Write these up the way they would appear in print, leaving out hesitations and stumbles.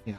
呀。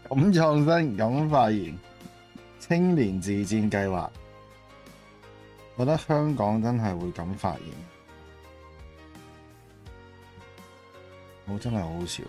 咁創新，咁發言，青年自薦計劃，我覺得香港真係會咁發言，我真係好好笑嘅。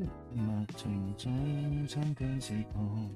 物種種參天時空。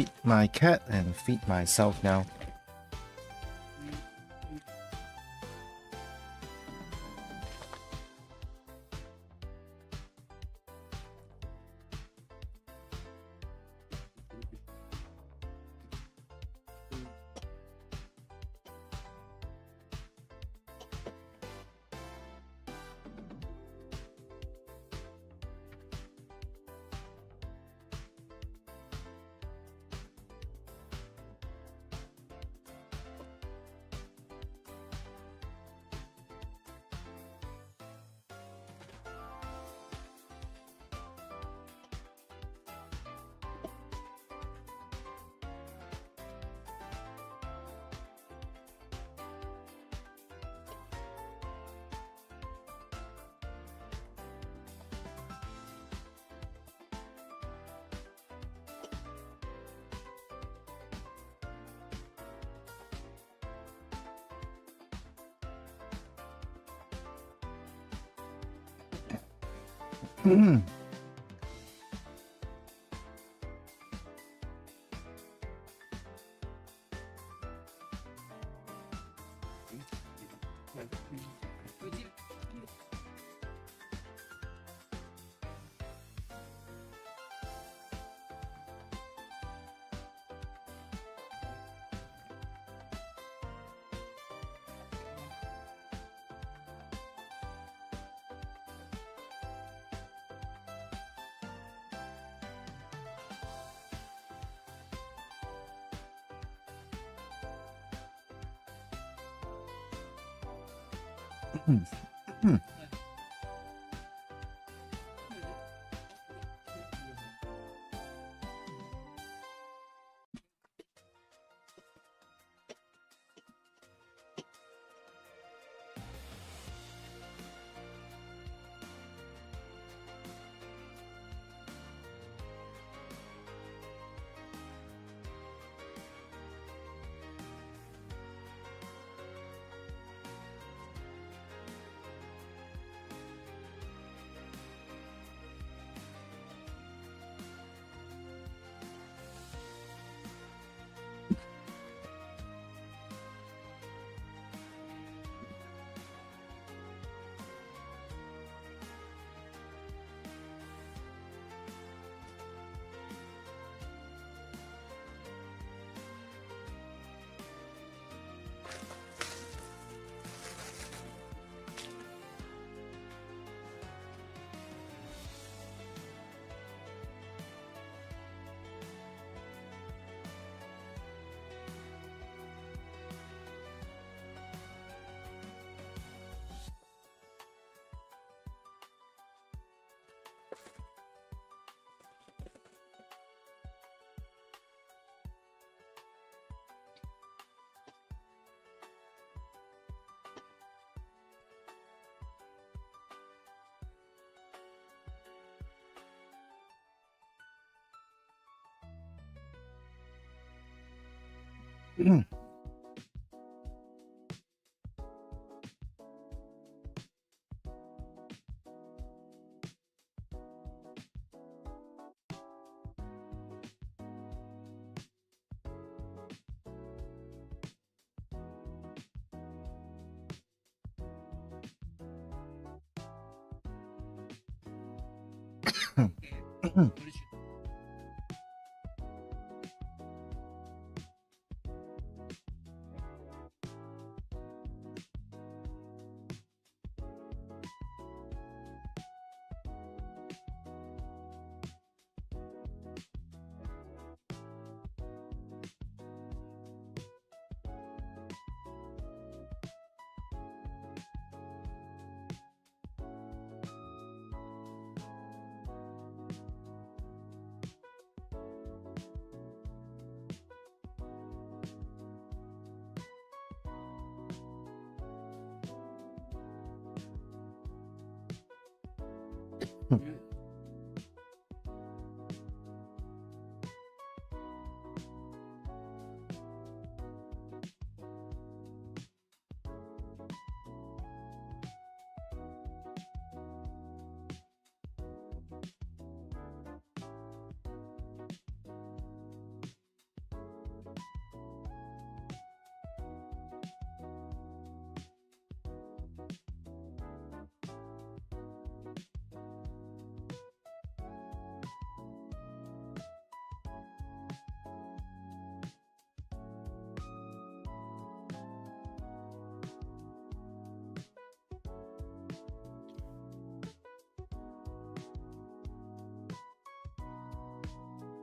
feed my cat and feed myself now.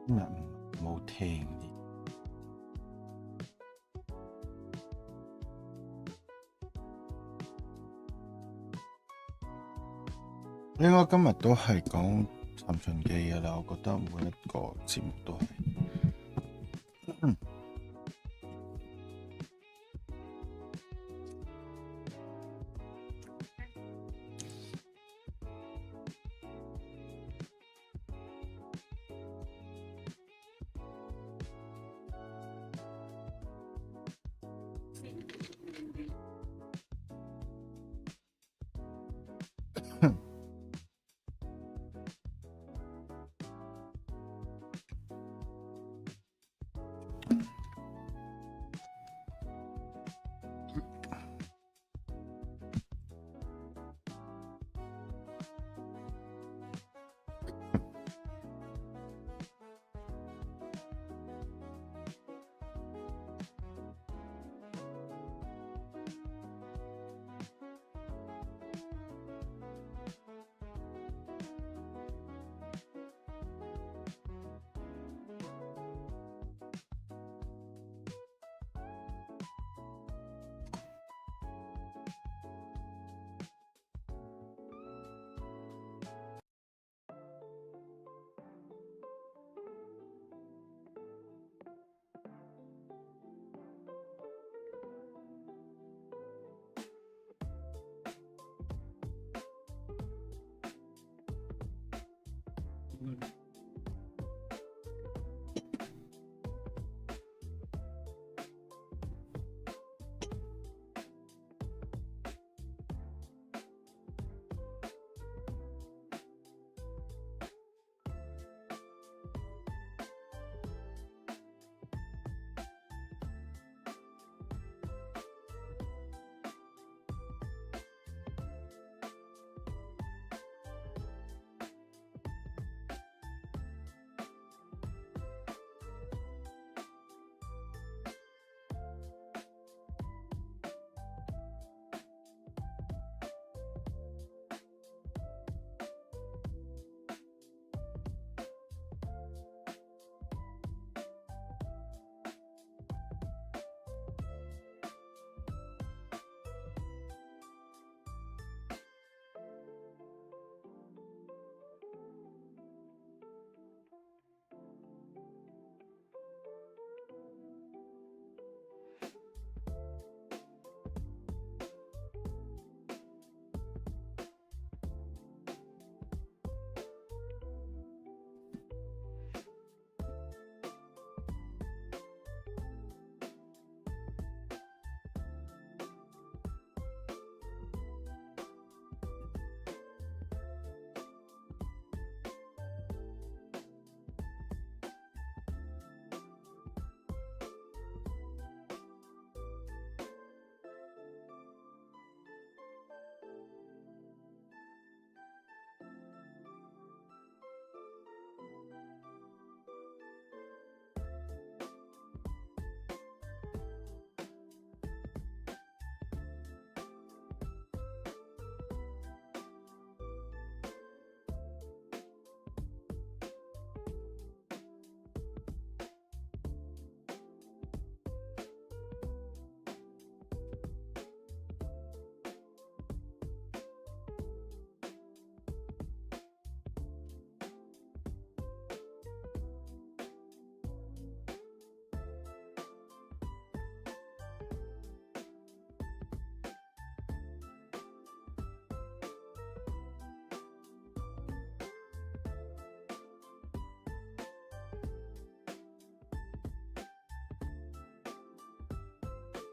今日冇聽啲。應該今日都係講尋秦記嘅啦，我覺得每一個節目都係。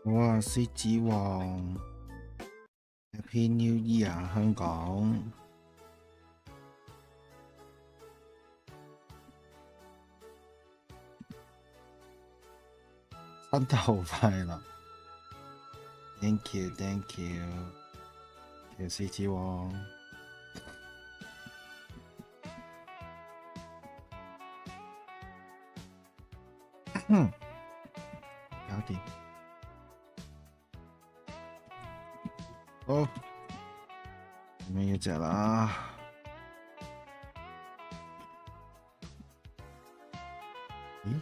哇！獅子王 Happy New Year 香港，新頭快樂 ！Thank you，Thank you， 謝獅子王。搞掂。好，咁樣要隻啦。咦？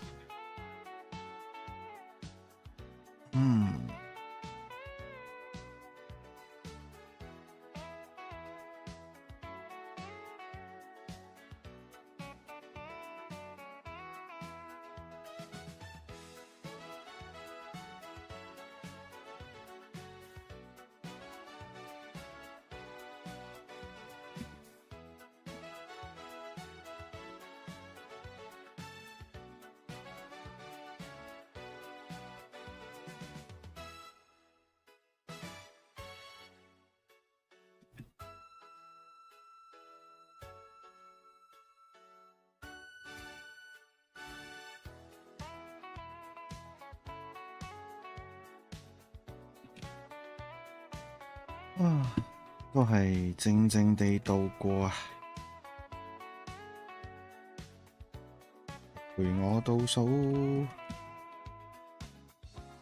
都係靜靜地度過啊！陪我倒數，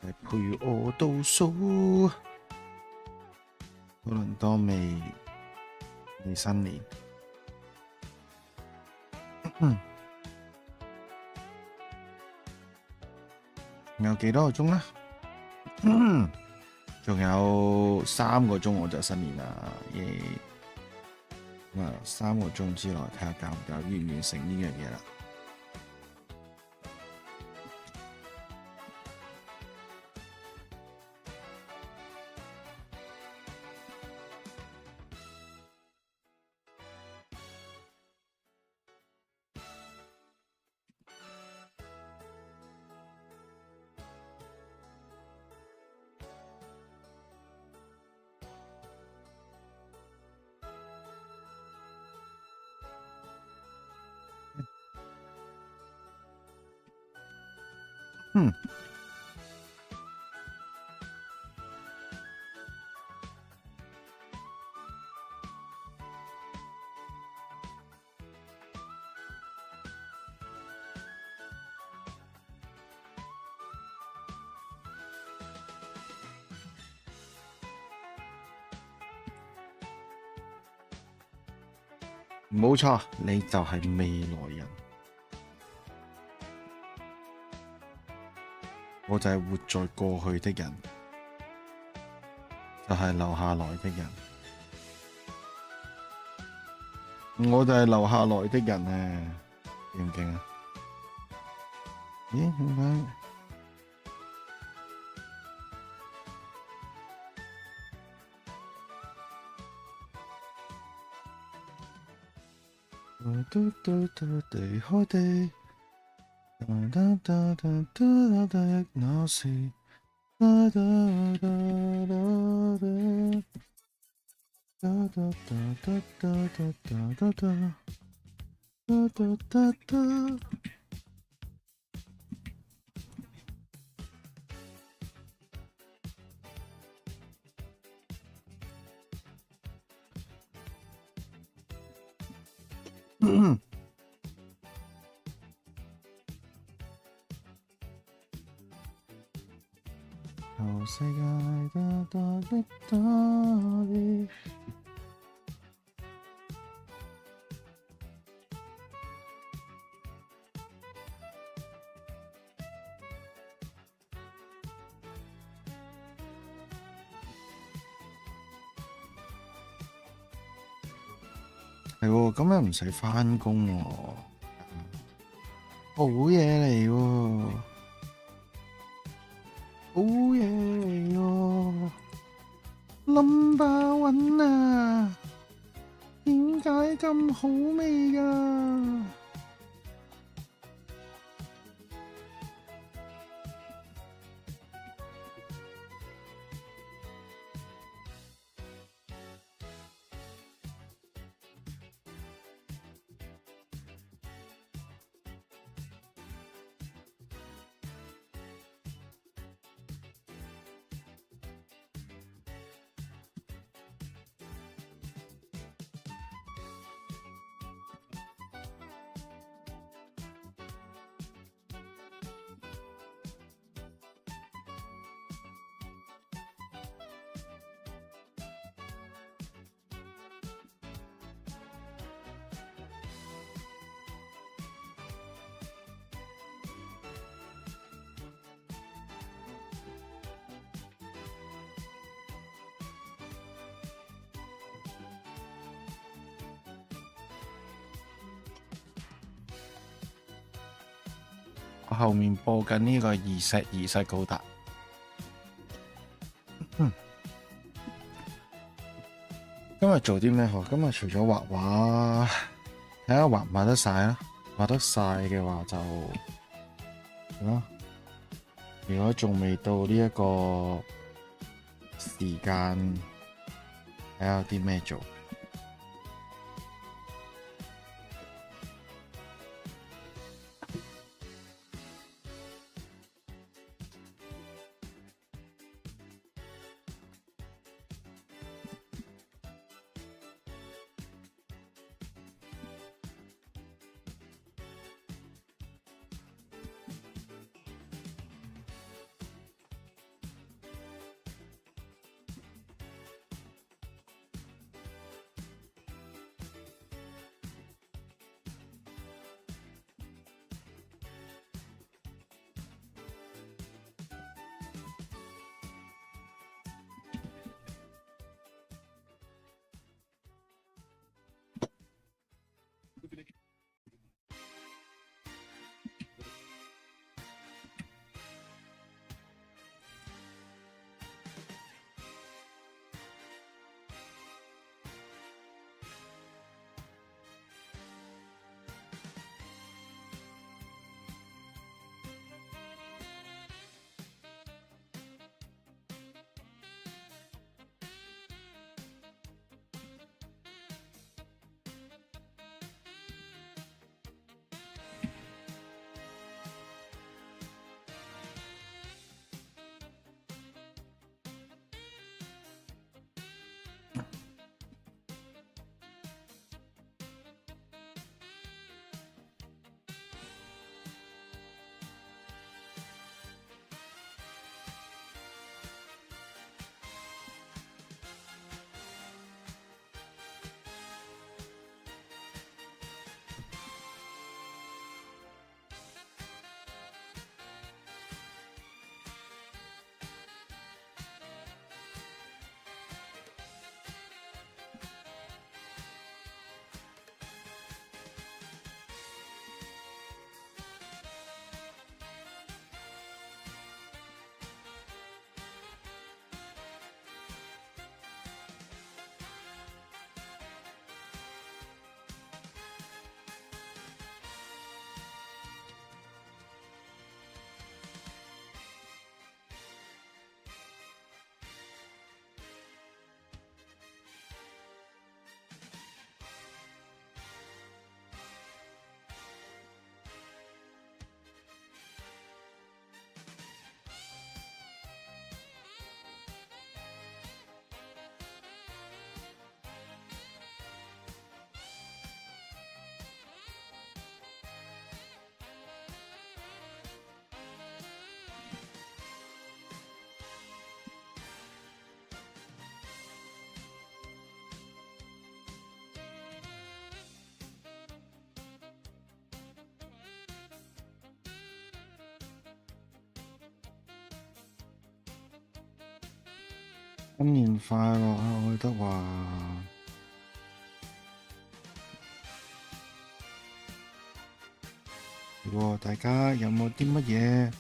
陪我倒數。可能當未新年，仲有幾多個鐘呢？仲有3個鐘我就新年啦，耶！咁啊，3個鐘之內睇下搞唔搞，完唔完成呢樣嘢啦。冇錯，你就係未來人，我就係活在過去的人，就係留下來的人，我就係留下來的人啊！勁唔勁啊？咦？點解？世界係喎，咁樣唔使返工喎，好嘢嚟喎，好嘢嚟喎，No. 1啊，點解咁好味㗎？後面播緊呢個二世高達。今日做啲咩好？今日除咗畫畫，睇下畫唔畫得晒啦。畫得晒嘅話就係咯。如果仲未到呢一個時間，睇下有啲咩做。新年快樂啊，愛德華！大家有冇啲乜嘢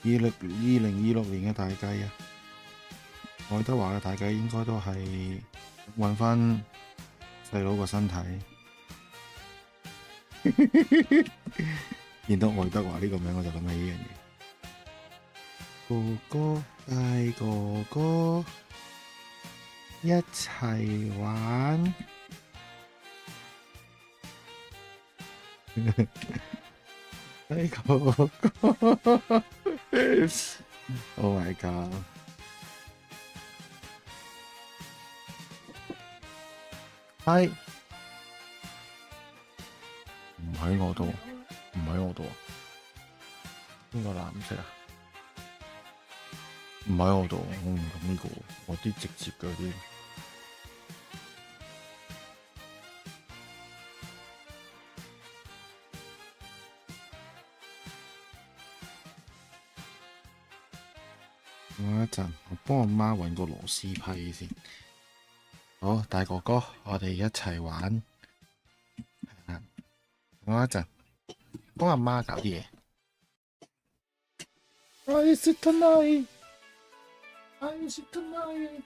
2026年嘅大計啊？愛德華嘅大計應該都係揾返細佬個身體。見到愛德華呢個名我就諗起呢樣嘢。哥哥帶哥哥一齊玩。帶哥哥，Oh my god！ 係唔喺我度，唔喺我度啊！邊個藍色啊？唔喺我度，我唔撳呢個，我啲直接嘅啲。我一陣，我幫我媽揾個螺絲批先。好，大哥哥，我哋一齊玩。我一陣，幫阿媽搞啲嘢。I is it tonight? I is it tonight?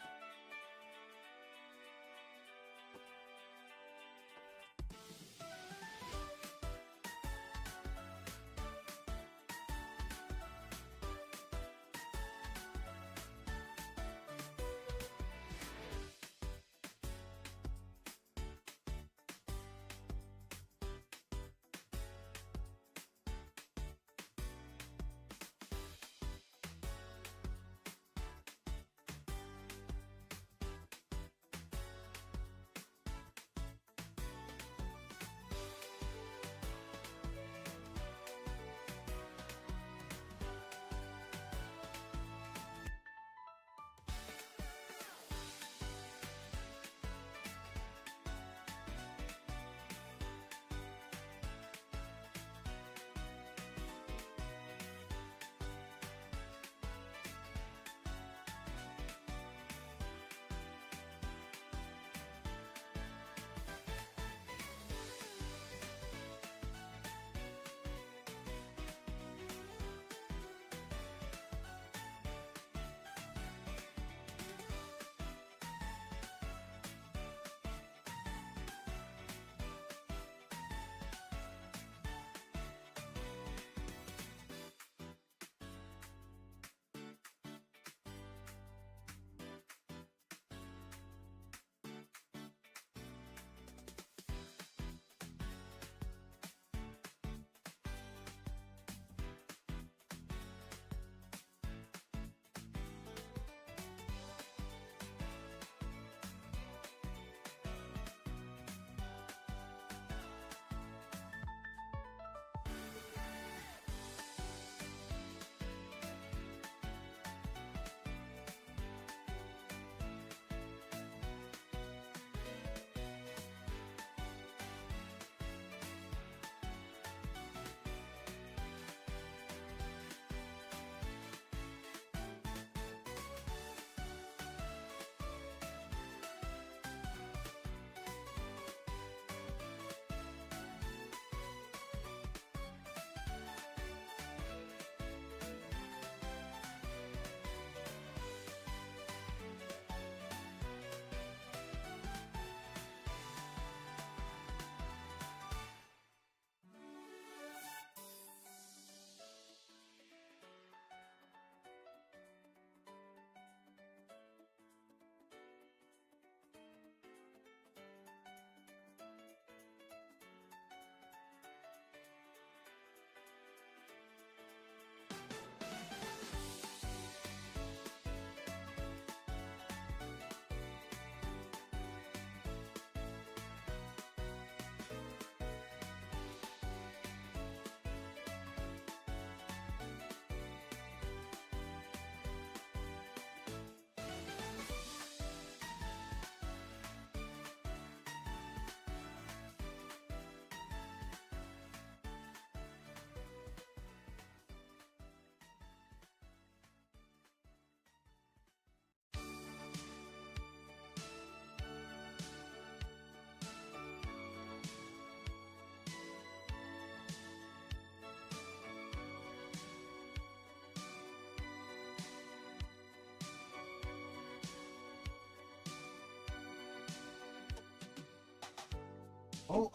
好，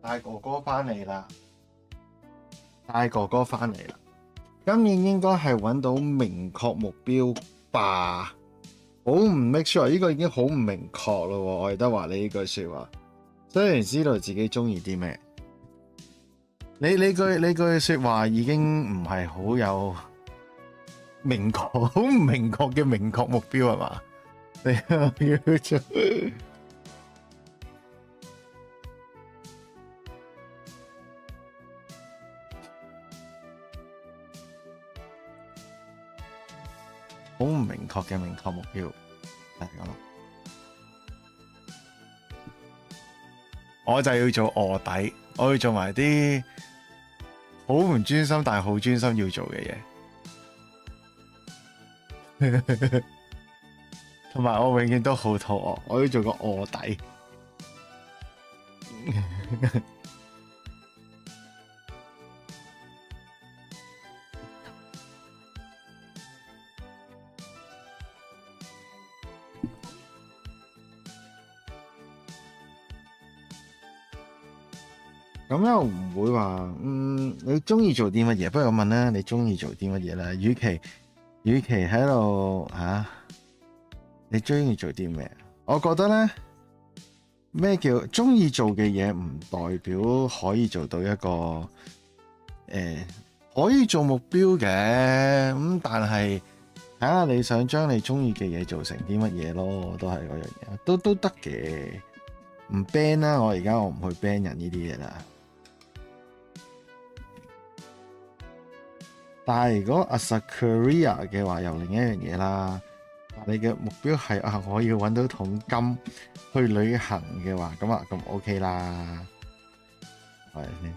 大哥哥翻嚟啦！大哥哥翻嚟啦！今年應該係揾到明確目標吧？好唔 make sure，呢個已經好唔明確咯喎！愛德華你呢句説話，雖然知道自己中意啲咩，你句説話已經唔係好有明確、好唔明確嘅明確目標係嘛？你要做。好唔明確嘅明確目標，係咁咯。我就要做臥底，我要做埋啲好唔專心但係好專心要做嘅嘢，同埋我永遠都好肚餓，我要做個臥底。咁又唔會話，你中意做啲乜嘢？不如我問啦，你中意做啲乜嘢啦？與其喺度你中意做啲咩？我覺得咧，咩叫中意做嘅嘢，唔代表可以做到一個可以做目標嘅，咁但係睇下你想將你中意嘅嘢做成啲乜嘢咯，都係嗰樣嘢，都得嘅。唔 ban 啦，我唔去 ban 人呢啲嘢啦。但係如果 as a career 嘅話，又另一樣嘢啦。你嘅目標係我要揾到桶金去旅行嘅話，咁 OK 啦，係咪先？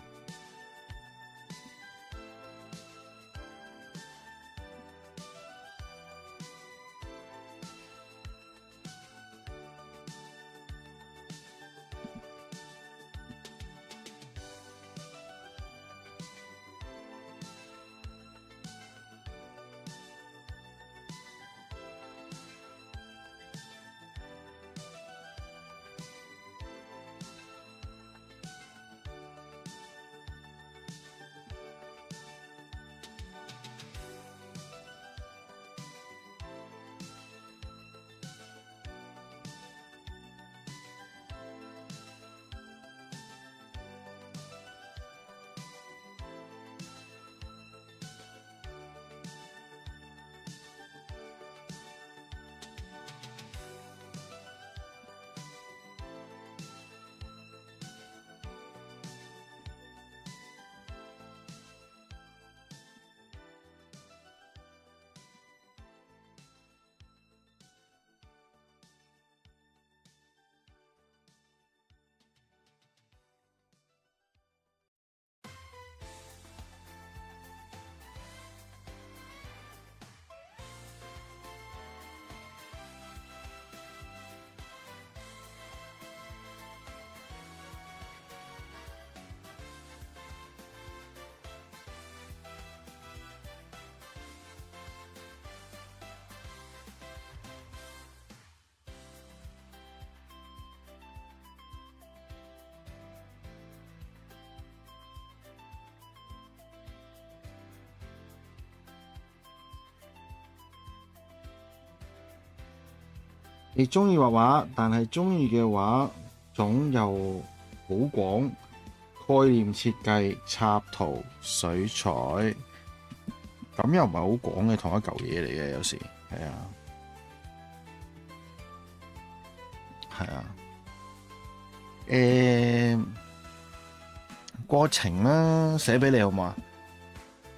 你中意畫畫，但係中意嘅畫種又好廣，概念設計、插圖、水彩，咁又唔係好廣嘅同一嚿嘢嚟嘅，有時係啊，係啊，過程啦，寫俾你好嘛？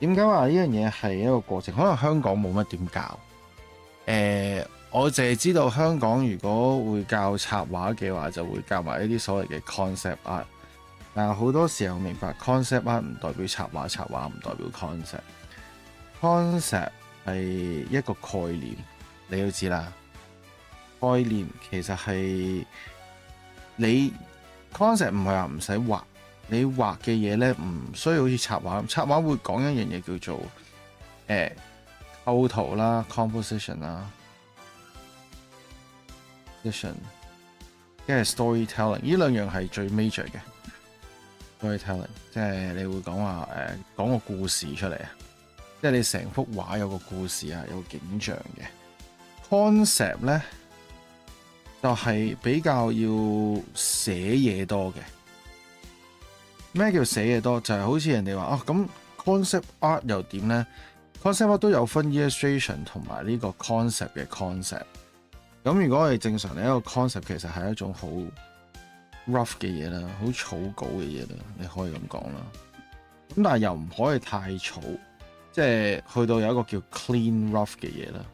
點解話呢樣嘢係一個過程？可能香港冇乜點教，我淨係知道香港如果會教插畫嘅話，就會教埋一啲所謂嘅 concept art。但係好多時候明白 concept art 唔代表插畫，插畫唔代表 concept。concept 係一個概念，你要知啦。概念其實係你 concept 唔係話唔使畫，你畫嘅嘢咧唔需要好似插畫。插畫會講一樣嘢叫做構圖啦 ，composition 啦。跟住 storytelling， 呢兩樣係最 major 嘅 storytelling， 即係你會講話講個故事出嚟啊，即係你成幅畫有個故事啊，有個景象嘅 concept 咧，就係比較要寫嘢多嘅。咩叫寫嘢多？就係好似人哋話咁 concept art 又點咧 ？concept art 都有分 illustration 同埋呢個 concept 嘅 concept。咁如果係正常，你一個 concept 其實係一種好 rough 嘅嘢啦，好草稿嘅嘢啦，你可以咁講啦。咁但係又唔可以太草，即係去到有一個叫 clean rough 嘅嘢啦，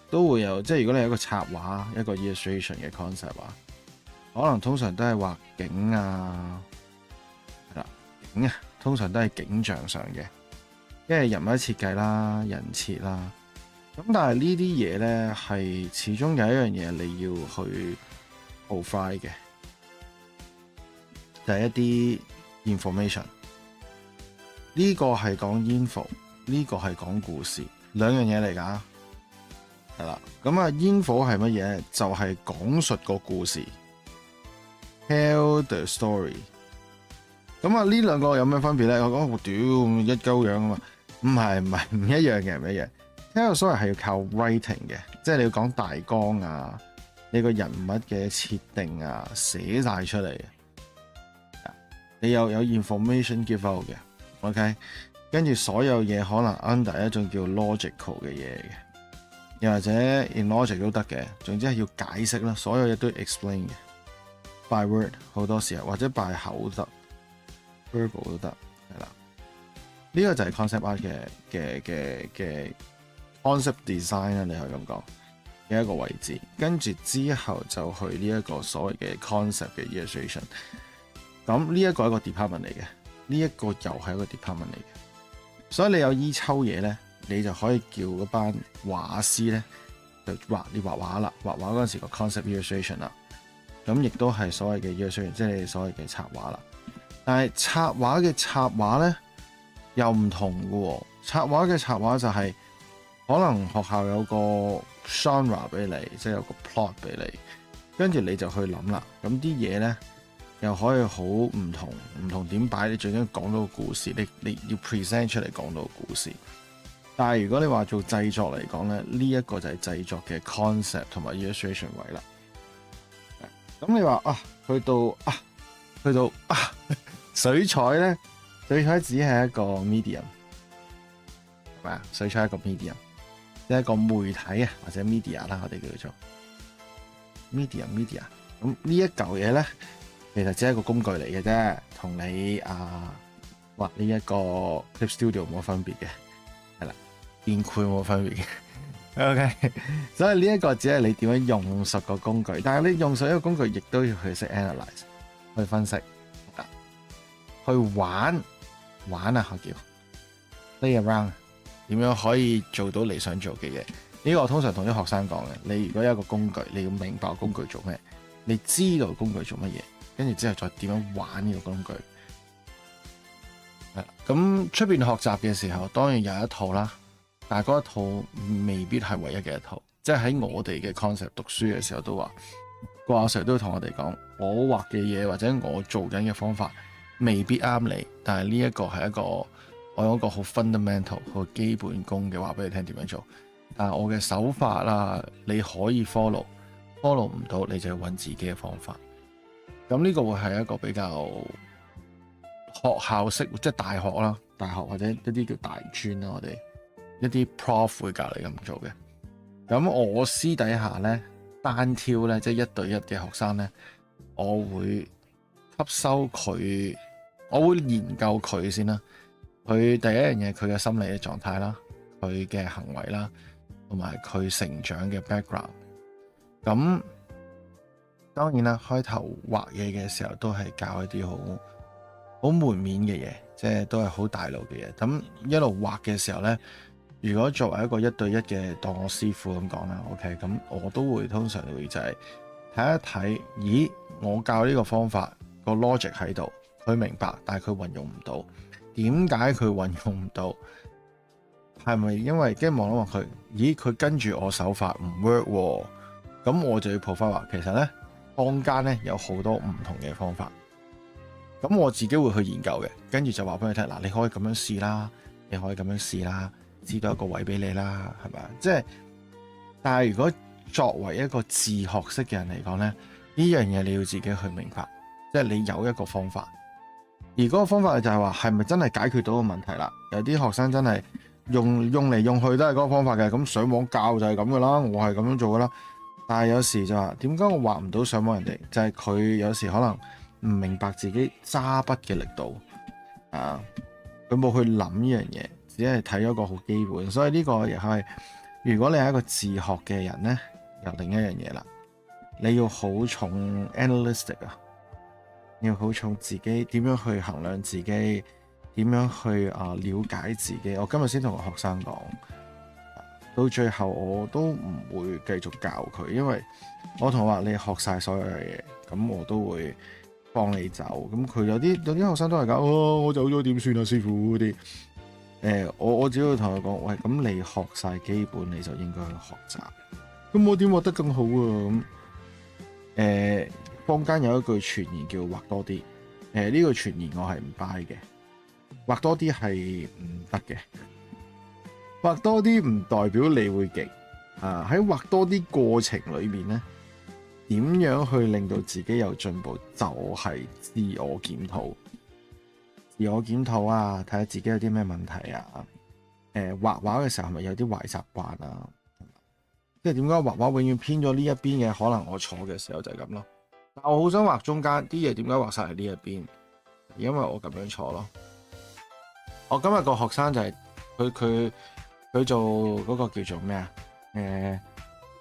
都會有。即係如果你係一個插畫，一個 illustration 嘅 concept 啊，可能通常都係畫景啊，係啦，景啊，通常都係景象上嘅，因為人物設計啦、人設啦。咁但係呢啲嘢咧，係始終有一樣嘢你要去 provide 嘅，就係一啲 information。呢個係講 info， 呢個係講故事，兩樣嘢嚟㗎。係啦，咁啊 info 係乜嘢？就係講述個故事 ，tell the story。咁啊，呢兩個有咩分別咧？我講屌一鳩樣啊嘛，唔一樣嘅，唔一樣。Tell a story 係要靠 writing 嘅，即係你要講大綱啊，你個人物嘅設定啊，寫晒出嚟。你有 information give out 嘅 ，OK， 跟住所有嘢可能 under 一種叫 logical 嘅嘢嘅，又或者 in logic 都得嘅，總之係要解釋啦，所有嘢都要 explain 嘅 ，by word 好多時候，或者 by 口得 verbal 都得，係啦。呢個就係 concept art 嘅 concept design 啦，你可以咁講嘅一個位置。跟住之後就去呢一個所謂嘅 concept 嘅 illustration。咁呢一個係一個 department 嚟嘅，呢一個又係一個 department 嚟嘅。所以你有依抽嘢咧，你就可以叫嗰班畫師咧就你畫畫啦，畫畫嗰陣時個 concept illustration 啦。咁亦都係所謂嘅 illustration，即係你所謂嘅插畫啦。但係插畫嘅插畫咧又唔同嘅喎，插畫嘅插畫就係可能學校有個 genre 俾你，即係有個 plot 俾你，跟住你就去諗啦。咁啲嘢咧又可以好唔同點擺，你最緊要講到個故事，你要 present 出嚟講到個故事。但係如果你話做製作嚟講咧，呢一個就係製作嘅 concept 同埋 illustration 位啦。咁你話去到水彩咧，水彩只係一個 medium， 係咪啊？水彩係一個 medium， 即係一個媒體啊，或者 media 啦，我哋叫做 media。咁呢一嚿嘢咧，其實只係一個工具嚟嘅啫，同你畫呢一個 clip studio 冇分別嘅，係啦，變繪冇分別嘅。OK， 所以呢一個只係你點樣用熟個工具，但係你用熟一個工具，亦都要去識 analyze， 去分析，去玩啊，我叫 play around， 點樣可以做到你想做嘅嘢？呢個我通常同啲學生講嘅，你如果有一個工具，你要明白工具做咩，你知道工具做乜嘢，跟住之後再點樣玩呢個工具。咁出邊學習嘅時候，當然有一套啦。但係嗰一套未必係唯一嘅一套，即係喺我哋嘅 concept 讀書嘅時候都話，個阿 Sir 都同我哋講，我畫嘅嘢或者我做緊嘅方法未必啱你，但係呢一個係一個我用一個好 fundamental 好基本功嘅話俾你聽點樣做，但係我嘅手法啦，你可以 follow 唔到，你就要揾自己嘅方法。咁呢個會係一個比較學校式，即係大學啦，大學或者一啲叫大專啦，我哋。一啲 prof 會教你咁做嘅，咁我私底下咧單挑咧，即係1對1嘅學生咧，我會吸收佢，我會研究佢先啦。佢第一樣嘢，佢嘅心理嘅狀態啦，佢嘅行為啦，同埋佢成長嘅 background。咁當然啦，開頭畫嘢嘅時候都係教一啲好門面嘅嘢，即係都係好大路嘅嘢。咁一路畫嘅時候咧。如果作為一個1對1嘅當我師傅咁講啦 ，OK， 咁我都會通常會就係睇一睇，咦，我教呢個方法個 logic 喺度，佢明白，但係佢運用唔到，點解佢運用唔到？係咪因為跟住望一望佢，咦，佢跟住我手法唔 work 喎？咁我就要 po 翻話，其實咧坊間咧有好多唔同嘅方法，咁我自己會去研究嘅，跟住就話俾佢聽，嗱，你可以咁樣試啦，你可以咁樣試啦。知道一個位俾你啦，係咪啊？即係，但係如果作為一個自學式嘅人嚟講咧，呢樣嘢你要自己去明白，即係你有一個方法，而嗰個方法就係話係咪真係解決到個問題啦？有啲學生真係用嚟用去都係嗰個方法嘅，咁上網教就係咁噶啦，我係咁樣做噶啦。但係有時就話點解我畫唔到上網人哋？就係佢有時可能唔明白自己揸筆嘅力度啊，佢冇去諗呢樣嘢。只係睇咗個好基本，所以呢個亦係如果你係一個自學嘅人咧，又另一樣嘢啦。你要好重 analytic 啊，要好重自己點樣去衡量自己，點樣去了解自己。我今日先同個學生講，到最後我都唔會繼續教佢，因為我同佢話你學晒所有嘅嘢，咁我都會放你走。咁佢有啲學生都係講，我走咗點算啊，師傅嗰啲。我只要同佢講，喂，咁你學晒基本，你就應該去學習。咁我點畫得更好啊？咁坊間有一句傳言叫畫多啲，呢個傳言我係唔 buy 嘅，畫多啲係唔得嘅，畫多啲唔代表你會勁啊！喺畫多啲過程裏面咧，點樣去令到自己有進步，就係自我檢討。自我檢討啊，睇下自己有啲咩問題啊。畫畫嘅時候係咪有啲壞習慣啊？即係點解畫畫永遠偏咗呢一邊嘅？可能我坐嘅時候就係咁咯。但我好想畫中間啲嘢，點解畫晒喺呢一邊？因為我咁樣坐咯。我今日個學生就係佢做嗰個叫做咩啊？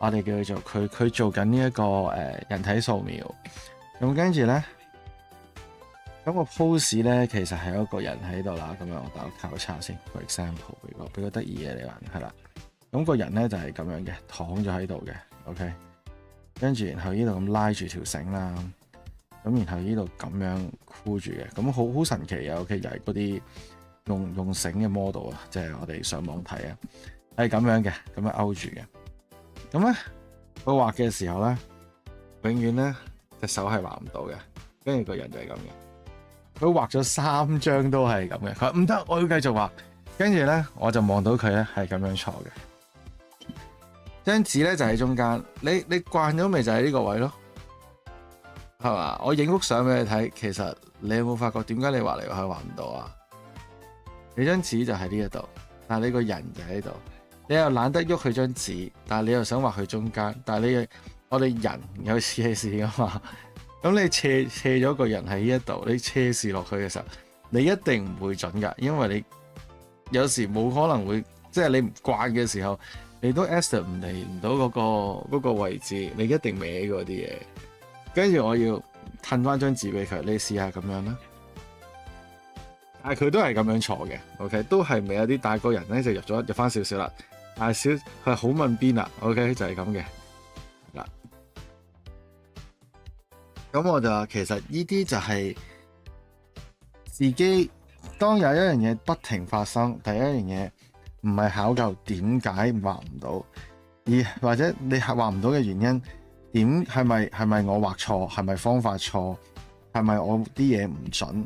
我哋叫做佢做緊呢一個人體掃描。咁跟住咧，咁個 pose 咧其實係有一個人喺度啦。咁樣我打個交叉先，for example 俾個得意嘢你玩係啦。咁個人咧就係咁樣嘅，躺咗喺度嘅 ，OK。跟住然後呢度咁拉住條繩啦，咁然後呢度咁樣箍住嘅，咁好神奇啊 ！OK，又係嗰啲用繩嘅 model 啊，即係我哋上網睇啊，係咁樣嘅，咁樣勾住嘅。咁咧，佢畫嘅時候咧，永遠咧隻手係畫唔到嘅，跟住個人就係咁嘅。佢畫咗3張都係咁嘅，佢話唔得，我要繼續畫。跟住咧，我就望到佢咧係咁樣坐嘅。張紙咧就喺中間，你慣咗咪就喺呢個位咯，係嘛？我影幅相俾你睇，其實你有冇發覺點解你畫嚟畫去畫唔到啊？你張紙就喺呢一度，但係你個人就喺度，你又懶得喐佢張紙，但係你又想畫佢中間，但係我哋人有斜視噶嘛？咁你斜咗個人喺呢一度，你斜視落去嘅時候，你一定唔會準噶，因為你有時冇可能會，即係你唔慣嘅時候。你都 estimate 唔到嗰個位置，你一定歪嗰啲嘢。跟住我要褪翻張紙俾佢，你試下咁樣啦。但係佢都係咁樣坐嘅 ，OK， 都係未有啲大個人咧就入翻少少啦。但係佢係好問邊啦 ，OK 就係咁嘅嗱。咁我就其實呢啲就係自己當有一樣嘢不停發生，第一樣嘢。唔係考究點解畫唔到，而或者你畫唔到嘅原因，係咪我畫錯，係咪方法錯，係咪我啲嘢唔準？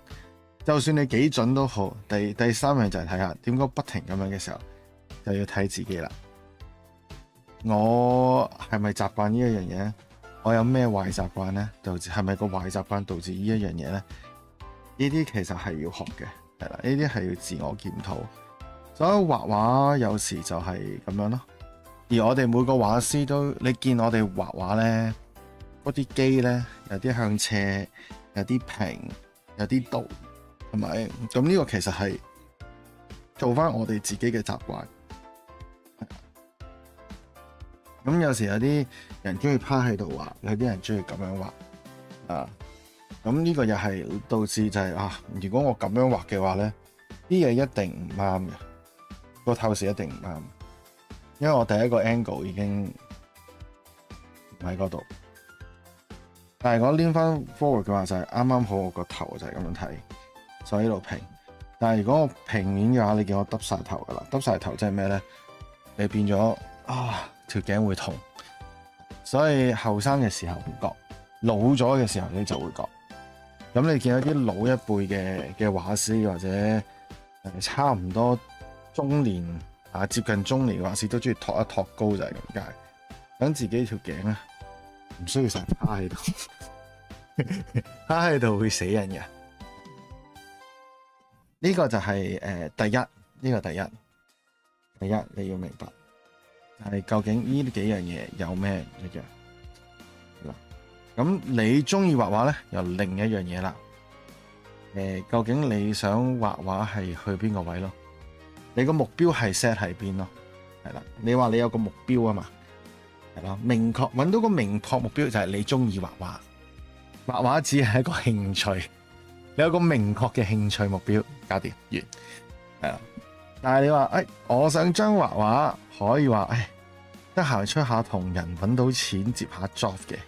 就算你幾準都好，第三樣就係睇下點解不停咁樣嘅時候，就要睇自己啦。我係咪習慣呢一樣嘢？我有咩壞習慣咧？導致係咪個壞習慣導致呢一樣嘢咧？呢啲其實係要學嘅，係啦，呢啲係要自我檢討。所以畫畫有時就係咁樣咯，而我哋每個畫師都，你見我哋畫畫咧，嗰啲機咧有啲向斜，有啲平，有啲倒，係咪？咁呢個其實係做翻我哋自己嘅習慣。咁有時有啲人中意趴喺度畫，有啲人中意咁樣畫啊。咁呢個又係導致就係如果我咁樣畫嘅話咧，啲嘢一定唔啱嘅。個透視一定唔啱，因為我第一個 angle 已經唔喺嗰度。但係我黏翻 forward 嘅話，就係啱啱好我個頭就係咁樣睇，所以呢度平。但係如果我平面嘅話，你見我耷晒頭噶啦，耷晒頭即係咩咧？你變咗條頸會痛。所以後生嘅時候唔覺，老咗嘅時候你就會覺。咁你見到啲老一輩嘅畫師或者差唔多。中年接近中年嘅畫師都中意托一托高，就係咁解，等自己條頸啊唔需要成日趴喺度，趴喺度會死人嘅。呢個就係第一，呢個第一你要明白，係究竟呢幾樣嘢有咩唔一樣嗱？咁你中意畫畫咧，又另一樣嘢啦。究竟你想畫畫係去邊個位咯？你個目標係 set 喺邊咯？係啦，你話你有個目標啊嘛，係咯，明確揾到個明確目標就係你中意畫畫，畫畫只係一個興趣，你有個明確嘅興趣目標，搞掂完，係啦。但係你話我想將畫畫可以話得閒出下同人揾到錢接下 job 嘅，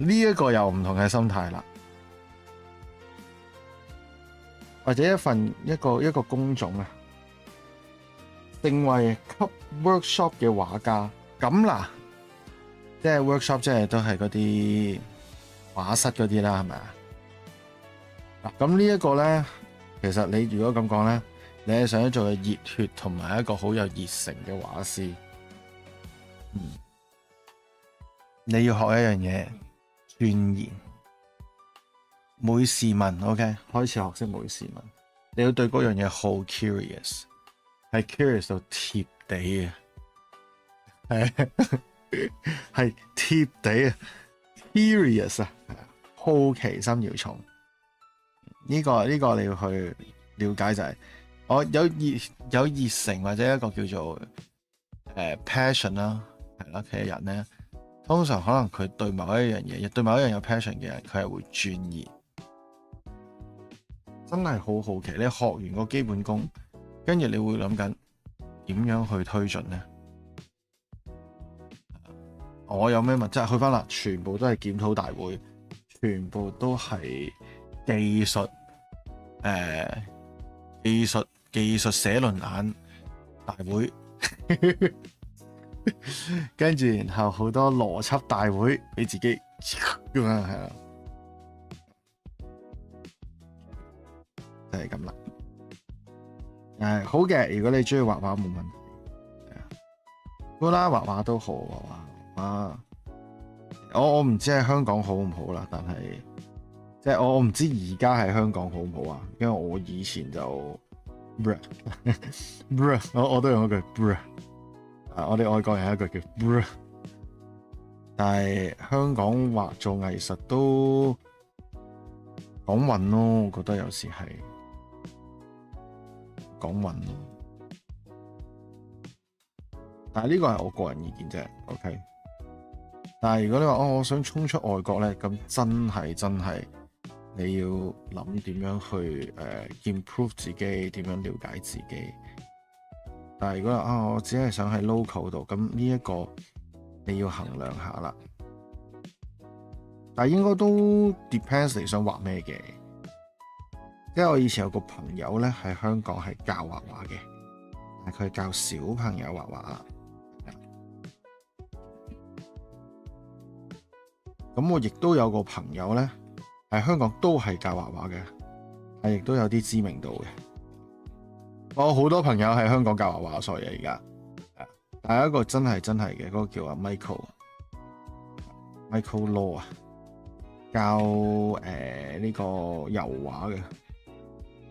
呢一個又唔同嘅心態啦，或者一個工種啊。定為給 workshop 嘅畫家咁嗱，即係 workshop 即係都係嗰啲畫室嗰啲啦，係咪啊？咁呢一個咧，其實你如果咁講咧，你係想做個熱血同埋一個好有熱誠嘅畫師。你要學一樣嘢，鑽研，每事問 ，OK， 開始學識每事問。你要對嗰樣嘢好 curious， 係 curious 到貼地嘅，係貼地啊 ，curious 啊，好奇心要重。呢個你要去了解就係，我有熱誠或者一個叫做passion 啦，係啦嘅人咧。通常可能佢對某一樣嘢，對某一樣有 passion 嘅人，佢係會鑽研，真係好好奇。你學完個基本功，跟住你會諗緊點樣去推進呢？我有咩問題？去翻啦，全部都係檢討大會，全部都係技術寫論文大會。跟住，然後好多邏輯大會俾自己咁樣，係啦，就係咁啦。好嘅，如果你中意畫畫冇問題，好啦，畫畫都好，畫畫。我唔知喺香港好唔好啦，但係即係我唔知而家喺香港好唔好啊，因為我以前就我都用一句我哋外國人有一句叫 bruh， 但係香港做藝術都講運咯，我覺得有時係講運咯。但係呢個係我個人意見啫 ，OK。但係如果你話我想衝出外國咧，咁真係你要諗點樣去improve 自己，點樣了解自己。但係如果我只係想喺 local 度，咁呢一個你要衡量下啦。但係應該都 depends 你想畫咩嘅。即係我以前有個朋友咧喺香港係教畫畫嘅，但係佢係教小朋友畫畫。咁我亦都有個朋友咧喺香港都係教畫畫嘅，係亦都有啲知名度嘅。我好多朋友喺香港教畫畫，所以而家，但係一個真係嘅，嗰個叫阿 Michael Law 啊，教呢個油畫嘅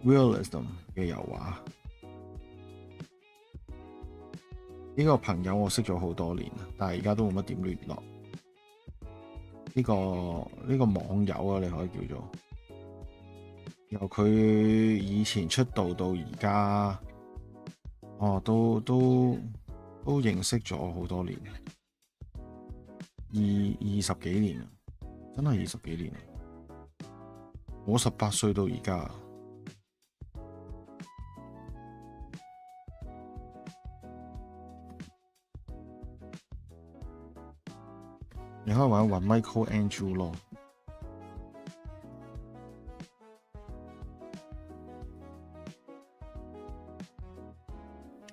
realism 嘅油畫。呢個朋友我識咗好多年啦，但係而家都冇乜點聯絡。呢個網友啊，你可以叫做。由佢以前出道到而家，都認識咗好多年，20幾年啦，真係20幾年啦。我18歲到而家，你可以揾 Michael Andrew 咯。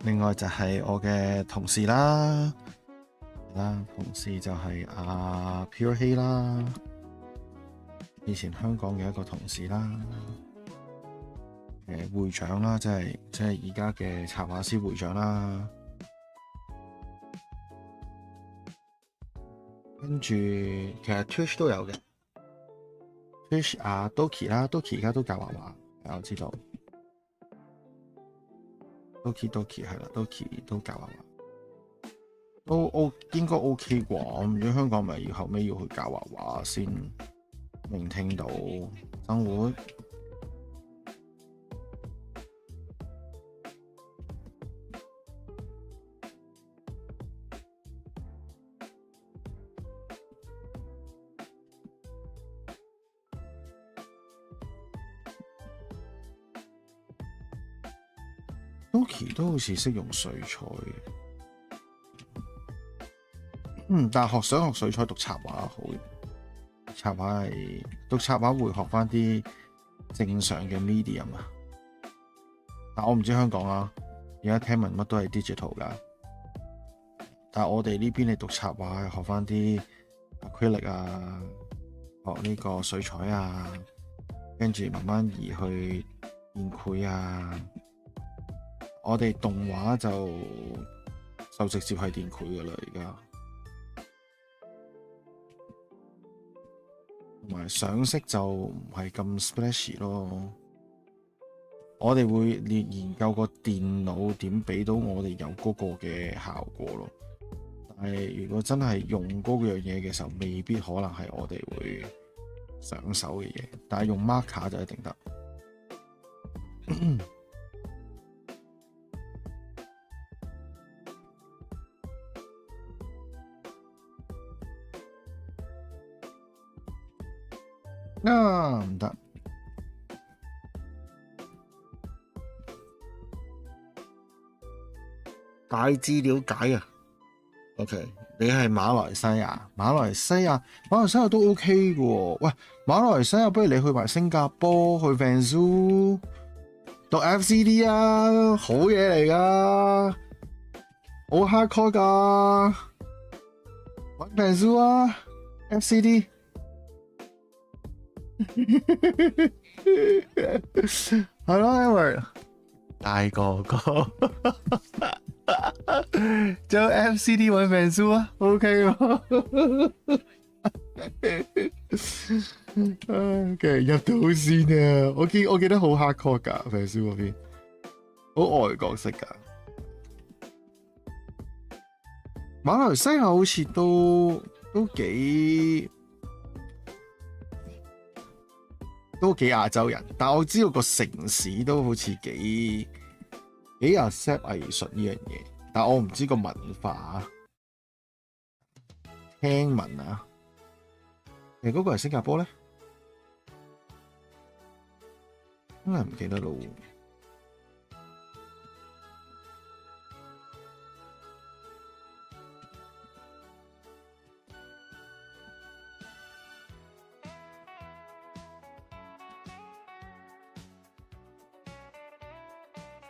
另外就係我嘅同事啦，同事就係阿 Pure Hey 啦，以前香港嘅一個同事啦，會長啦，即係而家嘅插畫師會長啦，跟住其實 Twitch 都有嘅 ，Twitch 阿 Doki 啦 ，Doki 而家都教畫畫，我知道。Doki 係啦 ，Doki 都教畫畫，應該 OK 啩。如果香港咪後尾要去教畫畫先聆聽到生活。Doki 都好似識用水彩嘅，但係想學水彩讀插畫好嘅，讀插畫會學翻啲正常嘅 medium 啊。但我唔知香港啊，而家聽聞乜都係 digital 噶，但係我哋呢邊你讀插畫學翻啲 acrylic 啊，學呢個水彩啊，跟住慢慢移去電繪啊。我哋動畫就直接係電繪噶啦，而家同埋上色就唔係咁 splashy 咯。我哋會研究個電腦點俾到我哋有嗰個嘅效果咯。但係如果真係用嗰樣嘢嘅時候，未必可能係我哋會上手嘅嘢。但係用 marker 就一定得。唔得。大致了解啊。OK， 你係馬來西亞，馬來西亞都 OK 嘅喎。喂，馬來西亞不如你去埋新加坡，去 Vanzu 讀 FCD 啊，好嘢嚟㗎，好 hardcore 㗎，揾 Vanzu 啊 ，FCD 係咯，因為大哥哥就 FCD 揾 Vanzu 啊 ，OK 喎，OK 入到先啊！我記得好 hardcore 㗎 Vanzu 嗰邊，好外國式㗎。馬來西亞好似都幾亞洲人，但我知道個城市都好似幾 accept 藝術呢樣嘢，但我唔知個文化。聽聞啊，其實嗰個係新加坡咧，真係唔記得咯。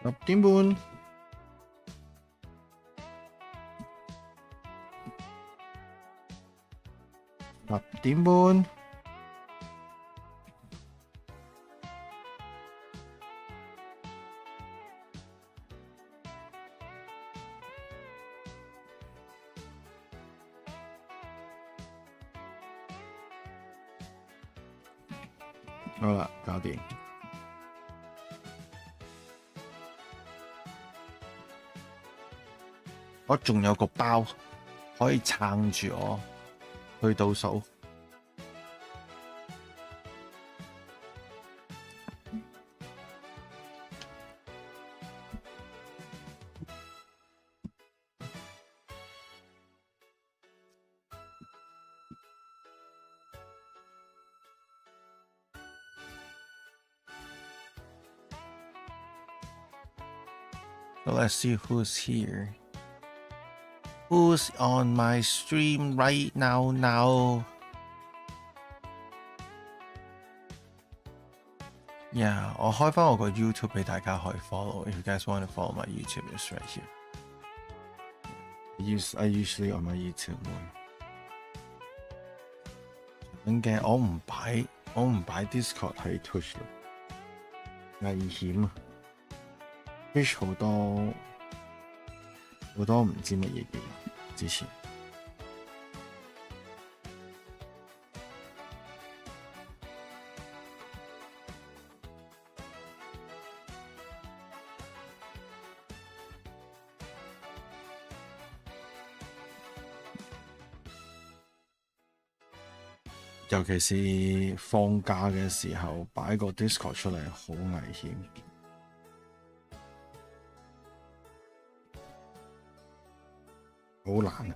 10點半，10點半，好啦，搞掂。我仲有個包可以撐住我去倒數。So let's see who's here. Who's on my stream right now? Yeah, 我開返我個 YouTube 俾大家可以 follow. If you guys want to follow my YouTube, it's right here. I usually on my YouTube more. 咁嘅我唔擺 Discord 喺 Twitch 度，危險啊 ！Twitch 好多唔知乜嘢嘅之前。尤其是放假嘅時候，擺個 Discord 出嚟好危險。好難啊！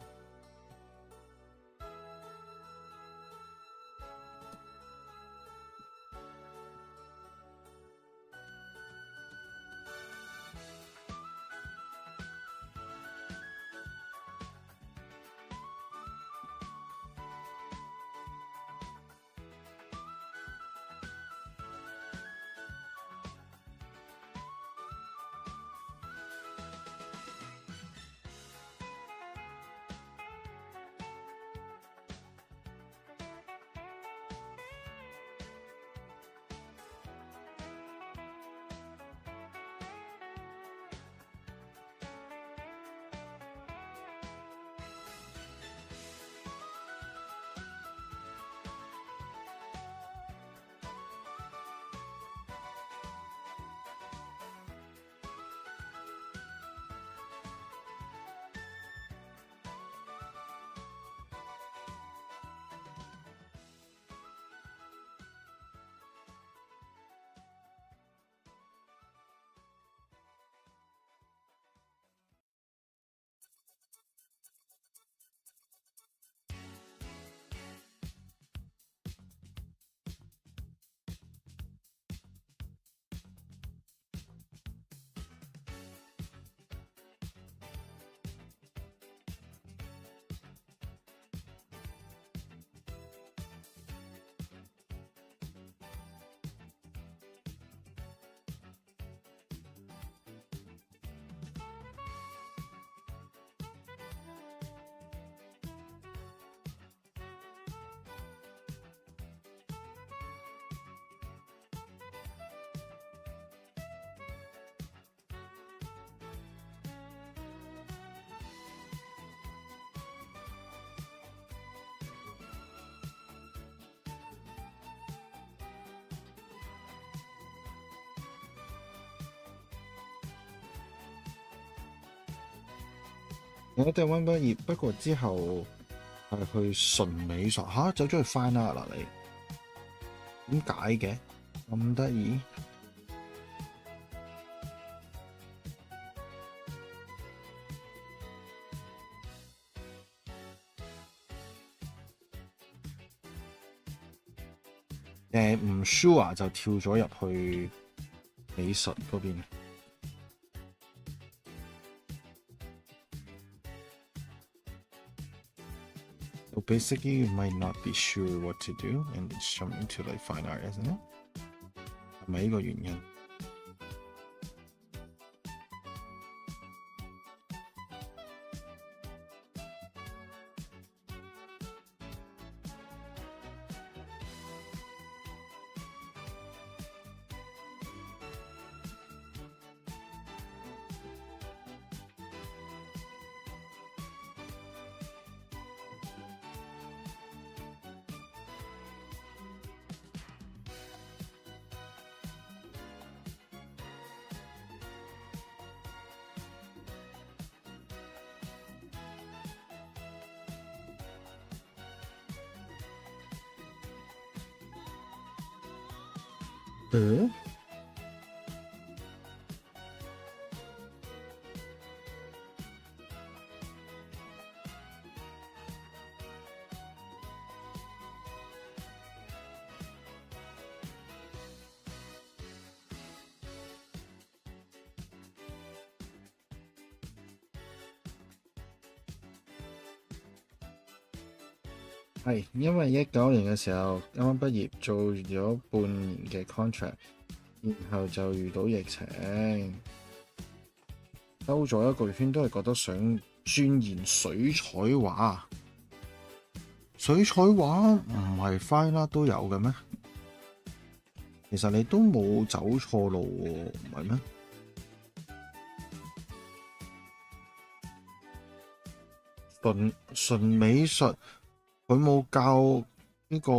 我第1畢業，不過之後係去純美術嚇，走咗去 fine art 啦你？點解嘅？咁得意？唔 sure 就跳咗入去美術嗰邊。So basically, you might not be sure what to do, and it's jumping to like fine art, isn't it? 係咪呢個原因？係因為19年嘅時候啱啱畢業，做咗半年嘅 contract， 然後就遇到疫情，兜咗一個圈，都係覺得想鑽研水彩畫。水彩畫唔係 fine art 都有嘅咩？其實你都冇走錯路喎，唔係咩？純美術。佢冇教呢個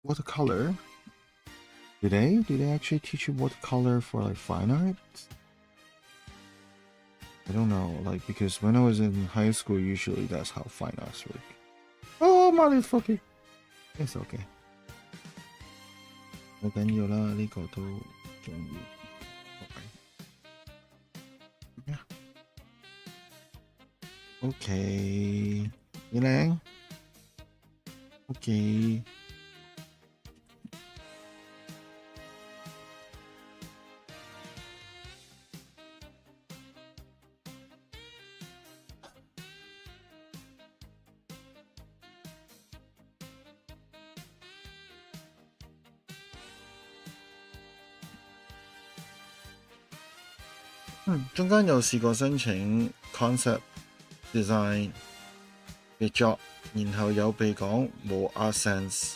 watercolor。Did they actually teach you watercolor for like fine art? I don't know, like because when I was in high school, usually that's how fine arts work. Oh, motherfucker! It's okay. 冇緊要啦，呢個都重要。OK， 幾靚。OK， 中間有試過申請 concept design 嘅 job。然後有被講冇 art sense，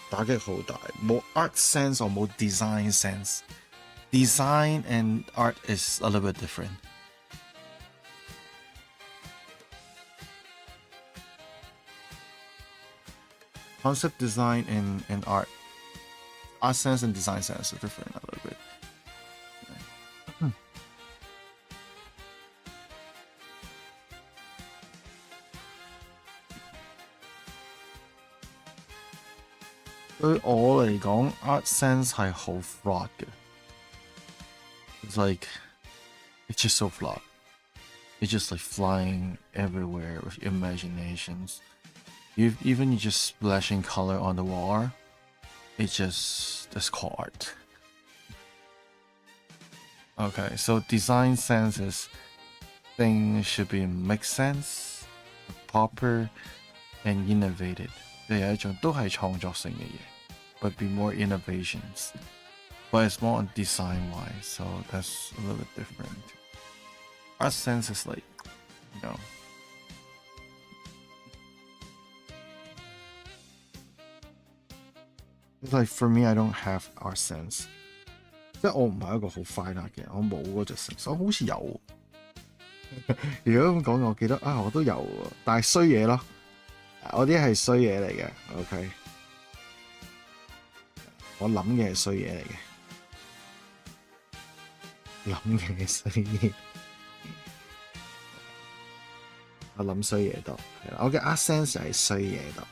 打擊好大。冇 art sense 或冇 design sense。Design and art is a little bit different。Concept design and art sense and design sense are different a little bit。對我嚟講 ，art sense 係好 flawed 嘅。It's like it's just so flawed. It's just like flying everywhere with imaginations. Even you just splashing color on the wall, that's called art. Okay, so design sense is things should be make sense, proper, and innovative. 有一種都係創作性嘅嘢。But be more innovations. But it's more on design wise, so that's a little bit different. Art sense is like, you know. It's like for me, I don't have art sense. 即係我唔係一個好 fine art 嘅，我冇嗰隻 sense。我好似有。如果咁講，我記得啊，我都有喎，但係衰嘢咯。我啲係衰嘢嚟嘅 ，OK。我諗嘅係衰嘢嚟嘅，諗嘅係衰嘢。我諗衰嘢多，係啦，我嘅 art sense 係衰嘢多。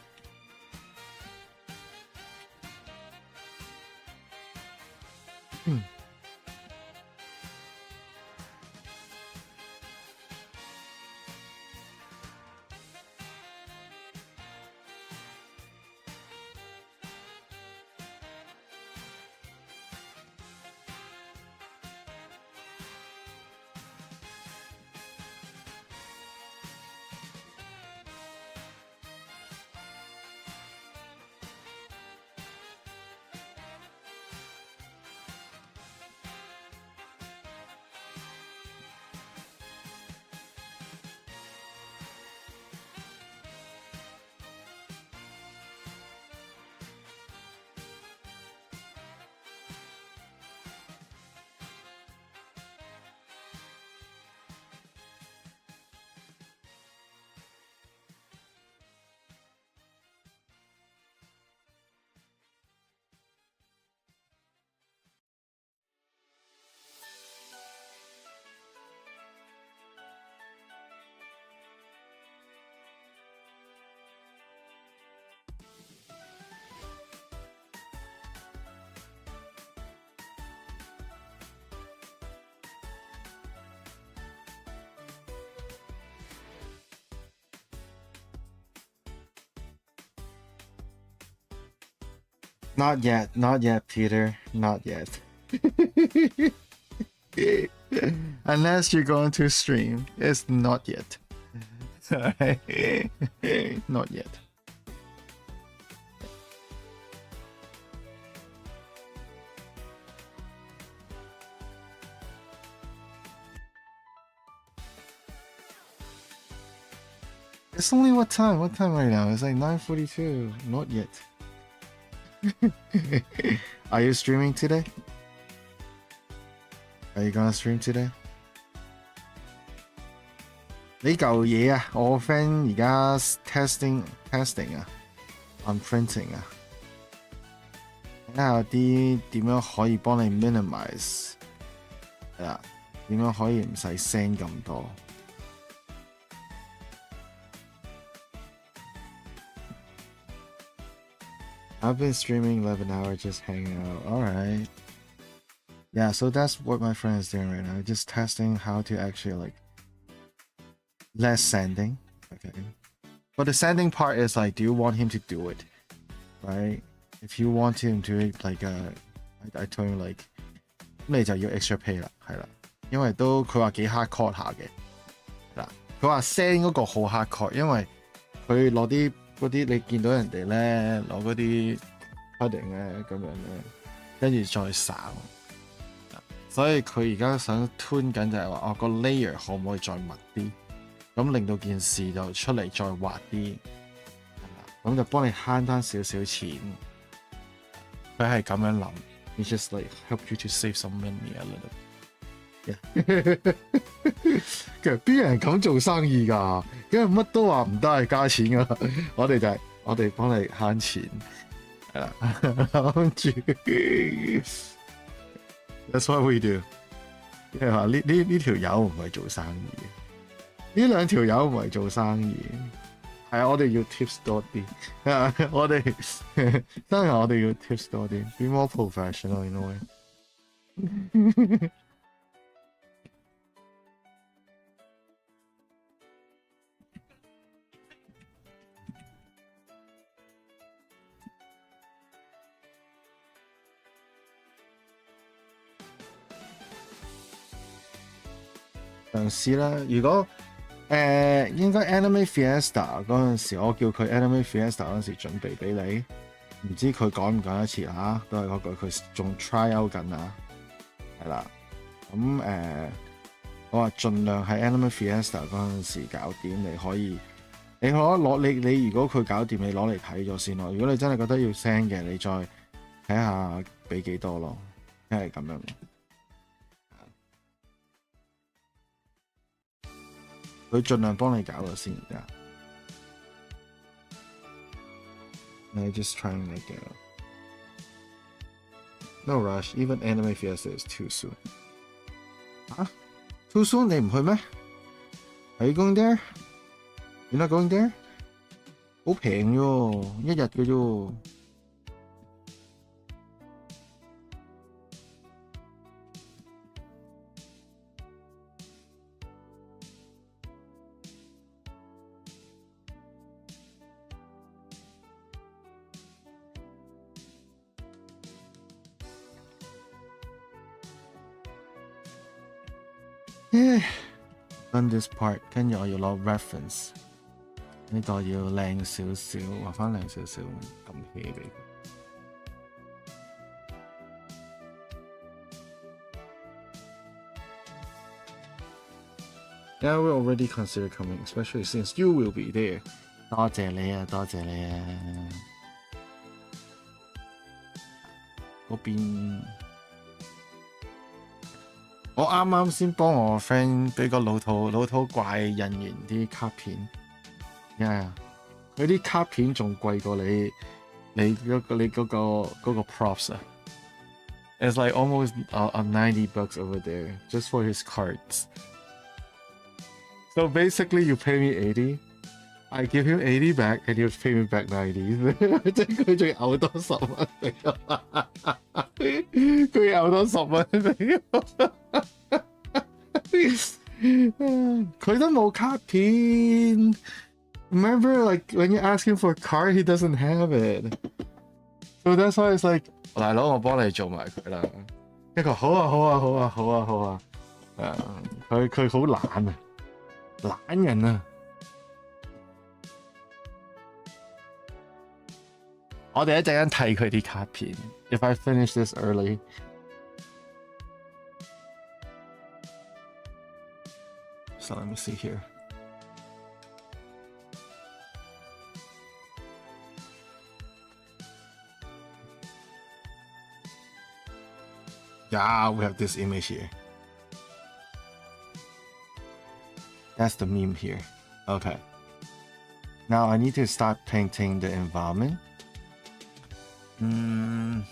Not yet, not yet, Peter. Not yet. Unless you're going to stream, it's not yet. Alright? Not yet. It's only what time? What time right now? It's like 9:42. Not yet. Are you streaming today? Are you gonna stream today? 呢嚿嘢啊，我 friend 而家 testing 啊 ，on printing 啊，睇下有啲點樣可以幫你 minimize 係啦，點樣可以唔使 send 咁多。I've been streaming 11 hours, just hanging out. All right. Yeah, so that's what my friend is doing right now. Just testing how to actually like less sending. Okay. But the sending part is like, do you want him to do it? Right? If you want him to do it, like I told him like, 咁你就要 extra pay 啦，係啦，因為都佢話幾 hardcore 下嘅，係啦，佢話 send 嗰個好 hardcore，因為佢攞啲。嗰啲你見到人哋咧攞嗰啲 pudding 咧咁樣咧，跟住再省，所以佢而家想 tune 緊就係話，個 layer 可唔可以再密啲，咁令到件事就出嚟再滑啲，咁就幫你慳翻少少錢。佢係咁樣諗 ，It's just like help you to save some money a little。其實邊有人咁做生意㗎？因為乜都話唔得係加錢㗎啦，我哋就係我哋幫你慳錢，係啦，諗住。That's what we do。即係話呢條友唔係做生意，呢兩條友唔係做生意，係啊，我哋要 tips 多啲，我哋當然我哋要 tips 多啲 ，be more professional in a way。嘗試啦，如果應該 Anime Fiesta 嗰陣時，我叫佢 Anime Fiesta 嗰陣時準備俾你，唔知佢趕唔趕得切啦，都係嗰句，佢仲 try out 緊啊，係啦，咁我話盡量喺 Anime Fiesta 嗰陣時搞掂，你可以，你攞你如果佢搞掂，你攞嚟睇咗先咯。如果你真係覺得要 send 嘅，你再睇下俾幾多咯，係咁樣。佢盡量幫你搞咗先而家。I just trying like no rush. Even Anime Fiesta is too soon. 嚇 ？Too soon 你唔去咩？Are you going there? You're not going there？ 好平啫，一日嘅啫。Done this part， 跟住我要攞 reference， 呢度要靚少少，畫翻靚少少，撳起俾佢。Yeah, we already consider coming, especially since you will be there. 多謝你啊，多謝你啊！嗰邊。我啱啱先幫我 friend 俾個老土怪印完啲卡片，佢啲卡片仲貴過你嗰個 props 啊 ！It's like almost $90 over there just for his cards. So basically, you pay me 80, I give him 80 back, and you pay me back 90. 即係佢仲有多10蚊俾我，佢有多10蚊俾我。佢都冇卡片。Remember, like when you ask him for a card, he doesn't have it. So that's why it's like， 大佬我幫你做埋佢啦。一個好啊。佢好懶啊，懶人啊。我哋一陣間睇佢啲卡片。If I finish this early。So let me see here. Yeah, we have this image here. That's the meme here. Okay. Now I need to start painting the environment. Mm.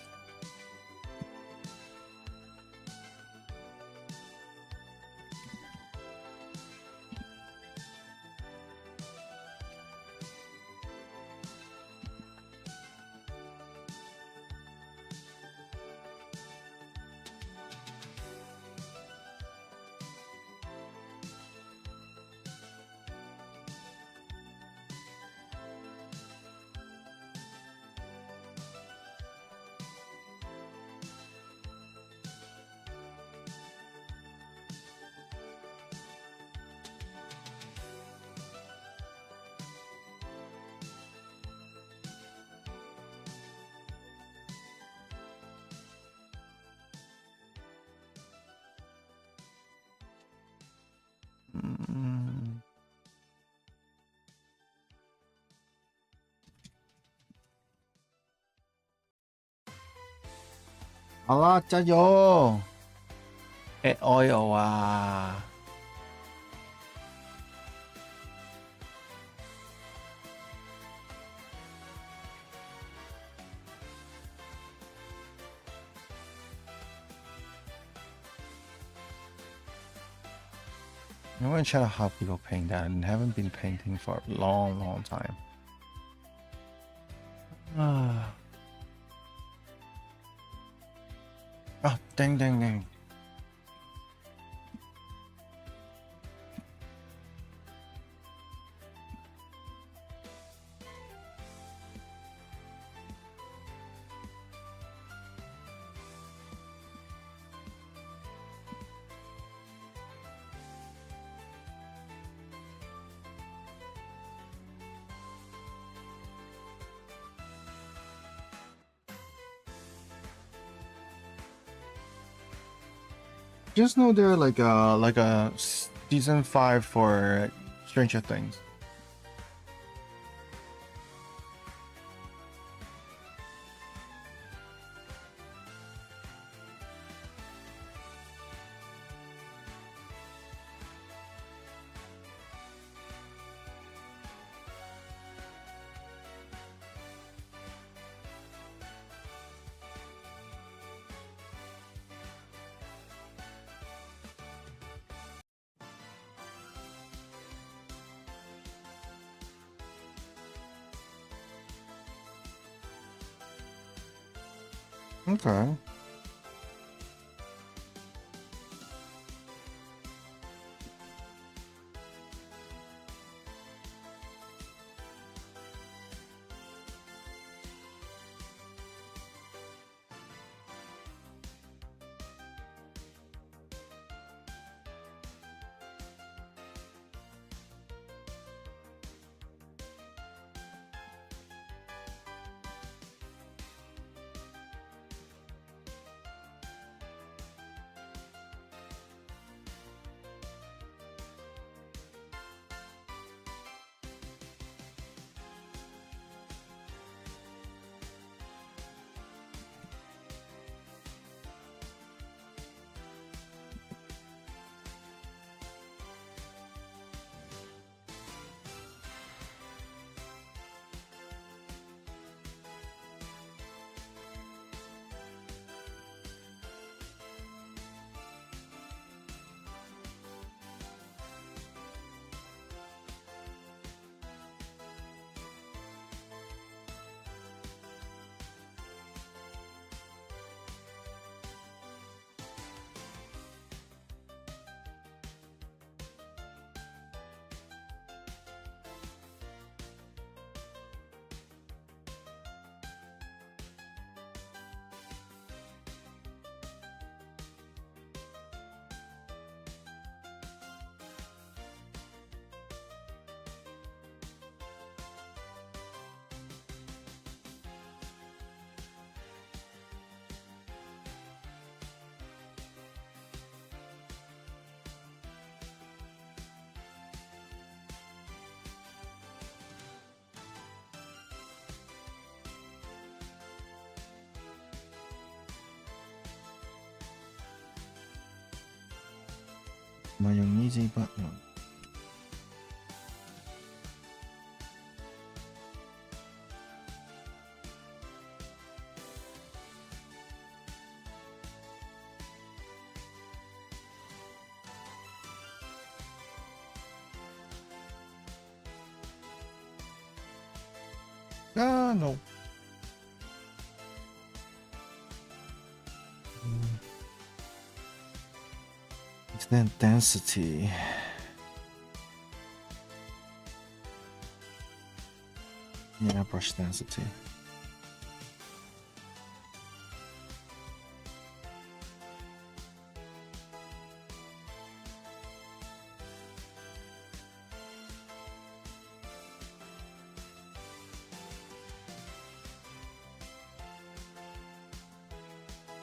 好啦，加油 ！Add oil 啊！ I want to check out how people paint that and haven't been painting for a long time. Oh, dang. Just know they're like a season 5 for Stranger Things. OK。唔係用呢支筆啊。No。Then density. Yeah, brush density.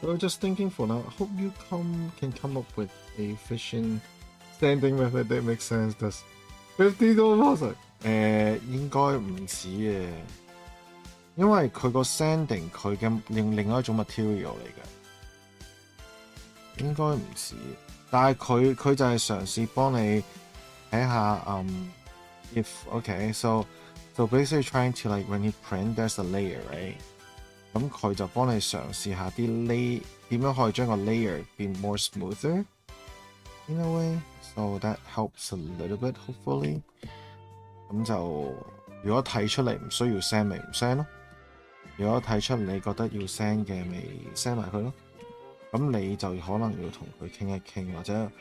I was just thinking for now, I hope you can come up with a efficient sanding method that makes sense. Does $50？應該唔止嘅，因為佢個 sanding 佢嘅另外一種 material 嚟嘅，應該唔止。但係佢就係嘗試幫你睇下if okay so basically trying to like when you print there's a layer right。咁佢就幫你嘗試下啲 點樣可以將個 layer 變 more smoother in a way， so that helps a little bit hopefully。咁就如果睇出嚟唔需要 send 咪唔 send 咯，如果睇出你覺得要 send 嘅咪 send 埋佢咯。咁你就可能要同佢傾一傾，或者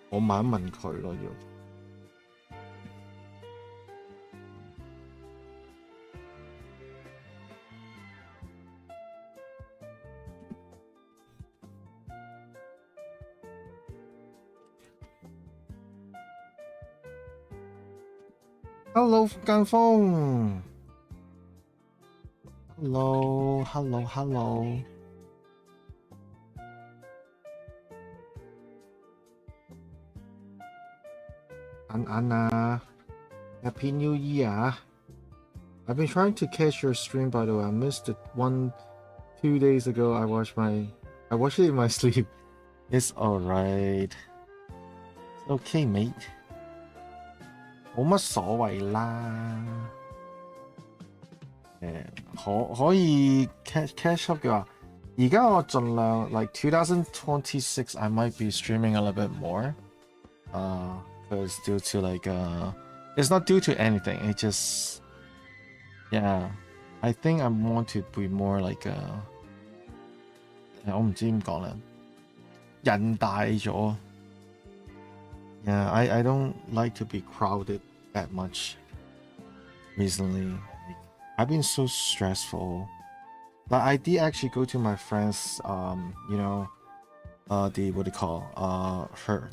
我問一問佢咯要。Hello 間風 Hello。Anna, Happy New Year. I've been trying to catch your stream, by the way. I missed it 2 days ago. I watched it in my sleep. It's alright. It's okay, mate. 冇乜所謂啦。可以 catch up 嘅話，而家我盡量 like 2026 I might be streaming a little bit more. Because due to like it's not due to anything. It just yeah. I think I want to be more like 我唔知點講咧，人大咗。Yeah, I don't like to be crowded that much recently. I've been so stressful. But I did actually go to my friends, you know, the what do you call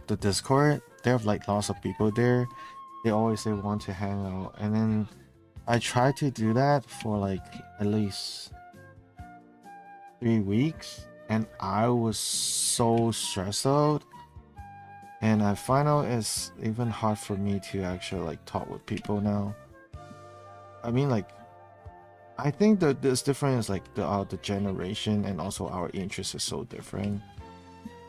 the Discord. They have like lots of people there. They always say want to hang out, and then I tried to do that for like at least 3 weeks, and I was so stressed out. And I find out it's even hard for me to actually like talk with people now. I mean, like, I think that this difference is like the generation and also our interest is so different,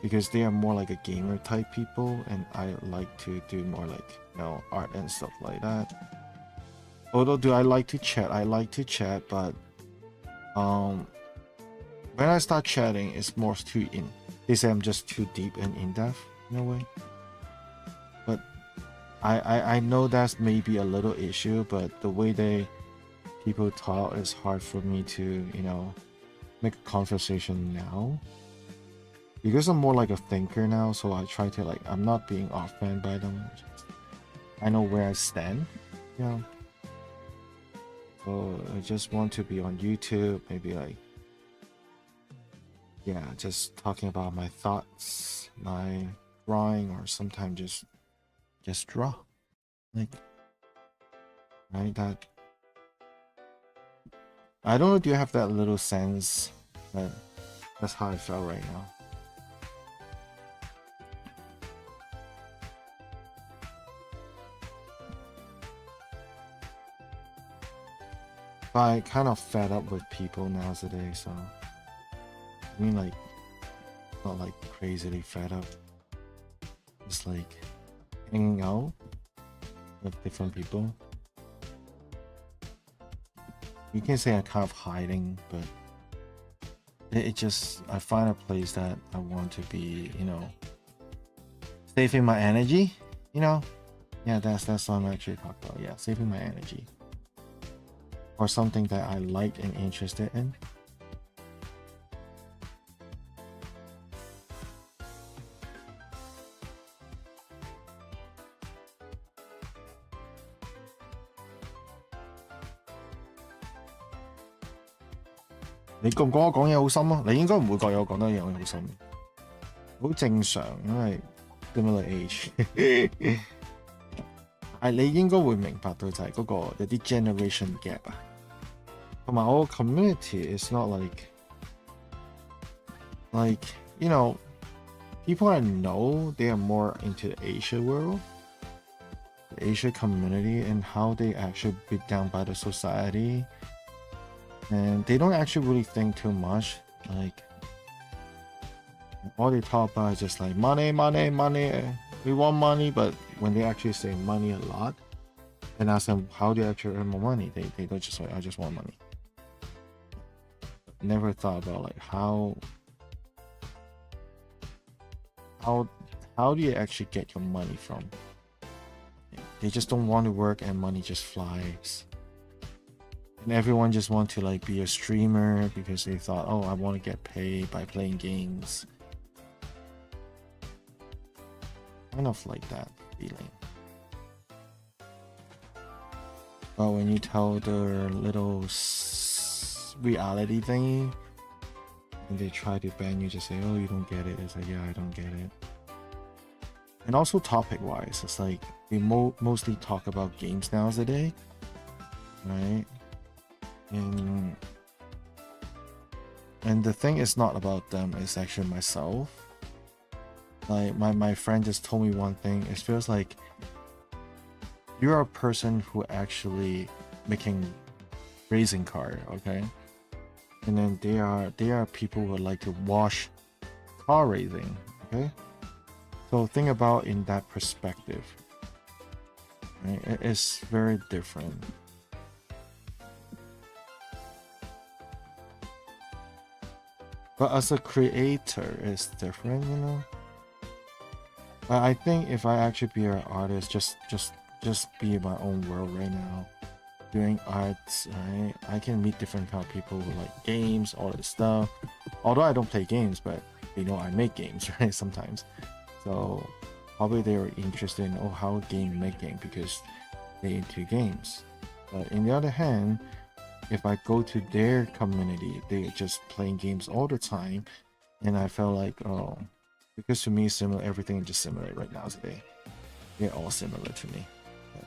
because they are more like a gamer type people, and I like to do more like, you know, art and stuff like that. Although do I like to chat? I like to chat, but when I start chatting, it's more too in. They say I'm just too deep and in depth in a way. But I know that's maybe a little issue, but the way people talk is hard for me to, you know, make a conversation now. Because I'm more like a thinker now, so I try to like, I'm not being offended by them. I know where I stand, you know. So I just want to be on YouTube, maybe like, yeah, just talking about my thoughts, my drawing, or sometimes just draw, like, right? That I don't know. Do you have that little sense? But that's how I feel right now. I kind of fed up with people nowadays, so I mean, like, not like crazily fed up. Just like hanging out with different people. You can say I'm kind of hiding, but it just, I find a place that I want to be, you know, saving my energy, you know. Yeah, that's what I'm actually talking about. Yeah, saving my energy, or something that I like and interested in.你覺唔覺我講嘢好深啊？你應該唔會覺我講得嘢好深，好正常，因為 similar age 係你應該會明白到就係嗰個有啲 generation gap 啊，同埋我 community is not like you know, people I know, they are more into the Asia world, the Asia community, and how they actually beat down by the society. And they don't actually really think too much. Like, all they talk about is just like money, money, money. We want money, but when they actually say money a lot, and ask them how do you actually earn more money, they go just like, I just want money. Never thought about like how do you actually get your money from? They just don't want to work, and money just flies. And everyone just want to like be a streamer because they thought, oh, I want to get paid by playing games. Kind of like that feeling. But when you tell their little reality thingy, and they try to ban you, just say, oh, you don't get it. It's like, yeah, I don't get it. And also topic-wise, it's like we mostly talk about games nowadays, right? And the thing is not about them, it's actually myself. Like my friend just told me one thing. It feels like you're a person who actually making racing car, okay? And then there are people who like to watch car racing, okay? So think about in that perspective, right? It's very different. But as a creator, it's different, you know. But I think if I actually be an artist, just be in my own world right now, doing arts, right? I can meet different kind of people who like games, all that stuff. although I don't play games, but they know I make games, right? Sometimes, so probably they were interested in how game making because they into games. But in the other hand, if I go to their community, they're just playing games all the time, and I felt like, oh, because to me, similar, everything is just similar right now today. They're all similar to me. But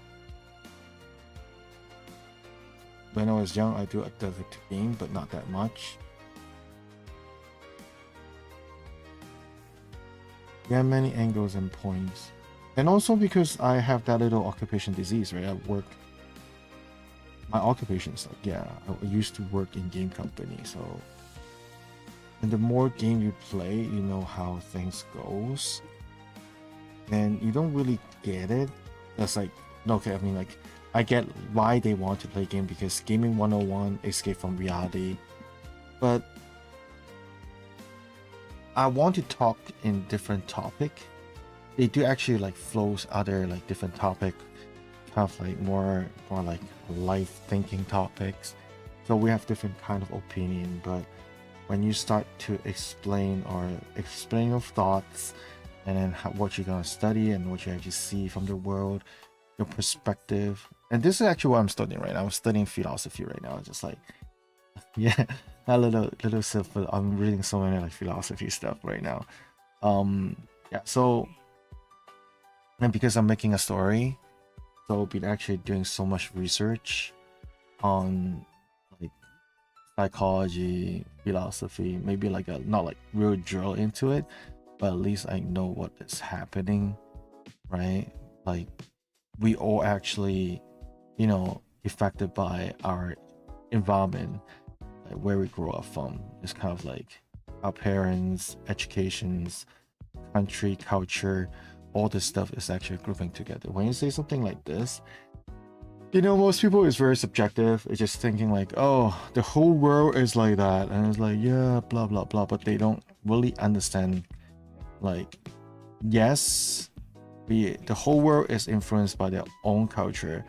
when I was young, I do addict to game, but not that much. There are many angles and points, and also because I have that little occupation disease, right? I work. My occupation is like, yeah, I used to work in game company, so. And the more game you play, you know how things goes, and you don't really get it. That's like, okay, I mean, like, I get why they want to play game because gaming 101, escape from reality, but I want to talk in different topic. They do actually like flows other like different topic, kind of like more like life thinking topics. So we have different kind of opinion, but when you start to explain your thoughts, and then what you're gonna study and what you actually see from the world, your perspective, and this is actually what I'm studying right now. I'm studying philosophy right now. Just like, yeah, a little stuff, but I'm reading so many like philosophy stuff right now. Yeah. So, and because I'm making a story, so I've been actually doing so much research on like psychology, philosophy, maybe like a not like real drill into it, but at least I know what is happening, right? Like we all actually, you know, affected by our environment, like where we grow up from. It's kind of like our parents, educations, country, culture, all this stuff is actually grouping together. When you say something like this, you know, most people is very subjective. It's just thinking like, oh, the whole world is like that, and it's like, yeah, blah blah blah, but they don't really understand like, yes, the whole world is influenced by their own culture,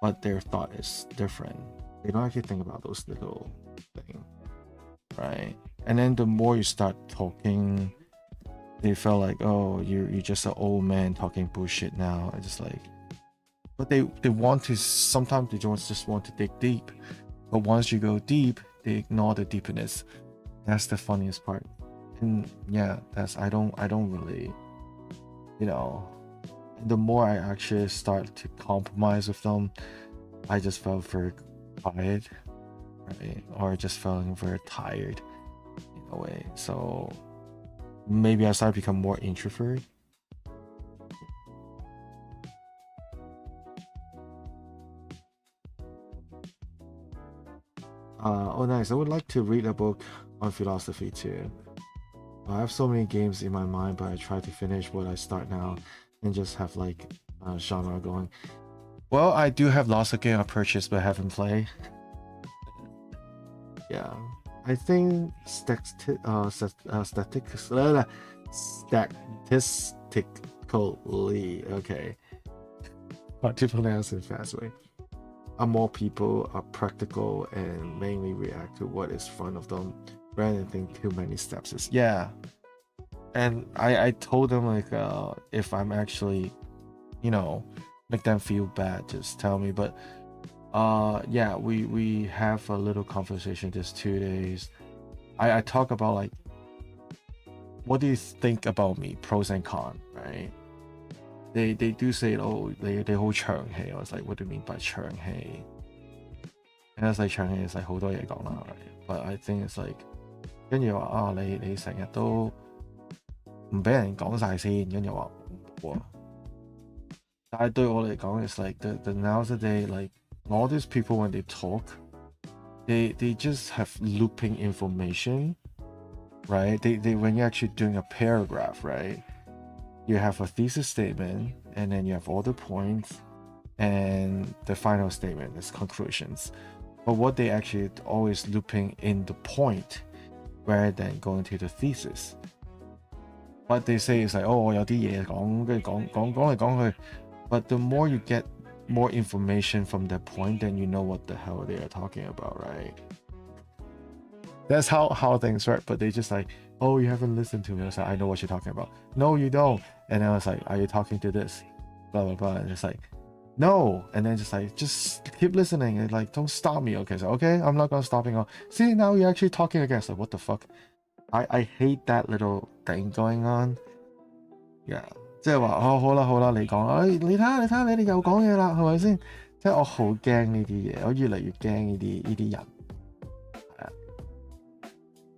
but their thought is different. They don't actually think about those little things, right? And then the more you start talking, they felt like, oh, you're just an old man talking bullshit now. It's just like, but they want to, sometimes they just want to dig deep, but once you go deep, they ignore the deepness. That's the funniest part. And yeah, that's I don't really, you know, and the more I actually start to compromise with them, I just felt very quiet, right? Or just feeling very tired in a way. So maybe I started to become more introvert. Oh nice, I would like to read a book on philosophy too. I have so many games in my mind, but I try to finish what I start now and just have like a genre going. Well, I do have lots of games I purchased but haven't played. Yeah, I think statistically, okay, hard to pronounce it fast way. More people are practical and mainly react to what is in front of them rather than think too many steps is, yeah. And I told them like, if I'm actually, you know, make them feel bad, just tell me. But yeah, we have a little conversation this 2 days. I talk about like, what do you think about me, pros and cons, right? They do say, oh, they hold 長氣. I was like, what do you mean by 長氣? And I was like, 長氣 is like 好多嘢講啦, right? But I think it's like, 跟住話啊，你成日都唔俾人講晒先，跟住話哇。但係對我嚟講 it's like the nowadays like all these people when they talk, they just have looping information, right? They when you're actually doing a paragraph, right? You have a thesis statement, and then you have all the points, and the final statement is conclusions. But what they actually always looping in the point rather than going to the thesis. What they say is like, oh, 我有啲嘢講，跟住講嚟講去. But the more you get more information from that point, then you know what the hell they are talking about, right? That's how things work. But they just like, oh, you haven't listened to me. I was like, I know what you're talking about. No, you don't. And then I was like, are you talking to this? Blah blah blah. And it's like, no. And then just like, just keep listening and like, don't stop me. Okay, so okay, I'm not gonna stop you. See, now you're actually talking again. So what the fuck? I hate that little thing going on. Yeah. 即係話哦，好啦好啦，你講啦，你睇下你哋又講嘢啦，係咪先？即係我好驚呢啲嘢，我越嚟越驚呢啲人。係啊，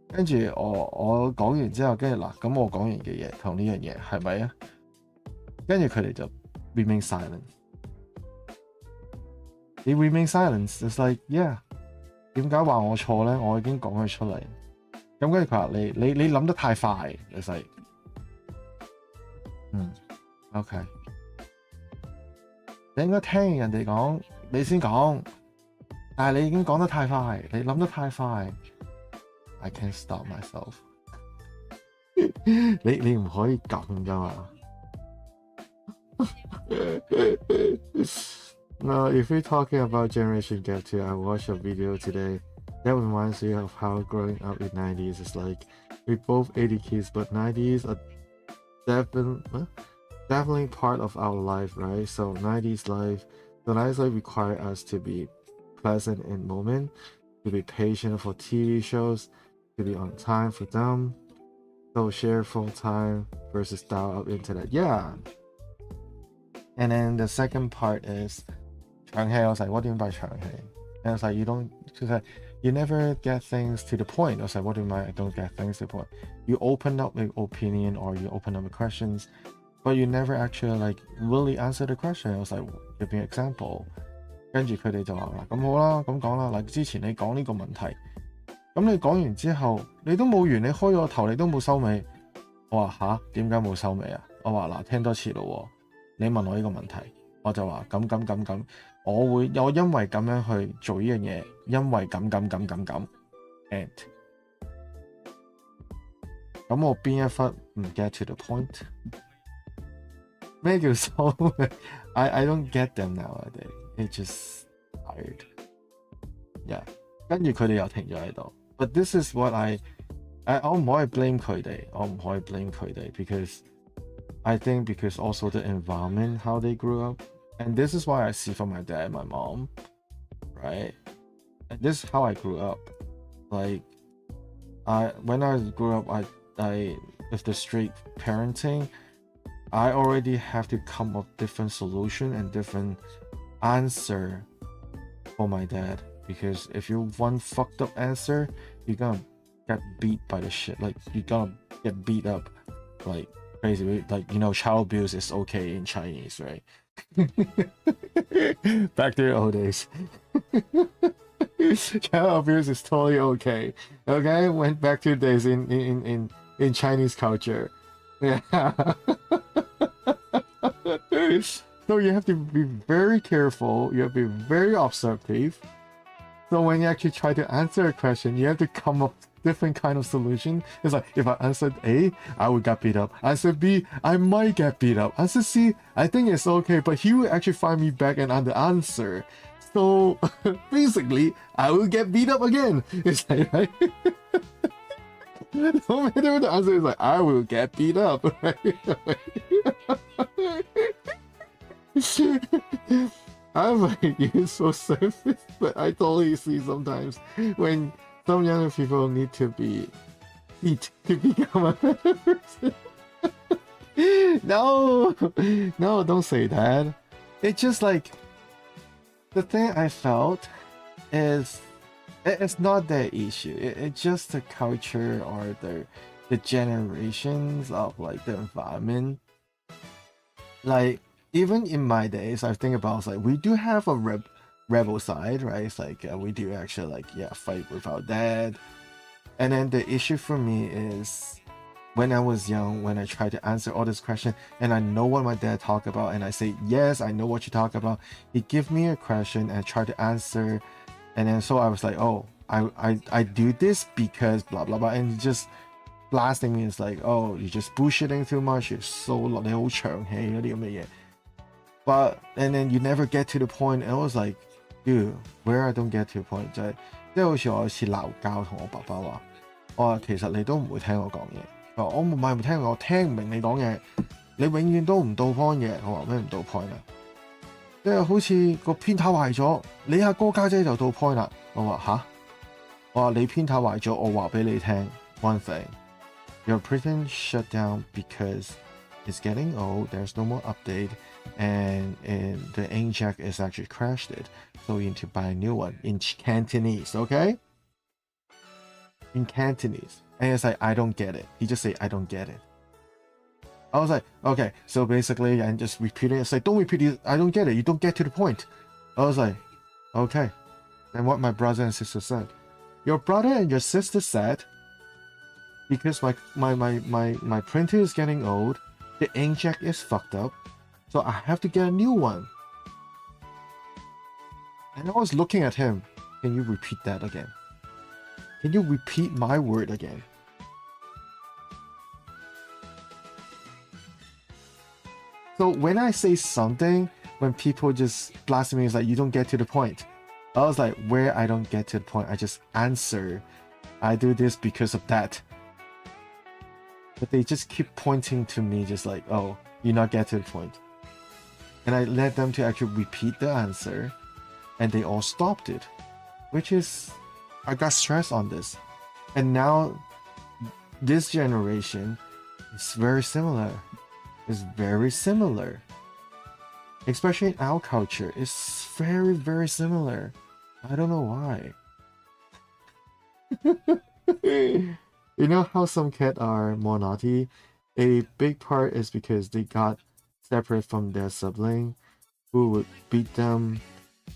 跟住我講完之後，跟住嗱，咁我講完嘅嘢同呢樣嘢係咪啊？跟住佢哋就 remain silent。你 remain silence，it's like yeah， 點解話我錯咧？我已經講佢出嚟。咁跟住佢話你諗得太快，it's like。OK， 你應該聽完人哋講，你先講，但係你已經講得太快，你諗得太快 ，I can't stop myself 你唔可以咁㗎嘛？No, if we're talking about generation gap too, I watched a video today that reminds me of how growing up in 90s is like. We both 80 kids, but 90s are definitely part of our life, right? So 90s life require us to be present in moment, to be patient for TV shows, to be on time for them. So share phone time versus dial-up internet. Yeah. And then the second part is 長氣. I was like, what do you mean by 長氣? And I was like, you never get things to the point. I was like, what do you mean I don't get things to the point? You open up with opinion or you open up with questions, but you never actually like really answer the question. I was like, give me an example. 跟住佢哋就話啦，咁好啦，咁講啦。嗱，之前你講呢個問題，咁你講完之後，你都冇完，你開咗個頭，你都冇收尾。我話吓，點解冇收尾啊？我話嗱，聽多次咯。你問我呢個問題，我就話咁。我因為咁樣去做呢樣嘢，因為咁 and 咁我邊一忽唔 get to the point？ 咩叫收尾？ I don't get them nowadays. It's just tired. Yeah， 跟住佢哋又停咗喺度。But this is what我唔可以 blame 佢哋，because I think because also the environment how they grew up. And this is why I see from my dad and my mom, right? And this is how I grew up. Like, when I grew up, I with the strict parenting, I already have to come up different solution and different answer for my dad. Because if you one fucked up answer, you're gonna get beat by the shit. Like, you're gonna get beat up, like crazy. Like, child abuse is okay in Chinese, right? Back to the old days. Child abuse is totally okay. Okay, went back to the days in Chinese culture. Yeah. So you have to be very careful. You have to be very observative. So when you actually try to answer a question, you have to come up with different kind of solution. It's like, if I answered A, I would get beat up. Answer B, I might get beat up. Answer C, I think it's okay, but he will actually find me back and on the answer. So basically, I will get beat up again. It's like, right? No matter what the answer is, like, I will get beat up, right? I'm like useful service, but I totally see sometimes when some younger people need to be beat to become a better person. No, don't say that. It's just like, the thing I felt is, it's not the issue. It's just the culture or the generations of like the environment. Like, even in my days, I think about, like, we do have a rebel side, right? It's like, we do actually, like, fight with our dad. And then the issue for me is, when I was young, when I tried to answer all this question, and I know what my dad talked about, and I say, yes, I know what you talk about. He give me a question and try to answer. And then so I was like, oh, I do this because blah, blah, blah. And just blasting me is like, oh, you're just bullshitting too much. You're so, 你好長氣嗰啲咁嘅嘢。But, and then you never get to the point. And I was like, Dude, where I don't get to the point 就係即係好似我有一次鬧交同我爸爸話，我話其實你都唔會聽我講嘢。我唔係唔聽我聽唔明你講嘢，你永遠都唔到 point 嘅。我話咩唔到 point 啊？即係好似個編頭壞咗，你阿哥家姐就到 point 啦。我話吓，我話你編頭壞咗，我話俾你聽 one thing, your printing shut down because it's getting old, there's no more update, and the inkjet is actually crashed it, so you need to buy a new one in Cantonese, okay? In Cantonese. And it's like, I don't get it. He just say, I don't get it. I was like, okay, so basically, and just repeat it. It's like, don't repeat it. I don't get it. You don't get to the point. I was like, okay. And what my brother and sister said, your brother and your sister said, because my printer is getting old, the inkjet is fucked up, so I have to get a new one. And I was looking at him. Can you repeat that again? Can you repeat my word again? So when I say something, when people just blast me, it's like, you don't get to the point. I was like, where I don't get to the point, I just answer. I do this because of that. But they just keep pointing to me just like, oh, you not get to the point. And I led them to actually repeat the answer. And they all stopped it. Which is, I got stressed on this. And now, this generation is very similar. It's very similar. Especially in our culture, it's very, very similar. I don't know why. You know how some kids are more naughty? A big part is because they got separate from their sibling, who would beat them,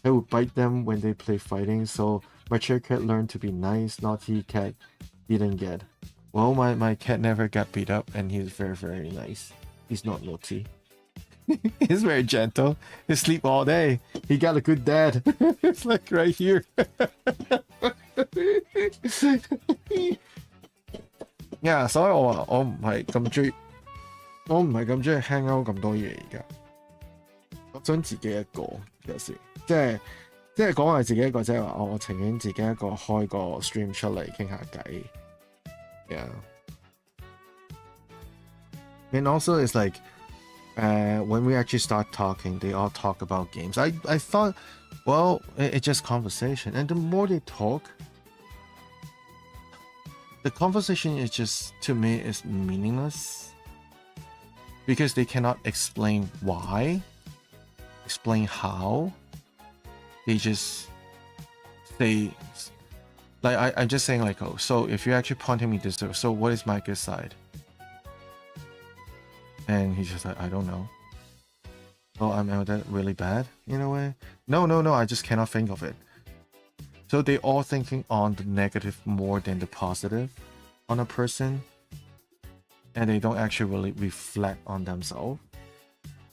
they would bite them when they play fighting. So mature cat learned to be nice, naughty cat didn't get. Well, my cat never got beat up, and he's very, very nice. He's not naughty. He's very gentle. He sleep all day. He got a good dad. It's like right here. Yeah, 所以我話我唔係咁中意hang out 咁多嘢而家。我想自己一個有時，即係講話自己一個，即係話我情願自己一個開個 stream 出嚟傾下偈。Yeah. And also it's like when we actually start talking, they all talk about games. I thought, well, it's just conversation. And the more they talk, the conversation is just, to me, is meaningless. Because they cannot explain why, explain how. They just say, like, I'm just saying like, oh, so if you're actually pointing me this, so what is my good side? And he's just like, I don't know. Oh, am that really bad in a way? No, I just cannot think of it. So they all thinking on the negative more than the positive on a person. And they don't actually really reflect on themselves.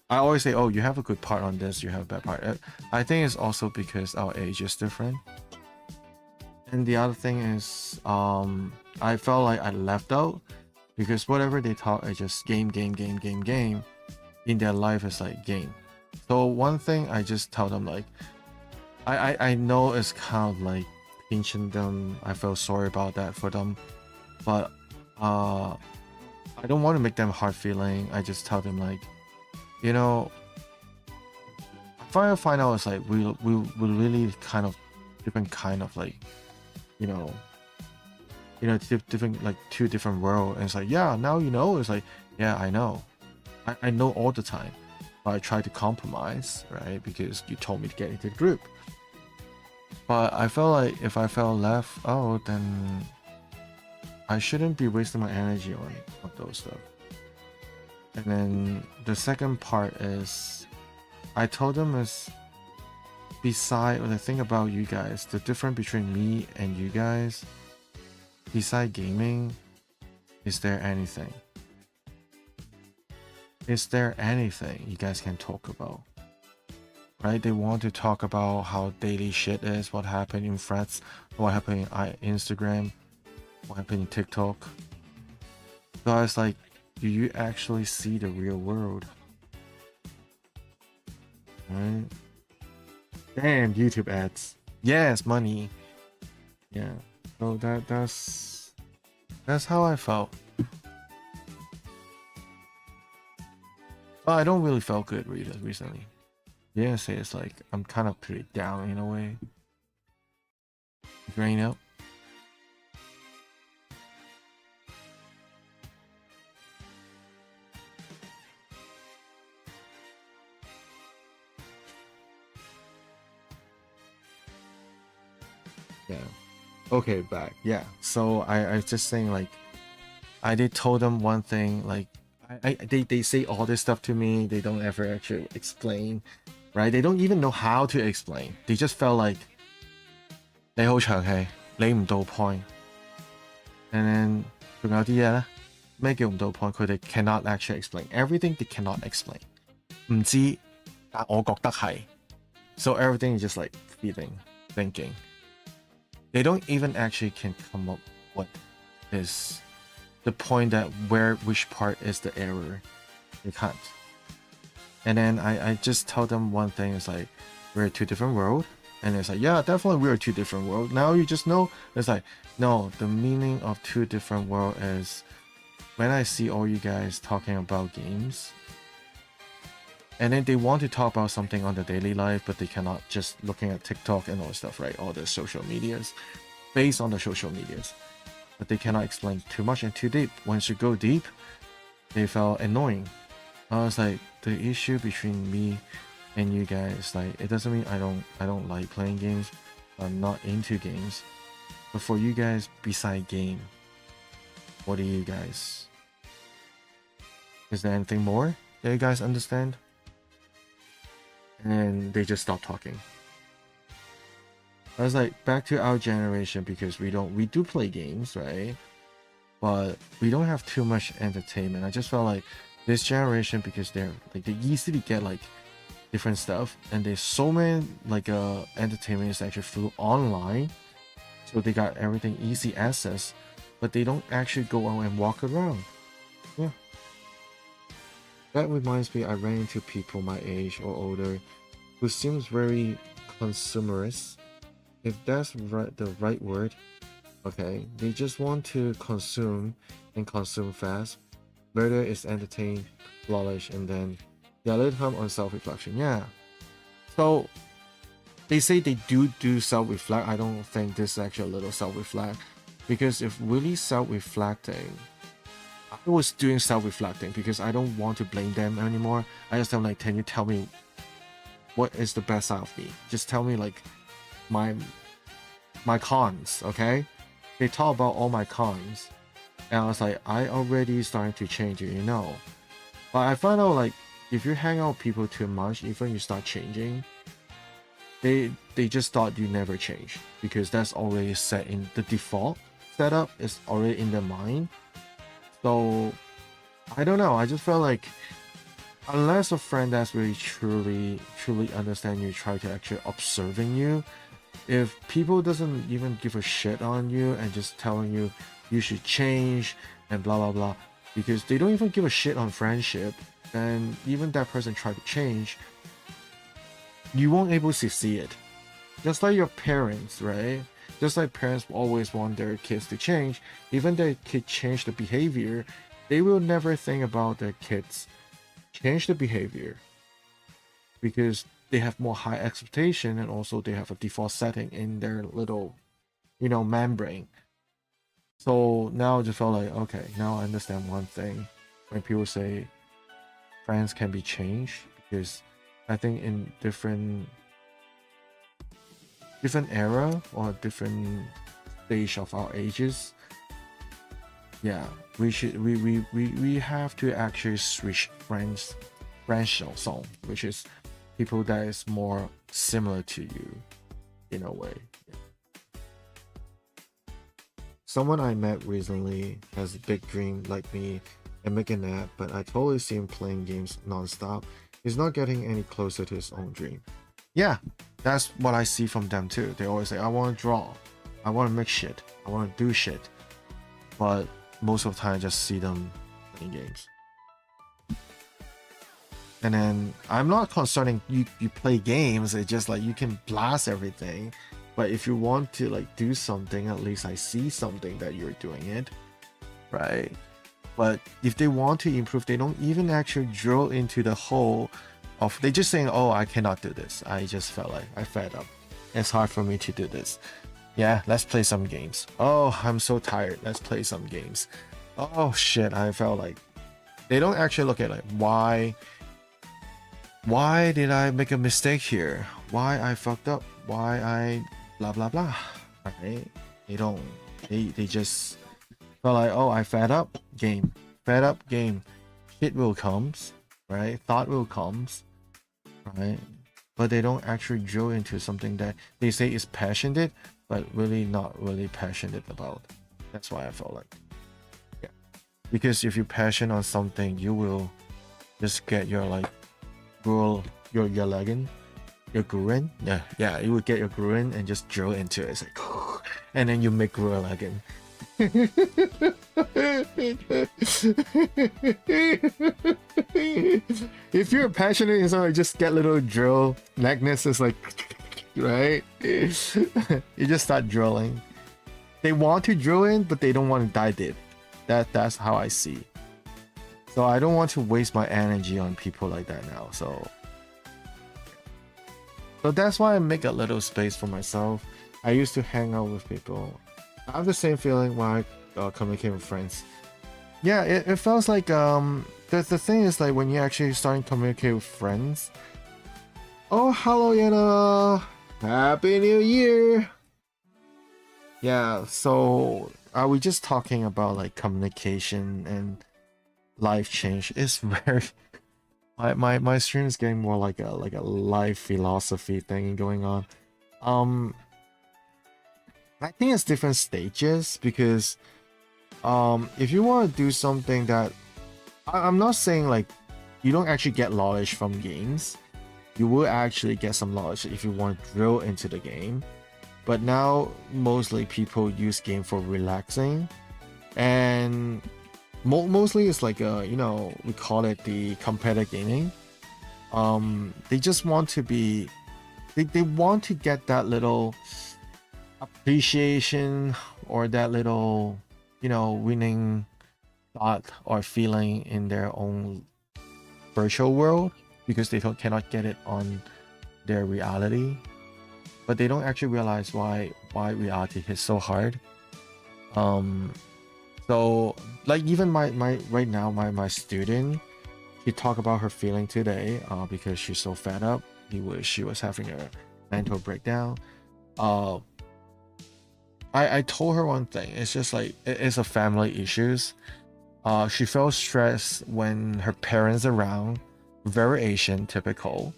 I always say, oh, you have a good part on this, you have a bad part. I think it's also because our age is different. And the other thing is, I felt like I left out. Because whatever they talk is just game. In their life is like game. So one thing I just tell them, like, I know it's kind of like pinching them. I feel sorry about that for them. But I don't want to make them hard feeling. I just tell them like, you know, I find out it's like we really kind of different kind of like, you know, different, like two different worlds. And it's like, yeah, now you know. It's like, yeah, I know. I know all the time. But I try to compromise, right? Because you told me to get into the group. But I felt like if I felt left out, then I shouldn't be wasting my energy on those stuff. And then the second part is, I told them is, beside, or the thing about you guys, the difference between me and you guys, beside gaming, is there anything? Is there anything you guys can talk about? Right? They want to talk about how daily shit is, what happened in Threads, what happened in Instagram, what happened in TikTok. So I was like, do you actually see the real world? Right? Damn, YouTube ads. Yes, money. Yeah. So that's how I felt. But I don't really feel good recently. Yeah, say it's like I'm kind of pretty down in a way. Drain out. Yeah. Okay, back. Yeah. So I just saying like I did told them one thing, like they say all this stuff to me, they don't ever actually explain, right? They don't even know how to explain. They just felt like 你好長氣，你唔到 point。And then 仲有啲嘢咧，咩叫唔到 point？佢哋 cannot actually explain everything. They cannot explain。唔知，但我覺得係。So everything is just like feeling, thinking. They don't even actually can come up what is the point that which part is the error. They can't. And then I just tell them one thing is like we're two different worlds. And it's like, yeah, definitely we're two different worlds. Now you just know it's like, no, the meaning of two different worlds is when I see all you guys talking about games, and then they want to talk about something on the daily life, but they cannot just looking at TikTok and all this stuff, right? All the social medias, based on the social medias. But they cannot explain too much and too deep. Once you go deep, they felt annoying. I was like, the issue between me and you guys, like, it doesn't mean I don't like playing games. I'm not into games. But for you guys, beside game, what do you guys? Is there anything more that you guys understand? And they just stopped talking. I was like, back to our generation, because we do play games, right? But we don't have too much entertainment. I just felt like this generation, because they easily get like different stuff, and there's so many like entertainment is actually through online, so they got everything easy access, but they don't actually go out and walk around. Yeah, that reminds me, I ran into people my age or older who seems very consumerist, if that's the right word. Okay, they just want to consume and consume fast, whether it's entertain, flawless, and then a little time on self-reflection. Yeah, so they say they do self-reflect. I don't think this is actually a little self-reflect, because if really self-reflecting, I was doing self-reflecting because I don't want to blame them anymore. I just tell them, like, can you tell me what is the best side of me? Just tell me like my cons, okay? They talk about all my cons, and I was like, I already starting to change it, you know. But I find out like if you hang out with people too much, even you start changing, they just thought you never change, because that's already set in the default setup is already in their mind. So I don't know, I just felt like unless a friend that's really truly understand you, try to actually observing you, if people doesn't even give a shit on you and just telling you you should change and blah blah blah, because they don't even give a shit on friendship, and even that person try to change, you won't able to see it. Just like your parents, right? Just like parents always want their kids to change, even their kid change the behavior, they will never think about their kids change the behavior, because they have more high expectation, and also they have a default setting in their little, membrane. So now I just felt like, okay, now I understand one thing when people say friends can be changed, because I think in different era or different stage of our ages, yeah, we have to actually switch friendship zone, which is people that is more similar to you in a way. Yeah. Someone I met recently has a big dream like me and make an app, but I totally see him playing games non-stop. He's not getting any closer to his own dream. Yeah, that's what I see from them too. They always say, I want to draw, I want to make shit, I want to do shit. But most of the time I just see them playing games. And then I'm not concerning you play games, it's just like you can blast everything. But if you want to like do something, at least I see something that you're doing it, right? But if they want to improve, they don't even actually drill into the whole of, they just saying, oh, I cannot do this. I just felt like I fed up. It's hard for me to do this. Yeah, let's play some games. Oh, I'm so tired. Let's play some games. Oh shit, I felt like they don't actually look at like why did I make a mistake here? Why I fucked up? Why I blah blah blah. Right? They don't. They just felt like, oh, I fed up, game. Fed up, game. Shit will comes, right? Thought will comes, right? But they don't actually drill into something that they say is passionate, but really not really passionate about. That's why I felt like, yeah. Because if you're passionate on something, you will just get your like your lagging, your gruin. Yeah, you would get your gruin and just drill into it. It's like, and then you make gruin lagging. If you're passionate in something, just get little drill lagness is like, right? You just start drilling. They want to drill in, but they don't want to die dead. That's how I see. So I don't want to waste my energy on people like that now. So that's why I make a little space for myself. I used to hang out with people. I have the same feeling when I communicate with friends. Yeah, it feels like the thing is like when you actually starting to communicate with friends. Oh, hello, Yana. Happy New Year. Yeah, so are we just talking about like communication and life change? It's very my stream is getting more like a life philosophy thing going on. I think it's different stages because if you want to do something that I'm not saying like you don't actually get knowledge from games. You will actually get some knowledge if you want to drill into the game. But now mostly people use game for relaxing, and mostly it's like you know, we call it the competitive gaming. They just want to be they want to get that little appreciation or that little, you know, winning thought or feeling in their own virtual world because they cannot get it on their reality. But they don't actually realize why reality is so hard. So like even my right now my student, she talked about her feeling today because she's so fed up. She was having a mental breakdown. I told her one thing. It's just like it's a family issues. She felt stressed when her parents around, very Asian, typical.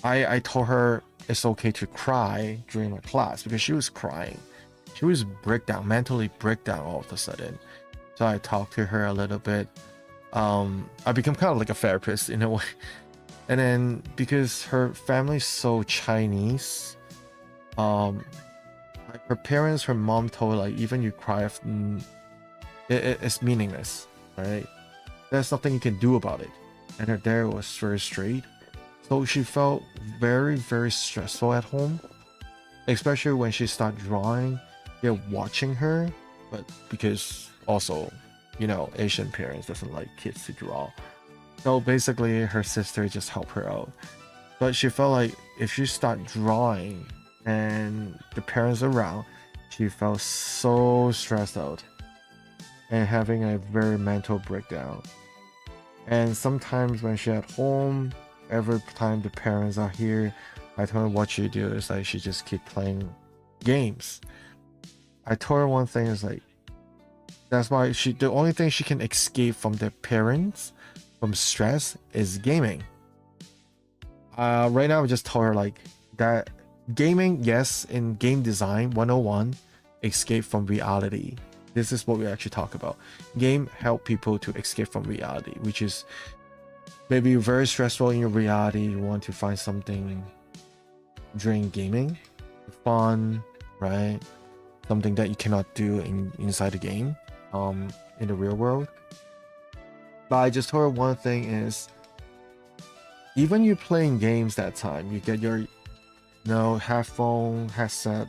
I told her it's okay to cry during my class because she was crying. She was mentally breakdown all of a sudden. So I talked to her a little bit. I become kind of like a therapist in a way. And then because her family's so Chinese, like her parents, her mom told her like even you cry, it's meaningless, right? There's nothing you can do about it. And her dad was very straight. So she felt very, very stressful at home, especially when she started drawing. They're watching her, but because also, you know, Asian parents doesn't like kids to draw. So basically her sister just helped her out. But she felt like if she start drawing and the parents around, she felt so stressed out and having a very mental breakdown. And sometimes when she's at home, every time the parents are here, I told her what she do is like she just keep playing games. I told her one thing is like that's why the only thing she can escape from their parents from stress is gaming. Right now I just told her like that gaming, yes, in game design 101, escape from reality. This is what we actually talk about. Game help people to escape from reality, which is maybe you're very stressful in your reality. You want to find something during gaming, fun, right? Something that you cannot do inside the game, in the real world. But I just heard one thing is, even you playing games that time, you get your headphone, headset,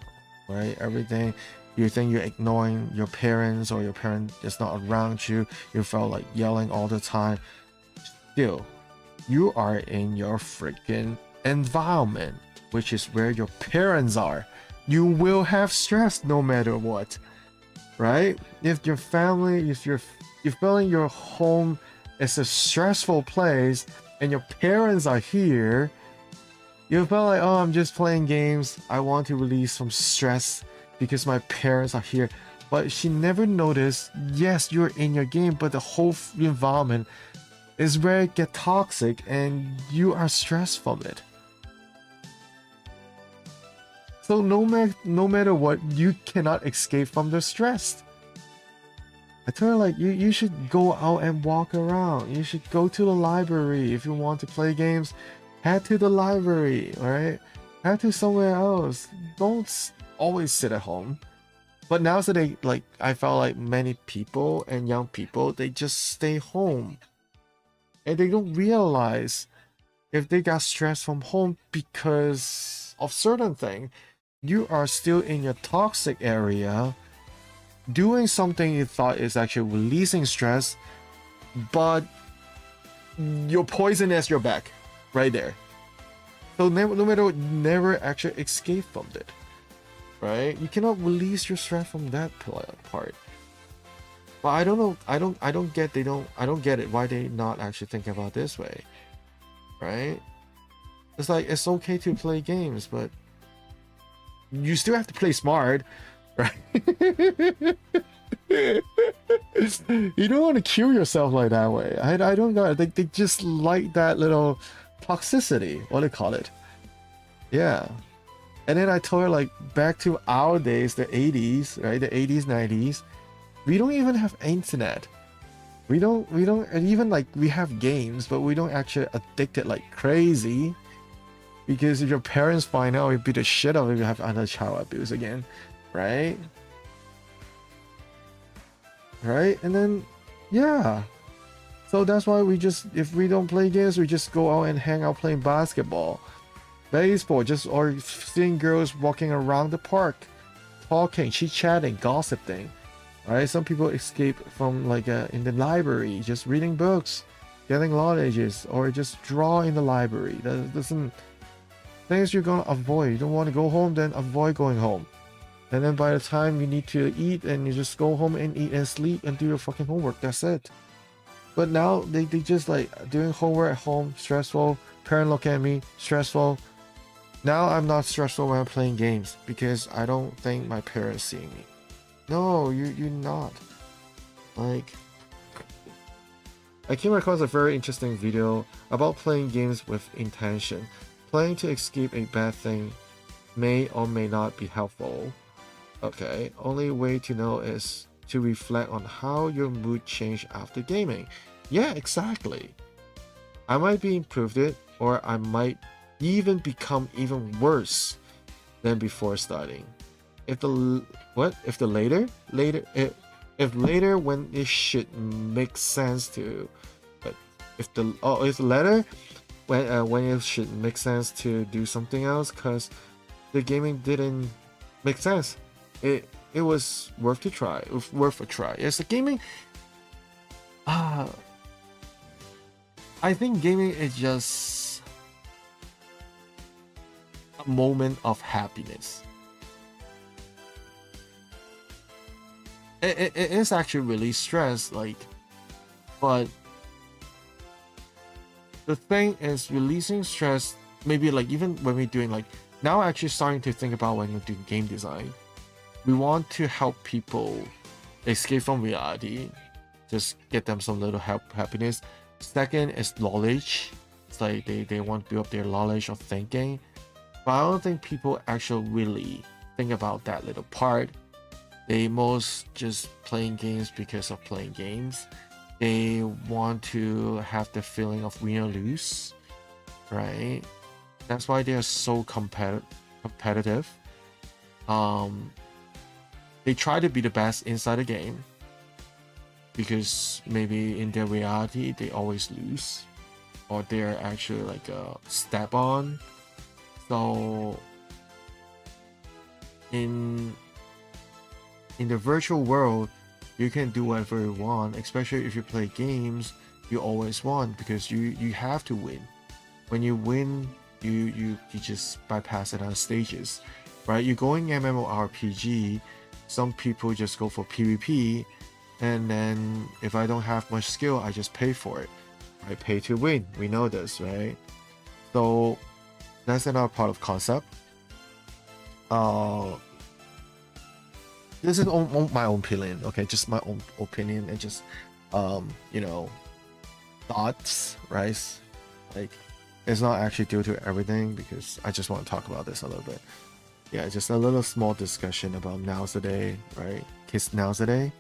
right? Everything. You think you're ignoring your parents or your parent is not around you. You felt like yelling all the time. Still, you are in your freaking environment, which is where your parents are. You will have stress no matter what, right? If your family, if you're feeling your home is a stressful place and your parents are here, you feel like, oh, I'm just playing games. I want to release some stress because my parents are here. But she never noticed, yes, you're in your game, but the whole environment is where it gets toxic and you are stressed from it. So no matter what, you cannot escape from the stress. I told her, like, you should go out and walk around. You should go to the library. If you want to play games, head to the library, alright? Head to somewhere else. Don't always sit at home. But nowadays, like, I felt like many people and young people, they just stay home. And they don't realize if they got stress from home because of certain thing, you are still in your toxic area, doing something you thought is actually releasing stress, but your poison is your back, right there. So no matter what, never actually escape from it, right? You cannot release your stress from that part. But I don't know. I don't get it. Why they not actually think about this way, right? It's like it's okay to play games, but you still have to play smart, right? You don't want to kill yourself like that way. I don't know. They just like that little toxicity. What do they call it? Yeah. And then I told her, like, back to our days, the 80s, right? The 80s, 90s. We don't even have internet. We don't, and even like we have games, but we don't actually addicted like crazy. Because if your parents find out, you beat the shit out of you, have another child abuse again, right? Right? And then, yeah. So that's why we just, if we don't play games, we just go out and hang out playing basketball, baseball, or seeing girls walking around the park, talking, chit-chatting, gossiping. Right? Some people escape from like in the library, just reading books, getting knowledges, or just draw in the library. That doesn't things you're gonna avoid. You don't want to go home, then avoid going home. And then by the time you need to eat, and you just go home and eat and sleep and do your fucking homework. That's it. But now they just like doing homework at home, stressful. Parent look at me, stressful. Now I'm not stressful when I'm playing games because I don't think my parents see me. No, you're not. Like, I came across a very interesting video about playing games with intention. Playing to escape a bad thing may or may not be helpful. Okay, only way to know is to reflect on how your mood changed after gaming. Yeah, exactly. I might be improved it, or I might even become even worse than before starting. If later when it should make sense to, but if the latter when it should make sense to do something else because the gaming didn't make sense. It was worth a try. Yes, the gaming. I think gaming is just a moment of happiness. It is actually really stress, like, but the thing is releasing stress. Maybe like even when we're doing like now, actually starting to think about when we're doing game design, we want to help people escape from reality, just get them some little happiness. Second is knowledge. It's like they want to build up their knowledge of thinking, but I don't think people actually really think about that little part. They most just playing games because of playing games. They want to have the feeling of win or lose, right? That's why they are so competitive. They try to be the best inside the game because maybe in their reality they always lose, or they're actually like a step on. So in the virtual world, you can do whatever you want, especially if you play games. You always won because you have to win. When you win, you just bypass it on stages, right? You go in MMORPG, some people just go for PvP, and then if I don't have much skill, I just pay for it. I pay to win. We know this, right? So that's another part of concept. This is my own opinion, okay? Just my own opinion and just you know, thoughts, right? Like, it's not actually due to everything, because I just want to talk about this a little bit. Yeah, just a little small discussion about nowadays, right? Kids nowadays.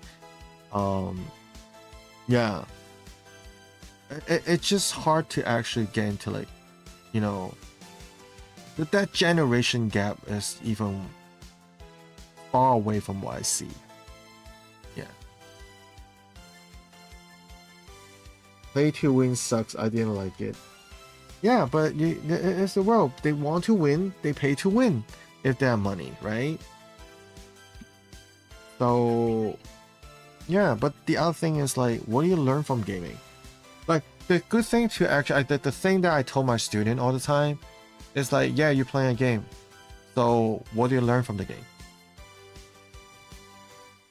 Yeah, it's just hard to actually get into, like, you know, that generation gap is even far away from what I see. Yeah. Play to win sucks. I didn't like it. Yeah, but it's the world. They want to win. They pay to win if they have money, right? So, yeah. But the other thing is, like, what do you learn from gaming? Like, the good thing to actually, the thing that I told my student all the time is, like, yeah, you're playing a game. So what do you learn from the game?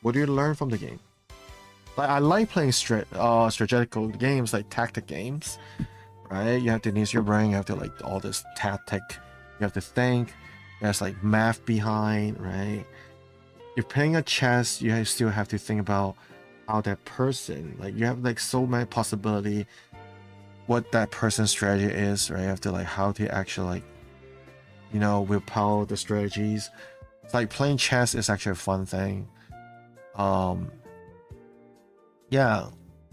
What do you learn from the game? Like, I like playing strategical games, like tactic games, right? You have to use your brain. You have to, like, all this tactic. You have to think. There's, like, math behind, right? You're playing a chess. You still have to think about how that person, like, you have, like, so many possibility what that person's strategy is, right? You have to, like, how to actually, like, you know, willpower the strategies. It's like playing chess is actually a fun thing. Yeah,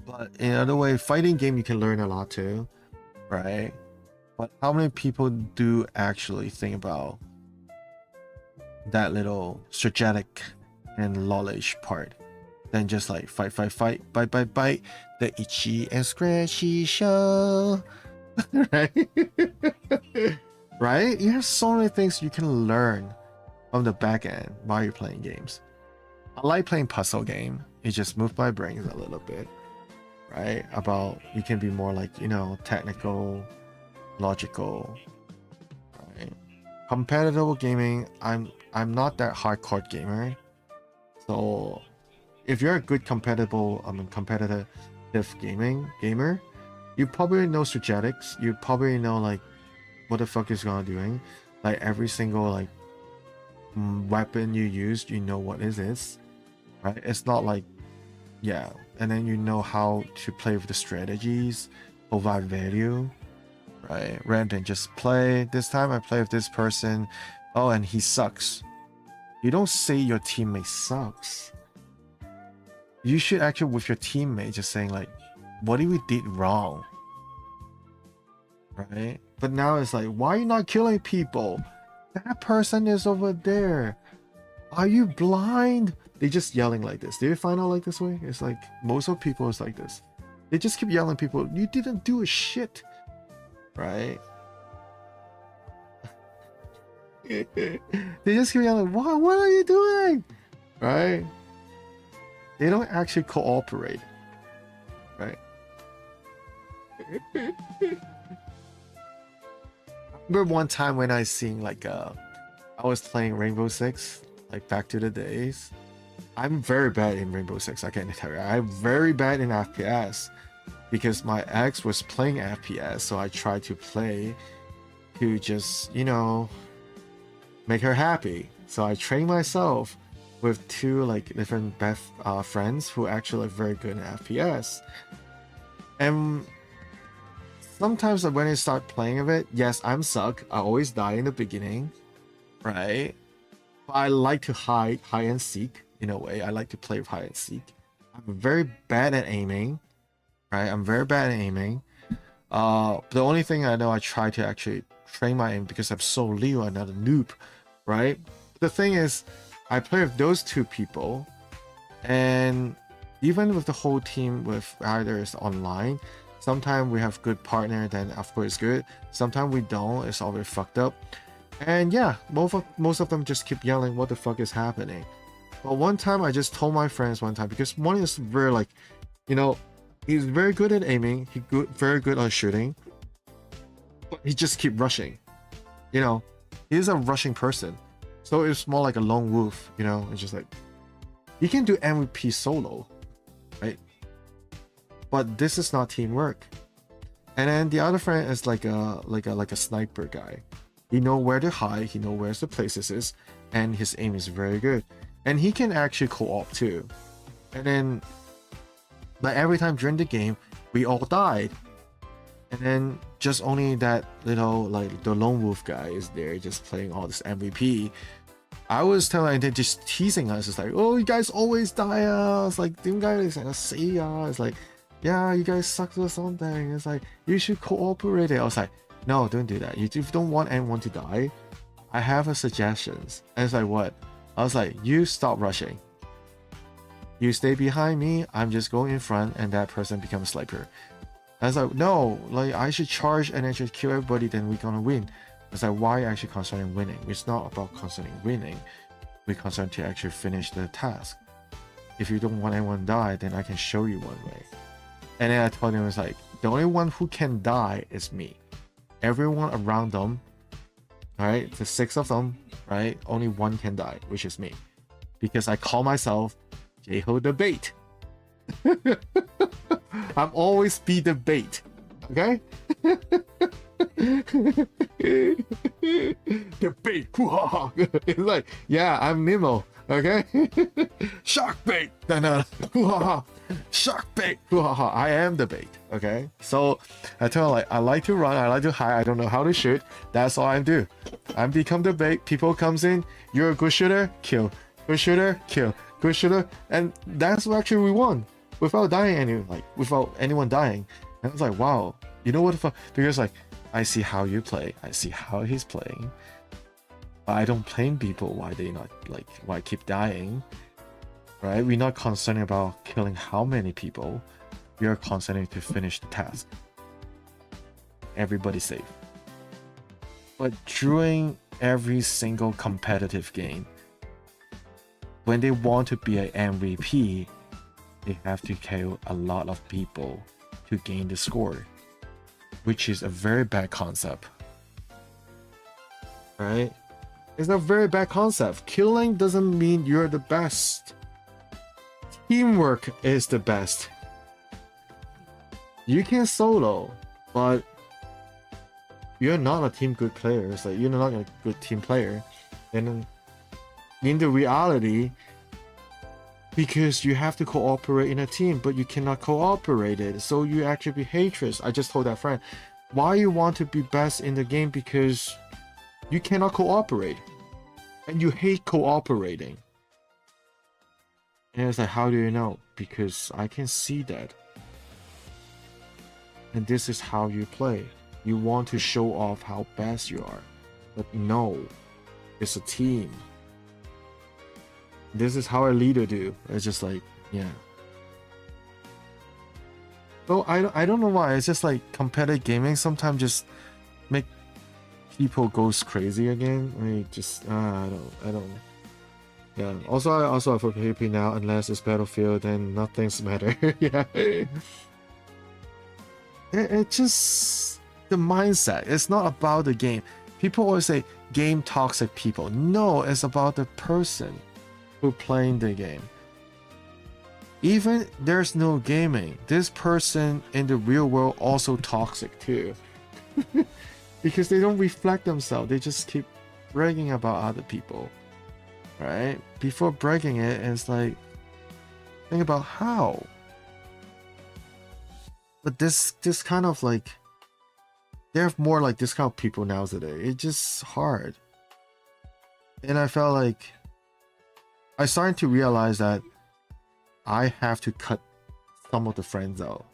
but in other way, fighting game you can learn a lot too, right? But how many people do actually think about that little strategic and knowledge part, than just like fight, bite, the itchy and scratchy show, right? Right? You have so many things you can learn from the back end while you're playing games. I like playing puzzle game. It just moves my brains a little bit, right? About, you can be more, like, you know, technical, logical, right? Competitive gaming, I'm not that hardcore gamer. So if you're a good competitive gamer, you probably know strategics. You probably know, like, what the fuck is gonna doing. Like, every single, like, weapon you use, you know what it is, right? It's not like, yeah, and then you know how to play with the strategies, provide value, right? Rather than just play, this time I play with this person, oh, and he sucks. You don't say your teammate sucks. You should actually, with your teammate, just saying, like, what did we did wrong, right? But now it's like, why are you not killing people? That person is over there. Are you blind? They just yelling like this. Did you find out like this way? It's like most of people is like this. They just keep yelling people, you didn't do a shit, right? They just keep yelling, what are you doing? Right? They don't actually cooperate, right? Remember one time when I seen, like, I was playing Rainbow Six, like, back to the days. I'm very bad in Rainbow Six, I can tell you. I'm very bad in FPS because my ex was playing FPS, so I tried to play to just, you know, make her happy. So I trained myself with two, like, different friends who actually are very good in FPS. And sometimes when I start playing of it, yes, I'm suck. I always die in the beginning, right? But I like to hide and seek. In a way, I like to play with hide and seek. I'm very bad at aiming, right? I'm very bad at aiming. The only thing I know, I try to actually train my aim because I'm so new, I'm not a noob, right? The thing is, I play with those two people, and even with the whole team, with either it's online, sometimes we have good partner, then of course it's good. Sometimes we don't, it's always fucked up. And yeah, most of them just keep yelling, what the fuck is happening? But one time I just told my friends one time, because one is very like, you know, he's very good at aiming, very good at shooting, but he just keep rushing. You know, he's a rushing person. So it's more like a lone wolf, you know, it's just like, you can do MVP solo, right? But this is not teamwork. And then the other friend is like a sniper guy. He know where to hide, he know where the places is, and his aim is very good. And he can actually co-op too. And then, but every time during the game, we all died. And then just only that little, like the lone wolf guy is there just playing all this MVP. I was telling them, just teasing us. It's like, oh, you guys always die. It's like, them guys say ya. It's like, yeah, you guys suck or something. It's like, you should cooperate. I was like, no, don't do that. If you don't want anyone to die, I have a suggestions. And it's like, what? I was like, you stop rushing. You stay behind me. I'm just going in front, and that person becomes a sniper. I was like, no, like I should charge and I should kill everybody, then we're gonna win. It's like, why actually concerning winning? It's not about concerning winning. We're concerned to actually finish the task. If you don't want anyone to die, then I can show you one way. And then I told him, it's like, the only one who can die is me. Everyone around them, right? The 6 of them, right? Only one can die, which is me. Because I call myself J-Ho the bait. I'm always be the bait. Okay? The bait. It's like, yeah, I'm Nemo. Okay? Shark bait. Shark bait. I am the bait. Okay? So I tell her, like, I like to run, I like to hide, I don't know how to shoot. That's all I do. I become the bait. People comes in, you're a good shooter, kill. Good shooter, kill. Good shooter, and that's what actually we won. Without dying without anyone dying. And I was like, wow, you know what the fuck? Because like, I see how you play, I see how he's playing, but I don't blame people why they not like, why keep dying, right? We're not concerned about killing how many people, we are concerned to finish the task. Everybody's safe. But during every single competitive game, when they want to be an MVP, they have to kill a lot of people to gain the score, which is a very bad concept, right? It's a very bad concept. Killing doesn't mean you're the best. Teamwork is the best. You can solo, but you're not a team good player. It's like, you're not a good team player. And in the reality, because you have to cooperate in a team, but you cannot cooperate it, so you actually be hatred. I just told that friend, why you want to be best in the game? Because you cannot cooperate, and you hate cooperating. And it's like, how do you know? Because I can see that. And this is how you play. You want to show off how best you are, but no, it's a team. This is how a leader do. It's just like, yeah. So I don't know why. It's just like competitive gaming sometimes just make people goes crazy again. I mean, just I don't. Yeah. Also I for PvP now. Unless it's Battlefield, then nothing's matter. Yeah. It just the mindset. It's not about the game. People always say game toxic people. No, it's about the person who playing the game. Even there's no gaming, this person in the real world also toxic too. Because they don't reflect themselves, they just keep bragging about other people, right? Before bragging it, it's like, think about how. But this kind of like, there's more like this kind of people nowadays. It's just hard. And I felt like I started to realize that I have to cut some of the friends out,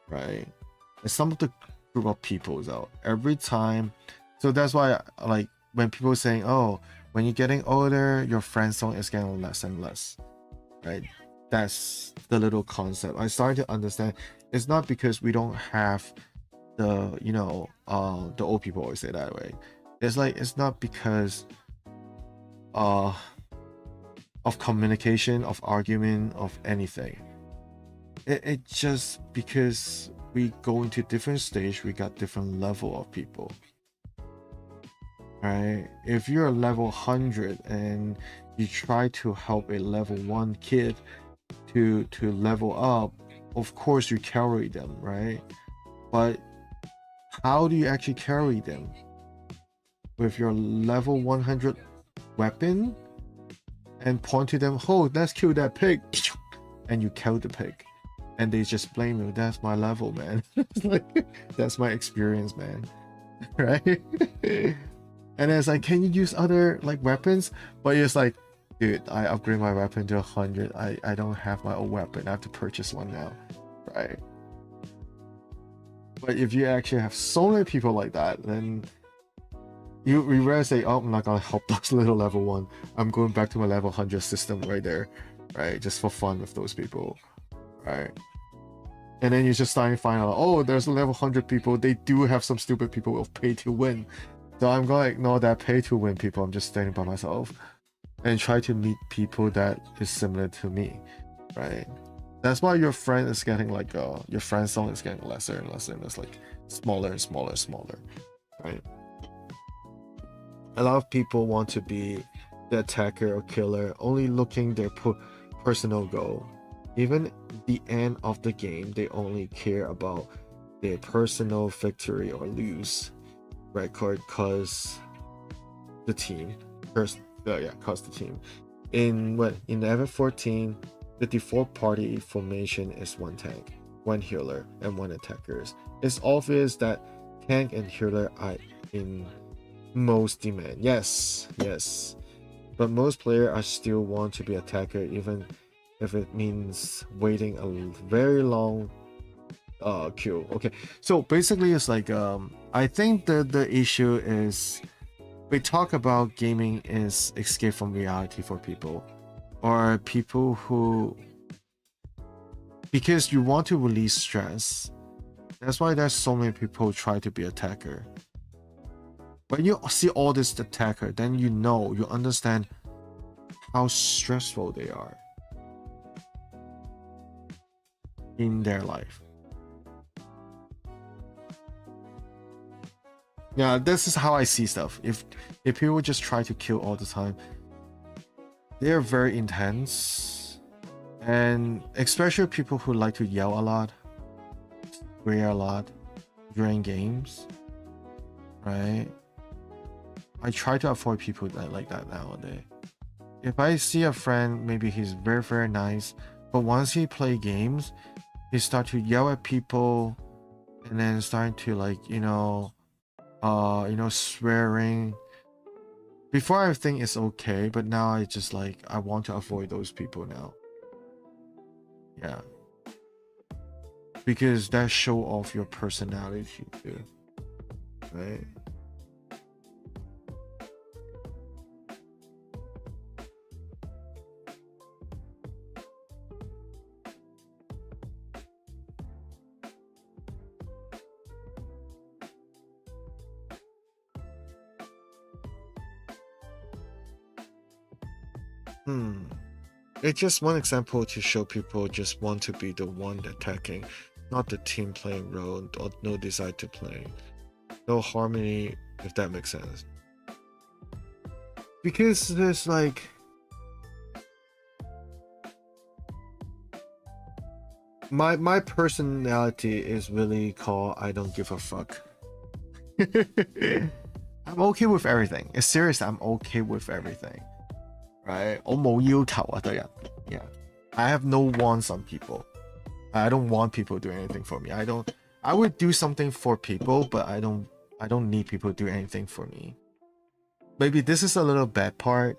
right? And some of the group of people out every time. So that's why, like, when people saying, oh, when you're getting older, your friend zone is getting less and less, right? that's the little concept. I started to understand it's not because we don't have the, you know, the old people always say that way. It's like, it's not because of communication, of argument, of anything. It just because we go into different stage, we got different level of people. Right? If you're a level 100 and you try to help a level 1 kid to level up, of course you carry them, right? But how do you actually carry them? With your level 100 weapon and point to them, oh, let's kill that pig, and you kill the pig, and they just blame you. That's my level, man. It's like, that's my experience, man. Right? And it's like, can you use other like weapons? But it's like, dude, I upgrade my weapon to 100. I don't have my own weapon. I have to purchase one now, right? But if you actually have so many people like that, then you rarely say, oh, I'm not gonna help those little level 1. I'm going back to my level 100 system right there, right? Just for fun with those people, right? And then you just start to find out, oh, there's a level 100 people. They do have some stupid people with pay to win. So I'm gonna ignore that pay to win people. I'm just standing by myself and try to meet people that is similar to me, right? That's why your friend is getting like your friend zone is getting lesser and lesser, and it's like smaller and smaller and smaller, right? A lot of people want to be the attacker or killer, only looking their personal goal. Even the end of the game, they only care about their personal victory or lose record, cause the team. Cause the team. In Ever 14, the default party formation is 1 tank, 1 healer, and 1 attackers. It's obvious that tank and healer are in most demand. Yes. But most players are still want to be attacker, even if it means waiting a very long queue. Okay, so basically it's like I think the issue is we talk about gaming is escape from reality for people, or people who, because you want to release stress. That's why there's so many people try to be attacker. When you see all this attacker, then you understand how stressful they are in their life. Yeah, this is how I see stuff. If people just try to kill all the time, they're very intense, and especially people who like to yell a lot, swear a lot during games, right? I try to avoid people that like that nowadays. If I see a friend, maybe he's very, very nice, but once he play games, he start to yell at people, and then starting to like, swearing. Before I think it's okay, but now I just like, I want to avoid those people now. Yeah. Because that show off your personality too, right? It's just one example to show people just want to be the one attacking, not the team playing role, or no desire to play. No harmony, if that makes sense. Because there's like, my personality is really called I don't give a fuck. I'm okay with everything. It's serious, I'm okay with everything. Right? 我冇要求啊，對人。Yeah. I have no wants on people. I don't want people doing anything for me. I would do something for people, but I don't need people to do anything for me. Maybe this is a little bad part,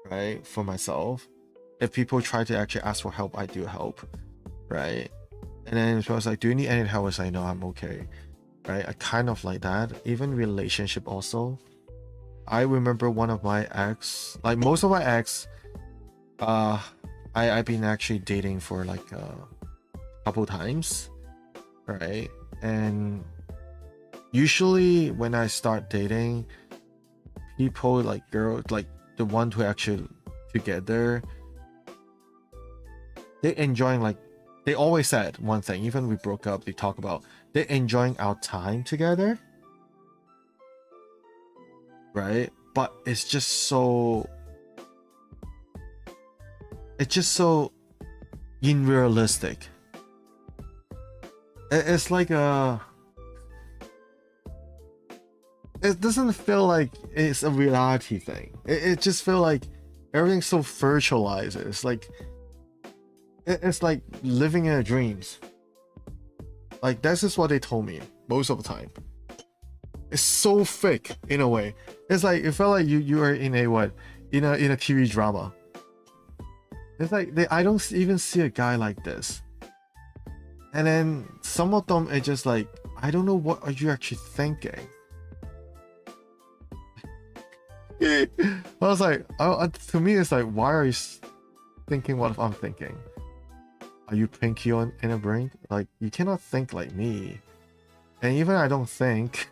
right? For myself. If people try to actually ask for help, I do help. Right? And then if I was like, do you need any help? I was like, no, I'm okay. Right? I kind of like that. Even relationship also. I remember one of my ex, like most of my ex, I've been actually dating for like a couple times, right? And usually when I start dating, people like girls, like the one who actually together, they enjoying like they always said one thing. Even we broke up, they talk about they're enjoying our time together, right? But it's just so unrealistic. It's like it doesn't feel like it's a reality thing. It just feel like everything's so virtualized. It's like living in a dreams. Like that's just what they told me most of the time. It's so fake in a way. It's like it felt like you are in a in a TV drama. It's like I don't even see a guy like this. And then some of them are just like, I don't know, what are you actually thinking? I was like, to me it's like, why are you thinking what I'm thinking? Are you pinky in a brain? Like, you cannot think like me. And even I don't think,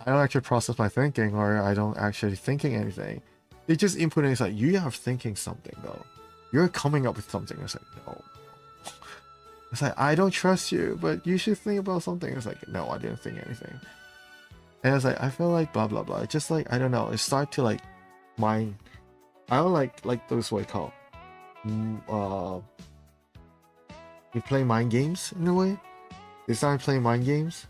I don't actually process my thinking, or I don't actually thinking anything. They just input and it's like, you are thinking something though. You're coming up with something. It's like, no. It's like, I don't trust you, but you should think about something. It's like, no, I didn't think anything. And it's like, I feel like blah blah blah. It's just like, I don't know. It start to like mind. I don't like those what I call you play mind games in a way. They start playing mind games.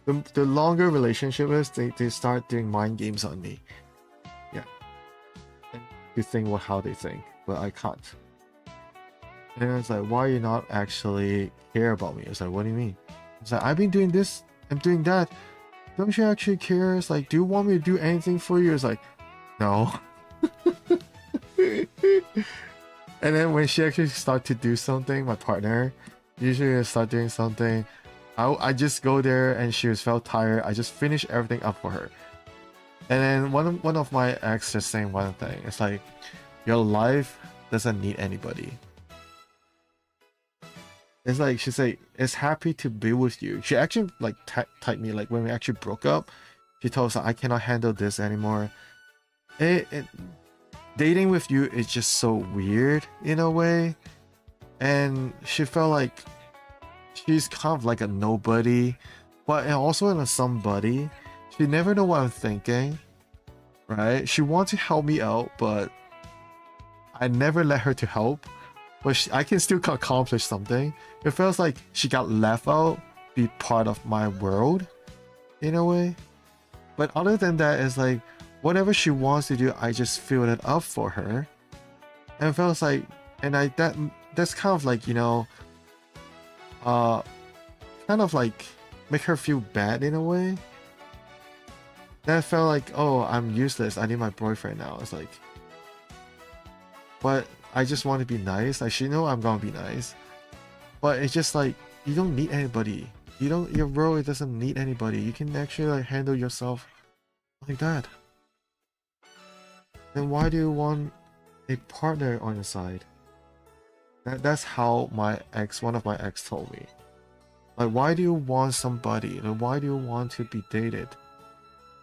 The longer relationship is, they start doing mind games on me. Yeah. You think what how they think, but I can't. And it's like, why are you not actually care about me? It's like, what do you mean? It's like, I've been doing this, I'm doing that. Don't you actually care? It's like, do you want me to do anything for you? It's like, no. And then when she actually start to do something, my partner, usually start doing something, I just go there and she felt tired. I just finish everything up for her. And then one of my ex just saying one thing. It's like, your life doesn't need anybody. It's like, she said, it's happy to be with you. She actually like typed me, like when we actually broke up, she told us, I cannot handle this anymore. Dating with you is just so weird in a way. And she felt like she's kind of like a nobody, but also in a somebody. She never know what I'm thinking, right? She wants to help me out, but I never let her to help. But I can still accomplish something. It feels like she got left out, be part of my world, in a way. But other than that, it's like, whatever she wants to do, I just fill it up for her. And it feels like, and that's kind of like, you know, kind of like make her feel bad in a way. Then I felt like, oh, I'm useless. I need my boyfriend now. It's like, but I just want to be nice. Like, she know I'm gonna be nice. But it's just like, you don't need anybody. Your world doesn't need anybody. You can actually like handle yourself like that. Then why do you want a partner on your side? That's how one of my ex told me. Like, why do you want somebody? Like, why do you want to be dated?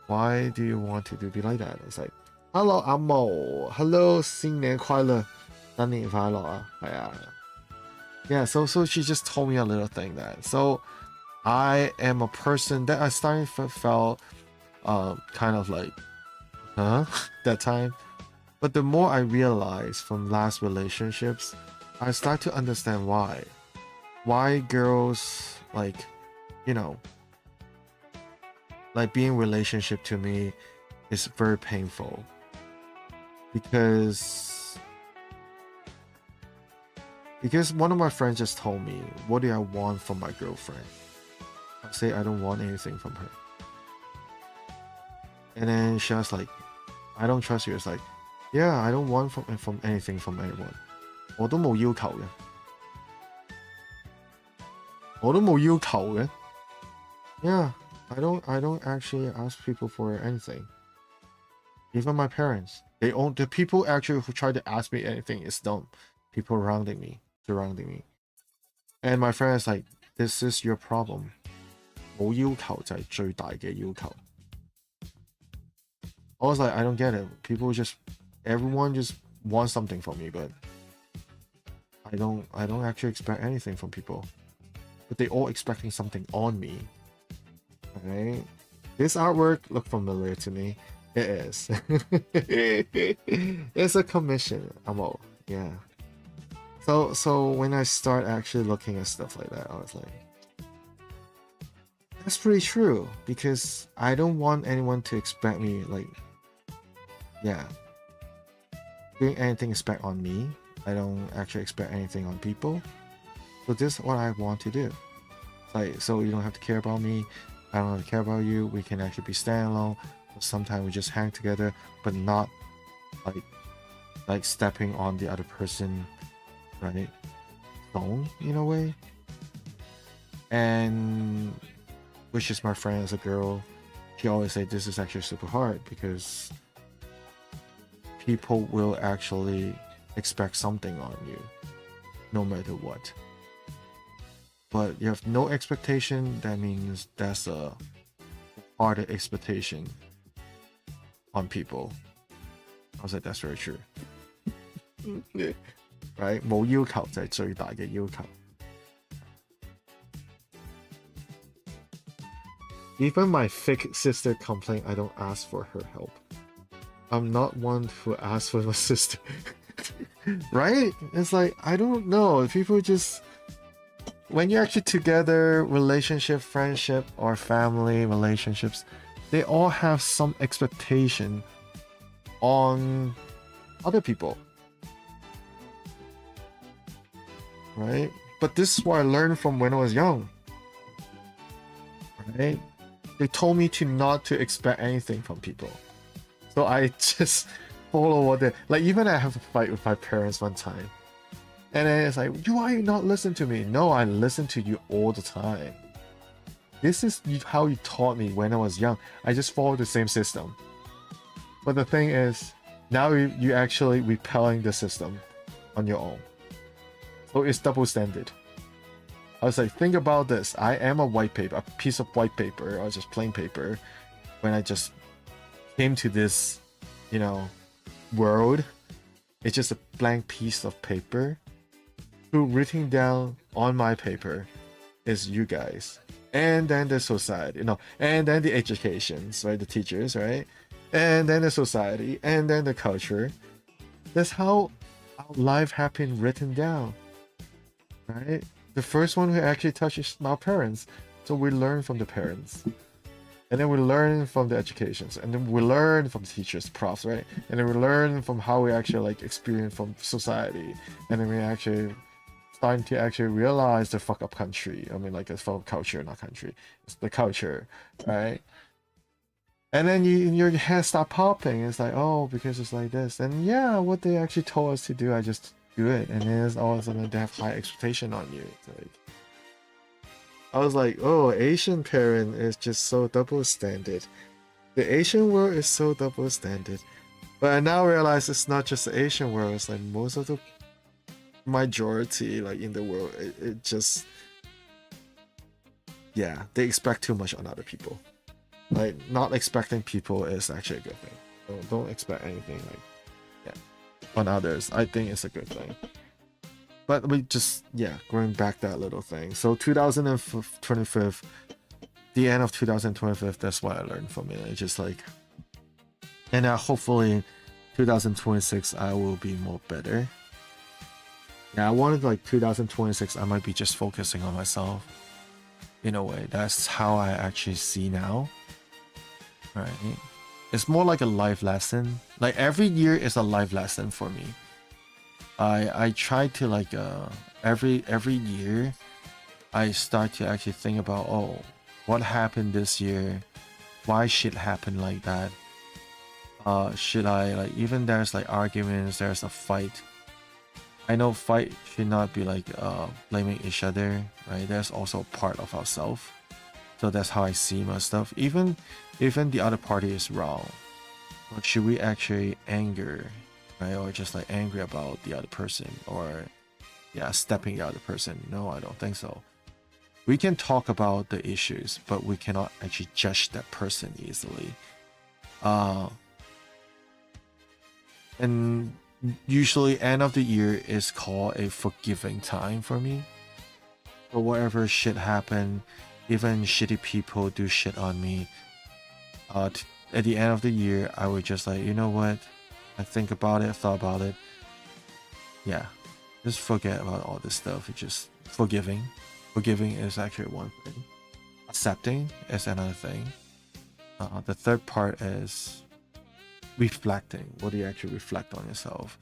Why do you want to be like that? It's like, hello 阿毛 hello 新年快乐 新年快樂啊 yeah, so she just told me a little thing that, so I am a person that I started felt kind of like that time. But the more I realized from last relationships, I start to understand why girls, like, you know, like being in relationship to me is very painful. Because one of my friends just told me, what do I want from my girlfriend? I say I don't want anything from her. And then she was like, I don't trust you. It's like, yeah, I don't want from anything from anyone. 我都冇要求嘅。我都冇要求嘅。Yeah, I don't actually ask people for anything. Even my parents, the people actually who try to ask me anything is dumb. people surrounding me. And my friend is like, this is your problem. 冇要求就係最大嘅要求。I was like, I don't get it. Everyone just wants something from me, but I don't actually expect anything from people. But they all expecting something on me. Right? This artwork look familiar to me. It is. It's a commission. Yeah. So when I start actually looking at stuff like that, I was like, that's pretty true, because I don't want anyone to expect me doing anything expect on me. I don't actually expect anything on people. So this is what I want to do. So you don't have to care about me. I don't have to care about you. We can actually be standalone. Sometimes we just hang together, but not like stepping on the other person, right? Zone in a way. And which is my friend as a girl, she always say this is actually super hard because people will actually expect something on you no matter what. But you have no expectation, that means that's a harder expectation on people. I was like, that's very true. Right? 冇要求就係最大嘅要求。Even my fake sister complained I don't ask for her help. I'm not one who asks for my sister. Right? It's like, I don't know. People just... When you're actually together, relationship, friendship, or family relationships, they all have some expectation on other people. Right? But this is what I learned from when I was young. Right? They told me not to expect anything from people. So I just follow what they... Like, even I have a fight with my parents one time. And then it's like, why you not listen to me? No, I listen to you all the time. This is how you taught me when I was young. I just follow the same system. But the thing is, now you actually repelling the system on your own. So it's double standard. I was like, think about this. I am a piece of white paper, or just plain paper. When I just came to this, world, it's just a blank piece of paper. Who written down on my paper is you guys. And then the society, and then the educations, right? The teachers, right? And then the society, and then the culture. That's how our life has been written down, right? The first one who actually touches our parents. So we learn from the parents. And then we learn from the educations. And then we learn from the teachers, profs, right? And then we learn from how we actually experience from society. And then we actually starting to actually realize the fuck up country. I mean, it's fuck up culture, not country. It's the culture, right? And then your head start popping. It's like, oh, because it's like this. And yeah, what they actually told us to do, I just do it. And then it's all of a sudden they have high expectation on you. It's like, I was like, oh, Asian parent is just so double standard. The Asian world is so double standard. But I now realize it's not just the Asian world. It's like most of the majority in the world, it just, yeah, they expect too much on other people. Not expecting people is actually a good thing. Don't expect anything on others. I think it's a good thing. But we just, going back that little thing. So 2025, the end of 2025, that's what I learned from it. It's just and hopefully 2026 I will be more better. Yeah, I wanted 2026 I might be just focusing on myself. In a way, that's how I actually see now. Right? It's more like a life lesson. Every year is a life lesson for me. I try to every year I start to actually think about, oh, what happened this year? Why shit happened like that? Should I even there's arguments, there's a fight. I know fight should not be blaming each other, right? There's also part of ourselves. So that's how I see my stuff. Even the other party is wrong. But should we actually anger right? Or just like angry about the other person, or yeah, stepping the other person. No, I don't think so. We can talk about the issues, but we cannot actually judge that person easily. And usually end of the year is called a forgiving time for me. For whatever shit happened, even shitty people do shit on me. At the end of the year, I would just like, you know what? I think about it, thought about it. Yeah, just forget about all this stuff. It's just forgiving. Forgiving is actually one thing. Accepting is another thing. The third part is reflecting. What do you actually reflect on yourself?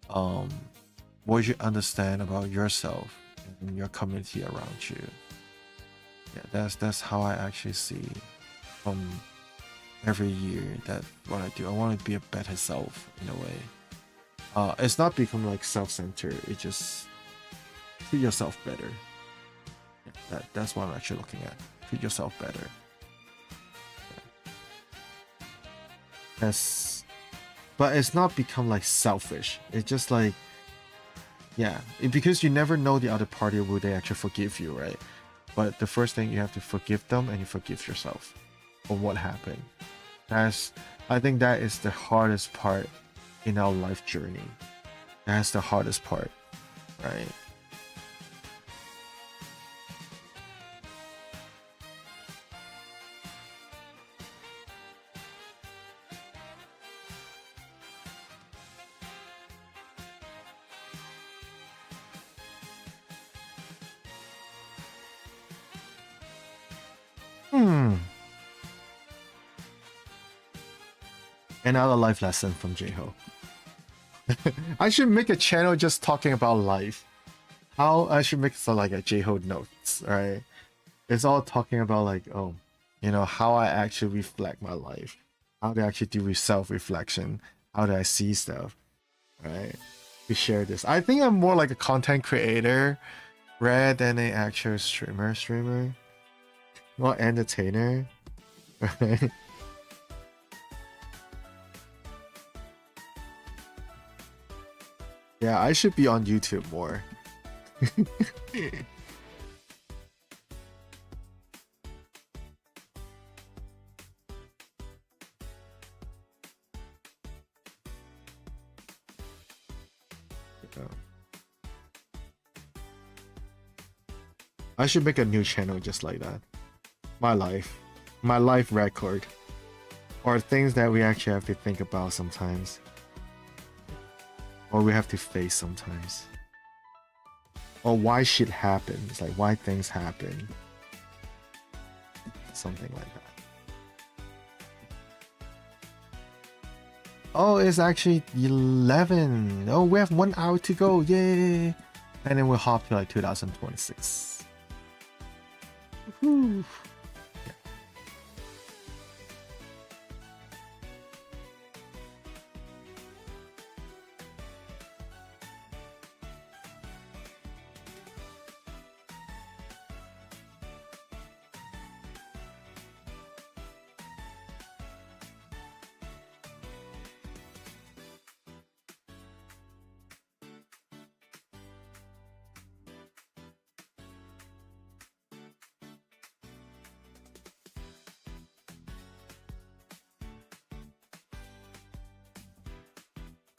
What do you understand about yourself and your community around you? Yeah, that's how I actually see from every year that what I do. I want to be a better self in a way. It's not become like self-centered. It just treat yourself better. Yeah, that's what I'm actually looking at. Treat yourself better. Yeah. But it's not become like selfish. It's just like, yeah, because you never know the other party, will they actually forgive you, right? But the first thing, you have to forgive them and you forgive yourself for what happened. I think that is the hardest part in our life journey. That's the hardest part, right? Another life lesson from J-Ho. I should make a channel just talking about life. How I should make so like a J-Ho notes, right? It's all talking about like, oh, you know, how I actually reflect my life. How do I actually do self-reflection? How do I see stuff? Right? We share this. I think I'm more like a content creator rather than an actual streamer. More entertainer. Right? Yeah, I should be on YouTube more. I should make a new channel just like that. My life record, or things that we actually have to think about sometimes, or we have to face sometimes, or why shit happens, like why things happen, something like that. Oh, it's actually 11. Oh, we have 1 hour to go. Yay! And then we'll hop to like 2026. Woohoo!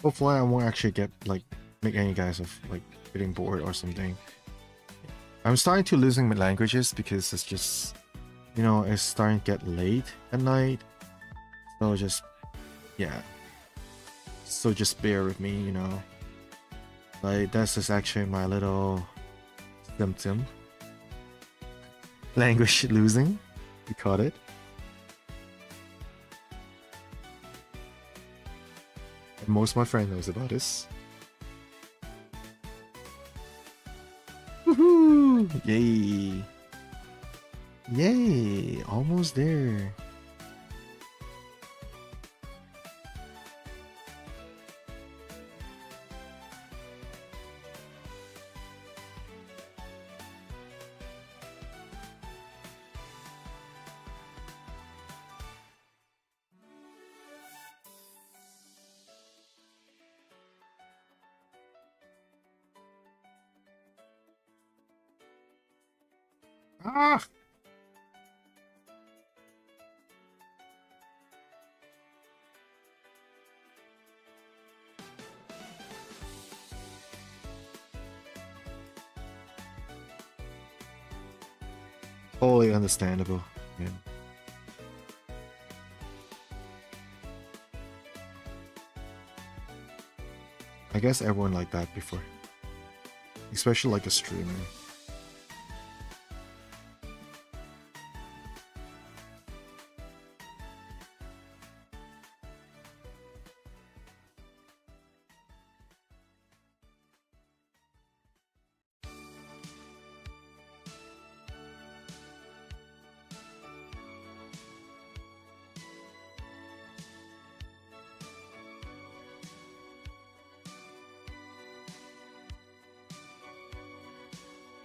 Hopefully I won't actually get like make any guys of like getting bored or something. I'm starting to losing my languages because it's just, you know, it's starting to get late at night. So just, yeah. So just bear with me, you know. Like that's just actually my little symptom. Language losing, we caught it. Most of my friend knows about this. Woohoo! Yay! Yay! Almost there. 啊！Totally understandable. Yeah. I guess everyone liked that before. Especially like a streamer.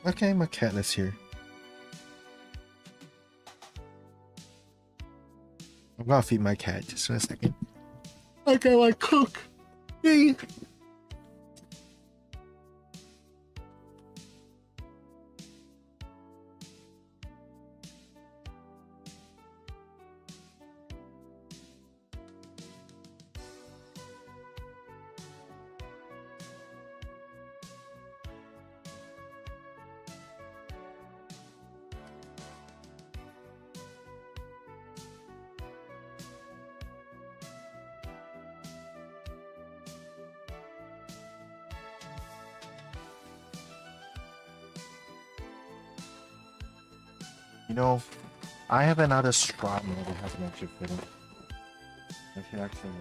Okay, my cat is here. I'm gonna feed my cat just for a second. I gotta like cook. Yay! You know, I have another straw that hasn't actually fitted. I should actually.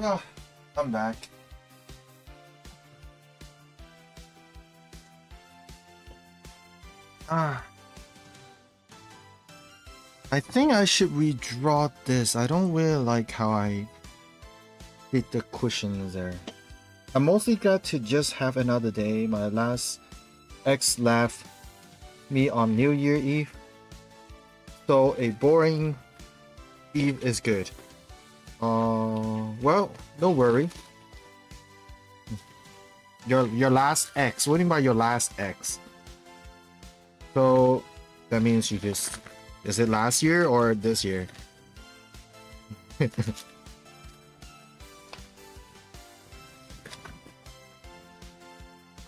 Oh, I'm back. I think I should redraw this. I don't really like how I did the cushions there. I mostly got to just have another day. My last ex left me on New Year Eve, so a boring Eve is good. Well, don't worry. Your last ex. What do you mean by your last ex? So that means you just, is it last year or this year?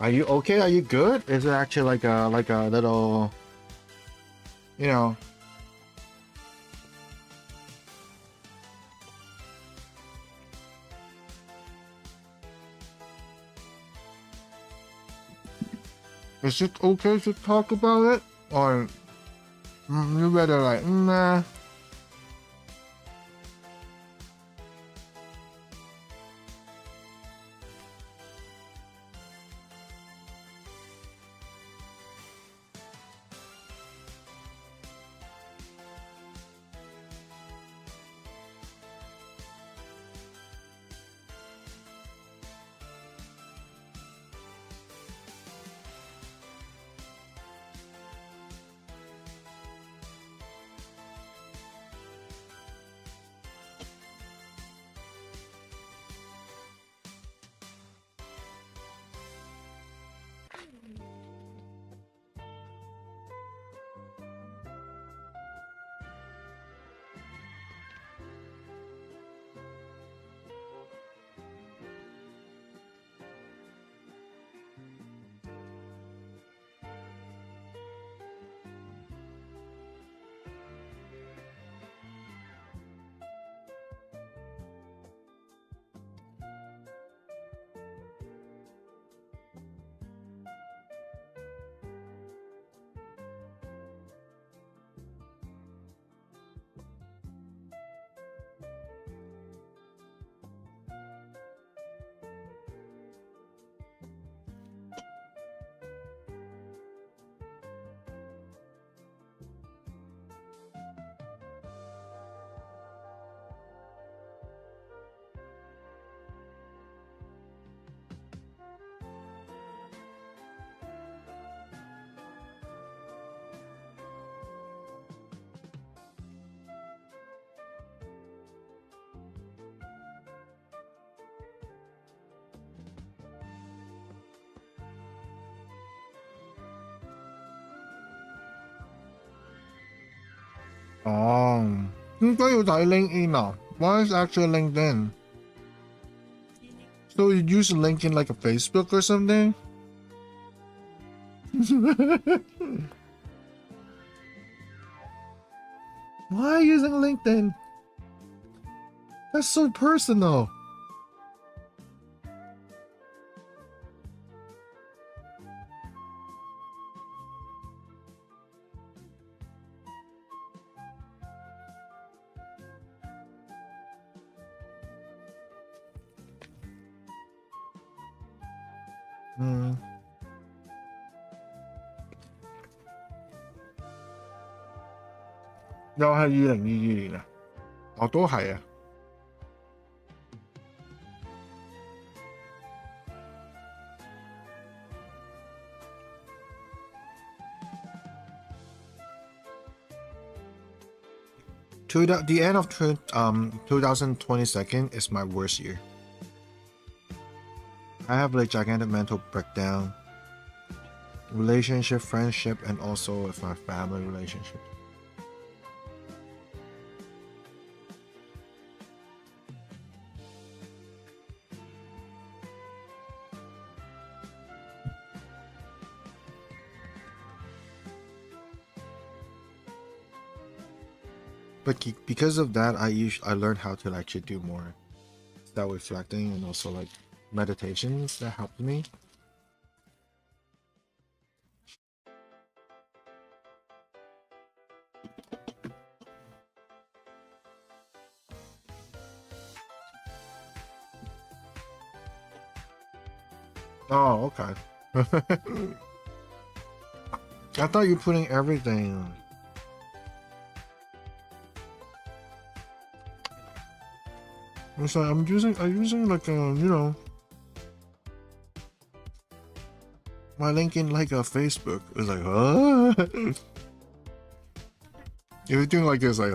Are you okay? Are you good? Is it actually like a little, you know? Is it okay to talk about it? Or you better like, nah. Oh, 應該要睇 LinkedIn 啊。Why is actually LinkedIn? So you use LinkedIn like a Facebook or something? Why using LinkedIn? That's so personal. Hmm. 又係2022年啊！我都係啊。The end of 2022 is my worst year. I have like gigantic mental breakdown, relationship, friendship, and also with my family relationship. But because of that, I learned how to actually do more self-reflecting and also like meditations that helped me. Oh, okay. I thought you were putting everything. It's like I'm using like my link in like a Facebook. It's like you're doing like this like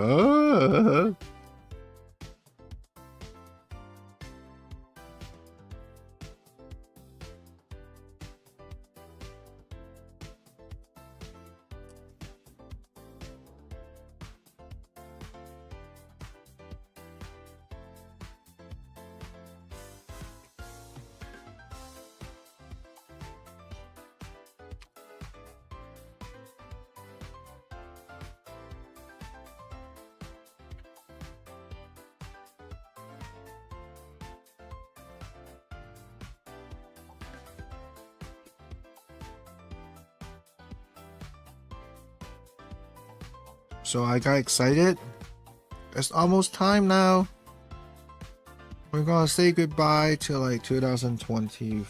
So I got excited. It's almost time now. We're gonna say goodbye to like 2025.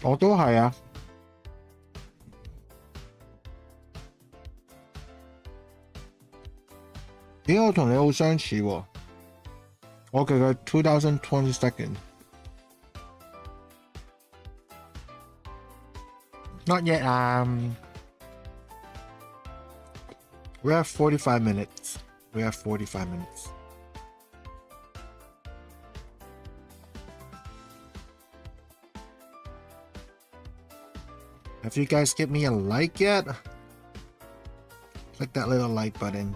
我都係啊。咦，我同你好相似喎。我嘅個 2022. Not yet. We have 45 minutes. We have 45 minutes. Have you guys given me a like yet? Click that little like button.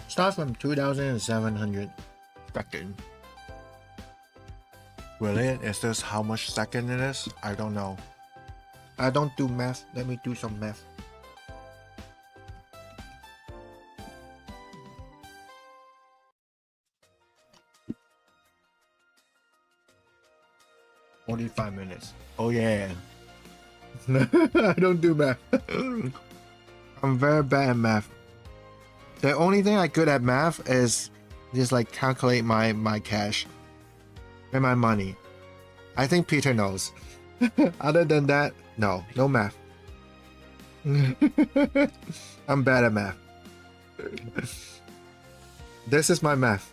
Start from 2,700 seconds. Really? Is this how much second it is? I don't know. I don't do math. Let me do some math. Only 5 minutes. Oh yeah. I don't do math. I'm very bad at math. The only thing I good at math is just like calculate my cash and my money. I think Peter knows. Other than that, no math. I'm bad at math. This is my math.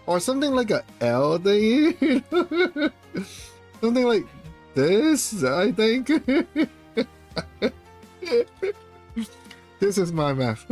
Or something like a L thing. Something like this, I think. This is my math.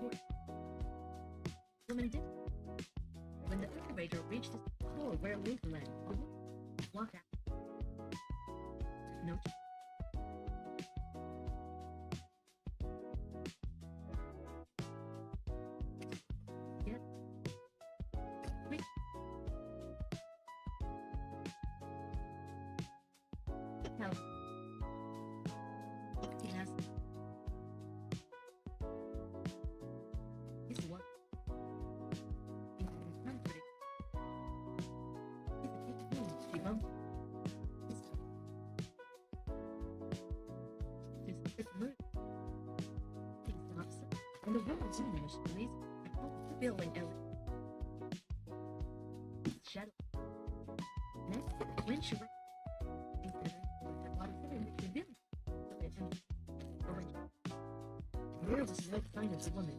report. The woman did. When the elevator reached the floor where Link led, the woman walked out. No. Yep. Wait. No. Yes. It's what? And the woman's image leads across the building shadow. Next, when she there was a slight sign of the woman.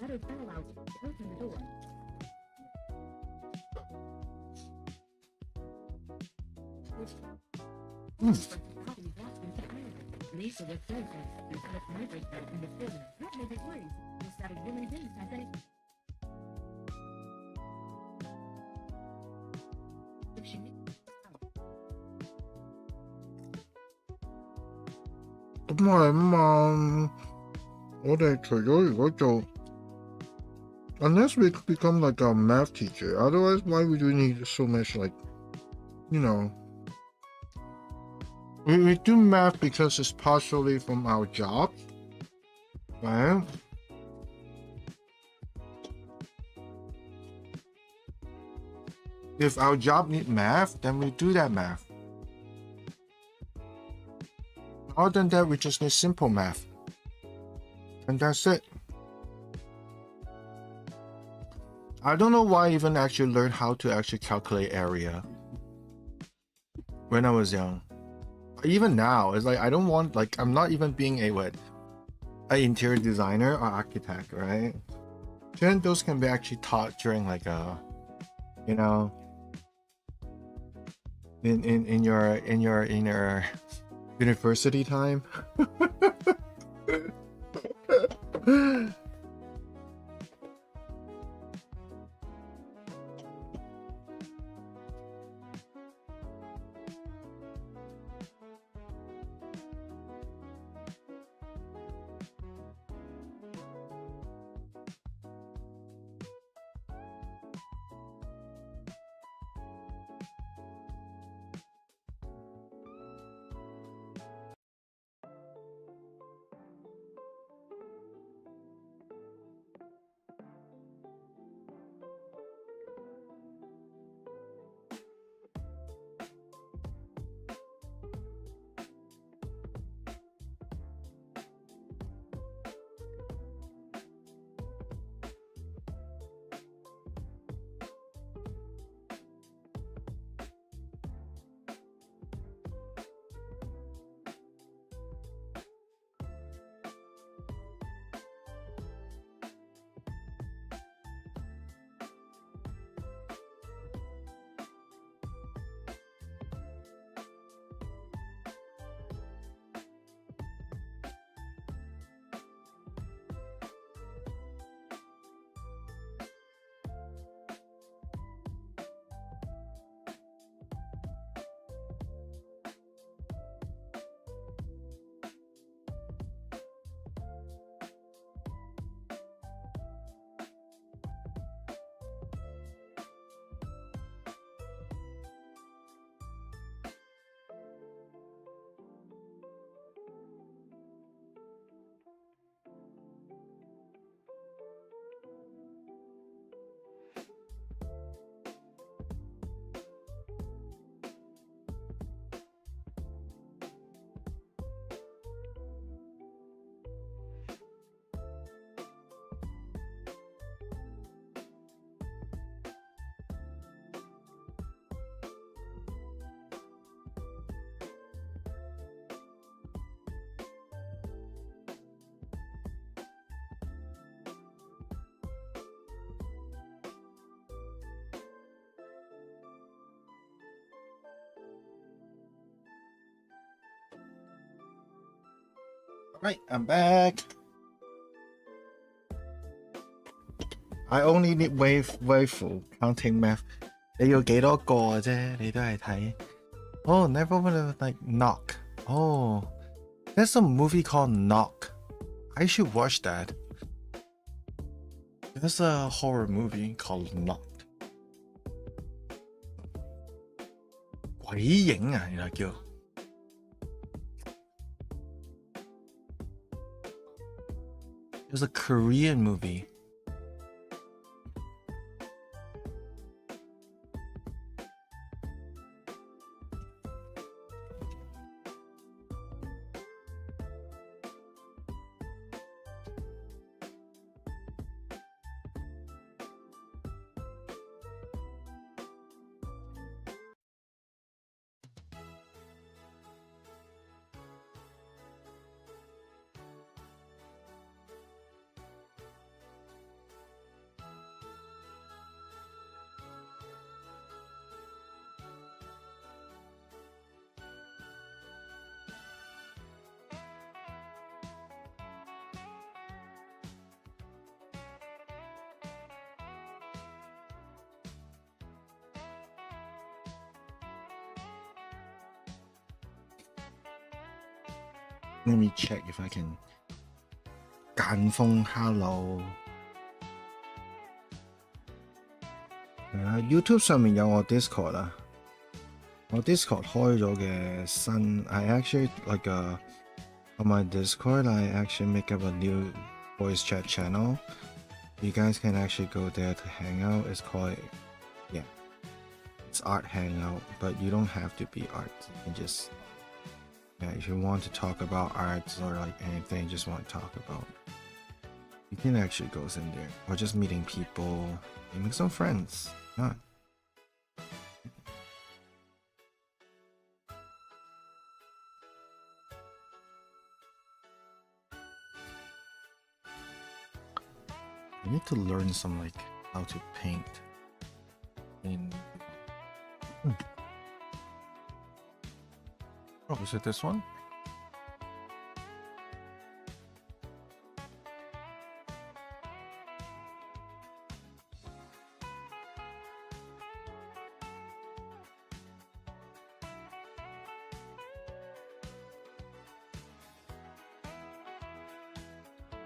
Let her fell out to open the door. Lisa was so fast and had a microscope in the building. What made it worse was that a woman didn't have any. If she knew. 咁係嘛，我哋除咗如果做 unless we become like a math teacher, otherwise why would we need so much like, you know, we do math because it's partially from our job, right? If our job need math, then we do that math. Other than that, we just need simple math. And that's it. I don't know why I even actually learned how to actually calculate area when I was young. Even now, it's like I don't want, like, I'm not even being an interior designer or architect, right? Then those can be actually taught during like a, you know, in your university time. Alright, I'm back. I only need waifu counting math。你要幾多個啫？你都係睇。Oh, never would like Knock. Oh, there's a movie called Knock. I should watch that. There's a horror movie called Knock. 鬼影啊，原來叫。It's a Korean movie. Let me check if I can 間風 hello。YouTube 上面有我 Discord 啦，我 Discord 開咗嘅新 I actually like on my Discord I actually make up a new voice chat channel. You guys can actually go there to hang out. It's called it's art hangout, but you don't have to be art. You can just if you want to talk about arts or like anything you just want to talk about, you can actually go in there. Or just meeting people, you make some friends. Yeah. I need to learn some like how to paint in Oh, is it this one?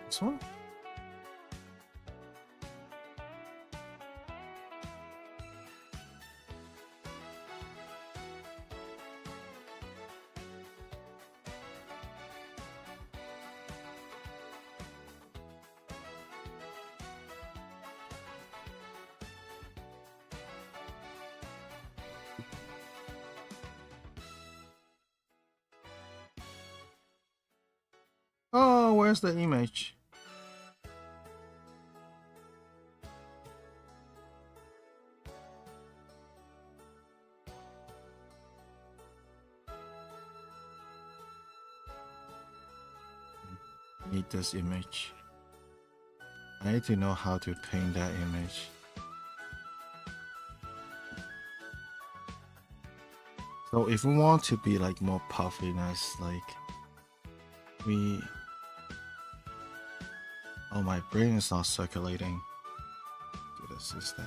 This one? Oh, where's the image? I need this image. I need to know how to paint that image. So if we want to be like more puffiness, like oh, my brain is not circulating. Do this instead.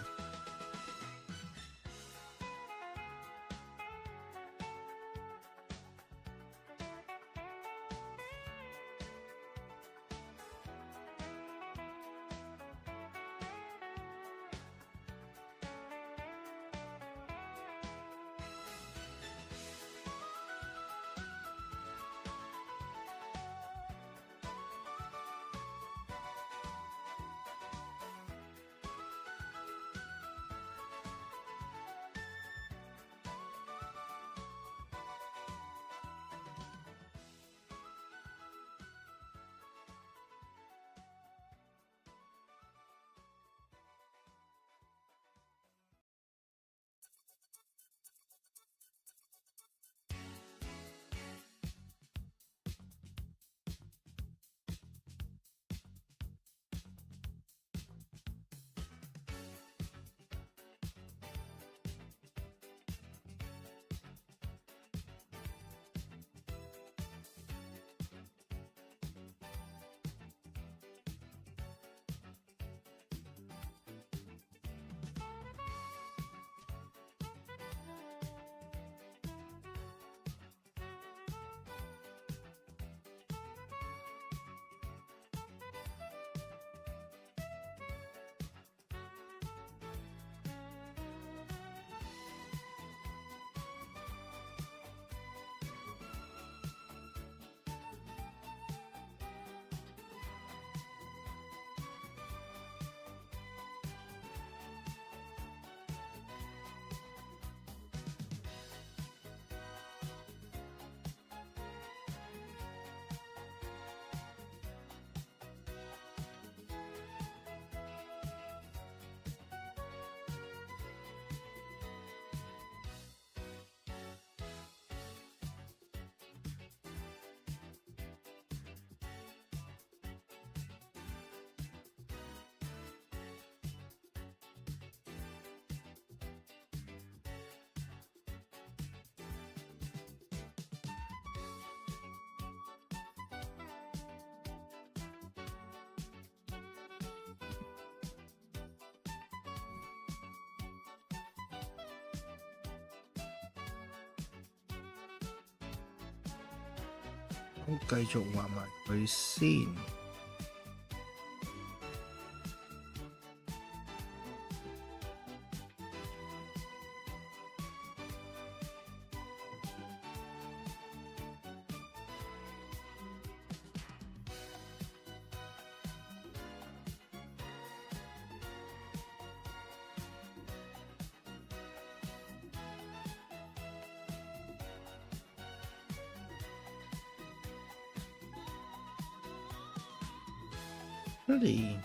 咁繼續畫埋佢先。Really?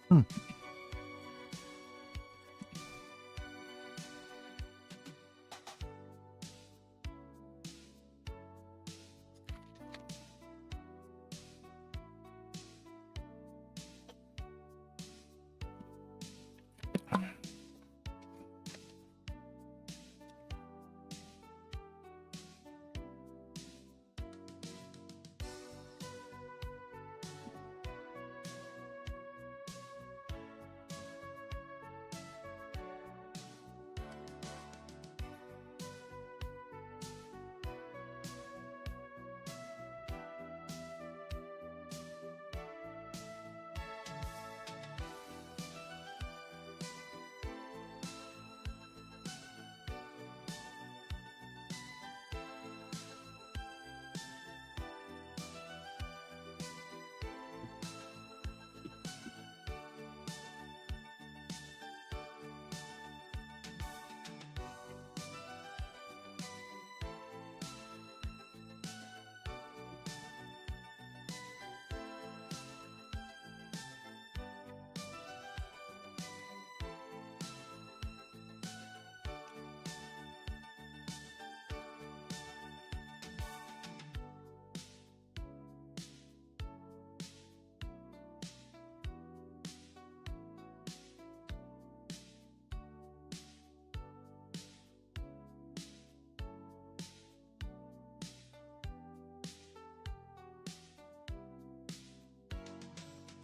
嗯。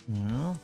嗯。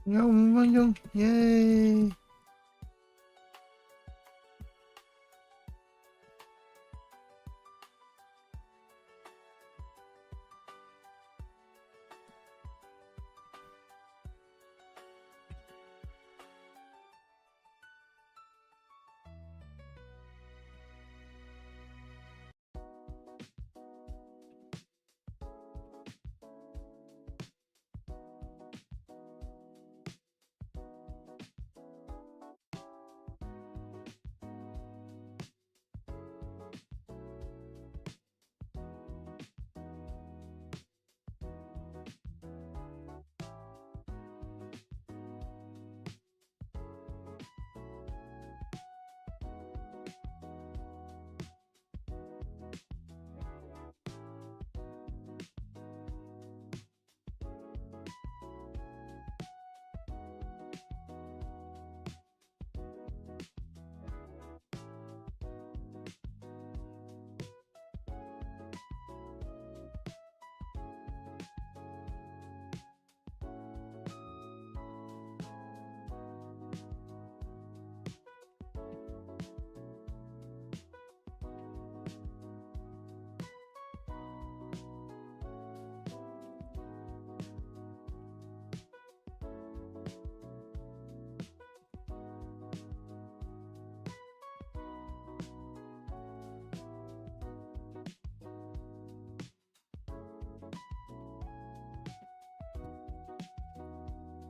仲有5分鐘，耶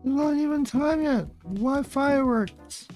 ！Not even time yet. Why fireworks?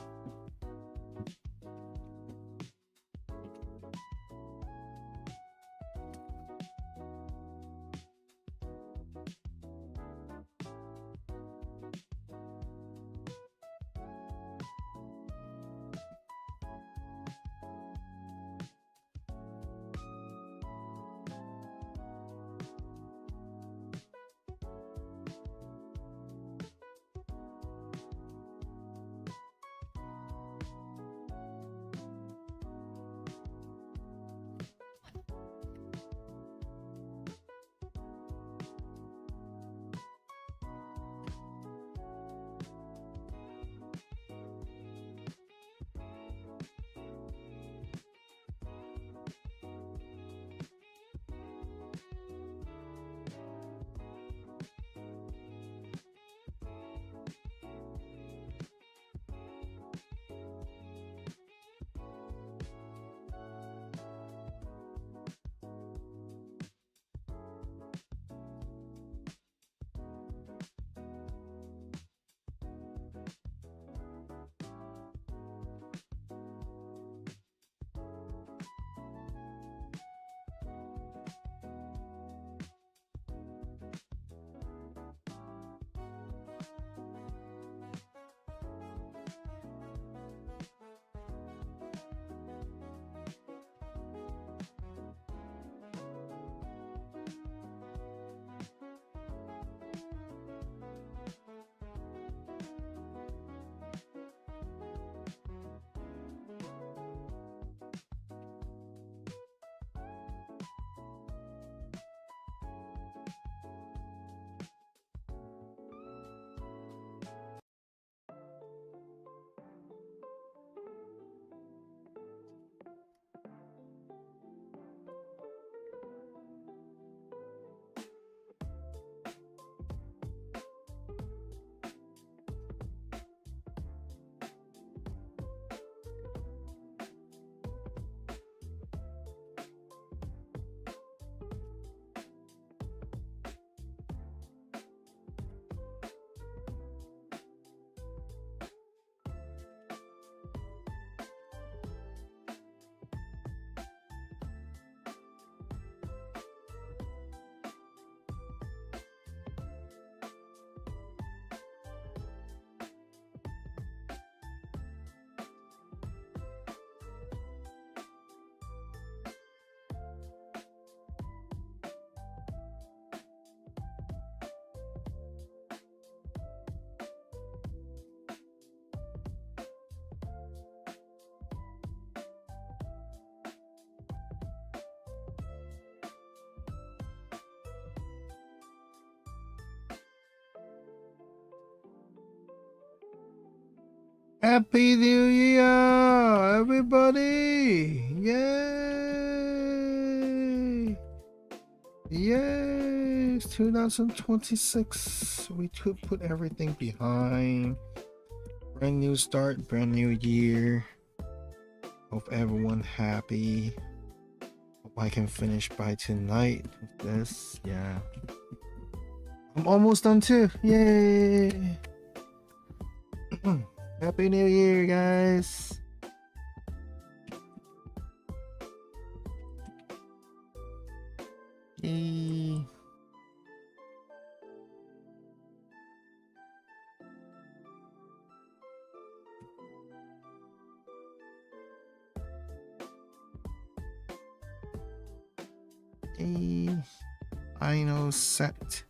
Happy New Year, everybody! Yay! Yay! It's 2026. We could put everything behind. Brand new start, brand new year. Hope everyone happy. Hope I can finish by tonight with this. Yeah. I'm almost done too. Yay! Happy New Year, guys. Yay. Yay. Final set.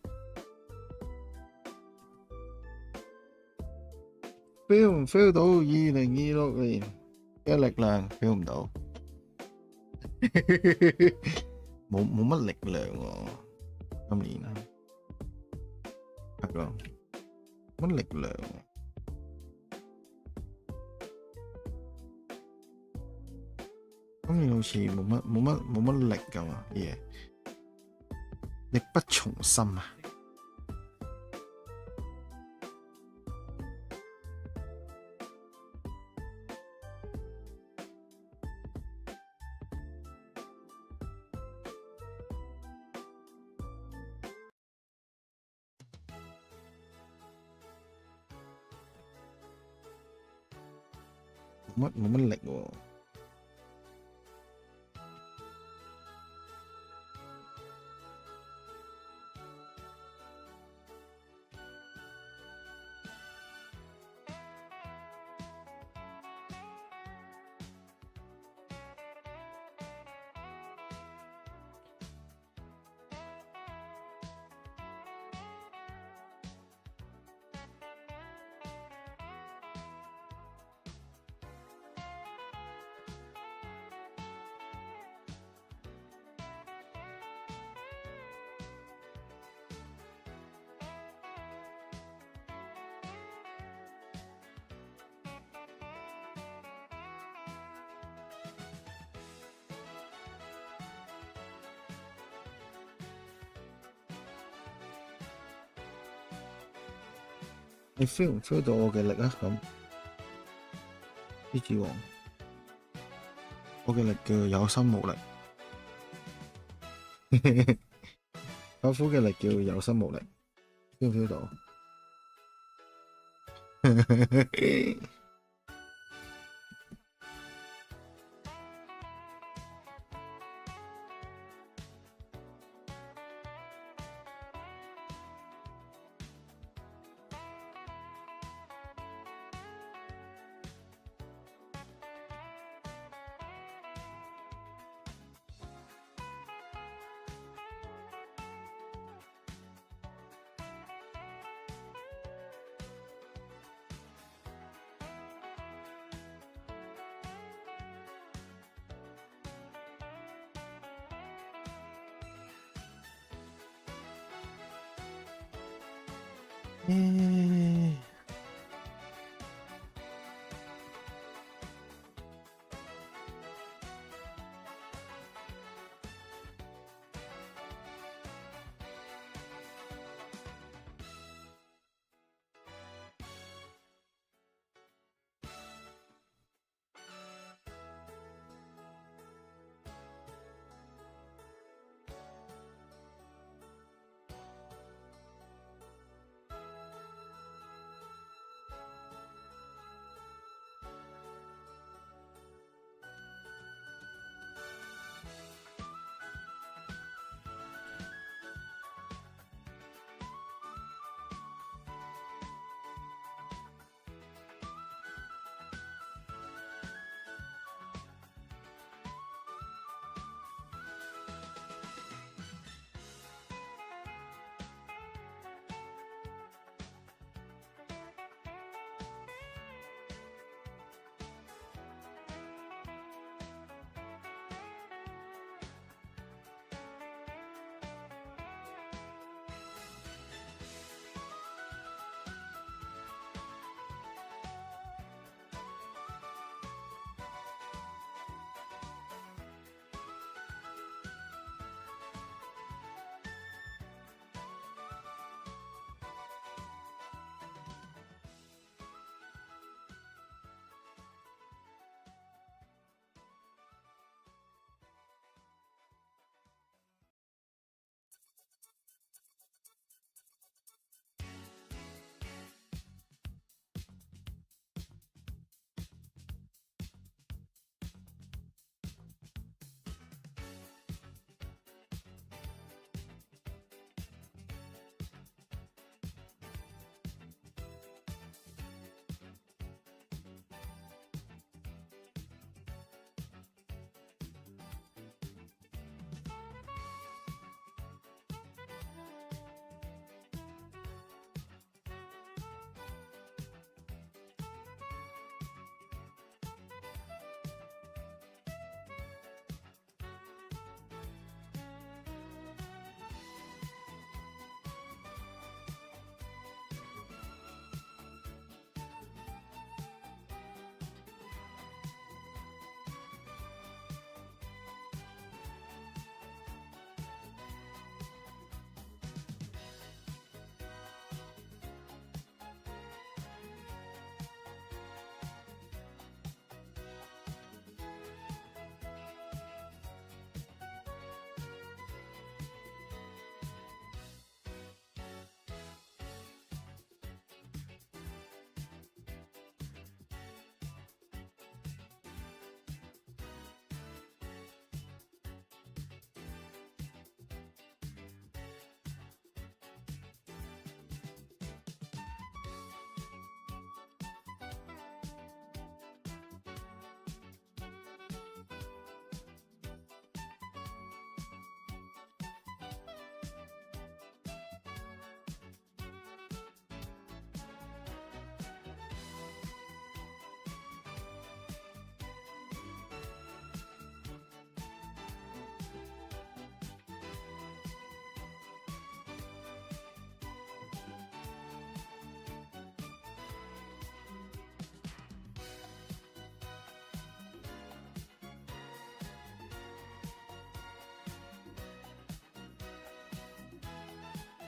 feel 唔 feel 到2026年嘅力量 feel 唔到，冇乜力量喎，今年啊，係咯，乜力量啊？今年好似冇乜力㗎嘛啲嘢，力不從心啊！冇乜力喎。你 feel 唔 feel 到我嘅力啊？咁獅子王，我嘅力叫有心無力，舅父嘅力叫有心無力 ，feel 唔 feel 到？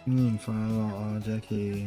新年快樂啊 Jackie！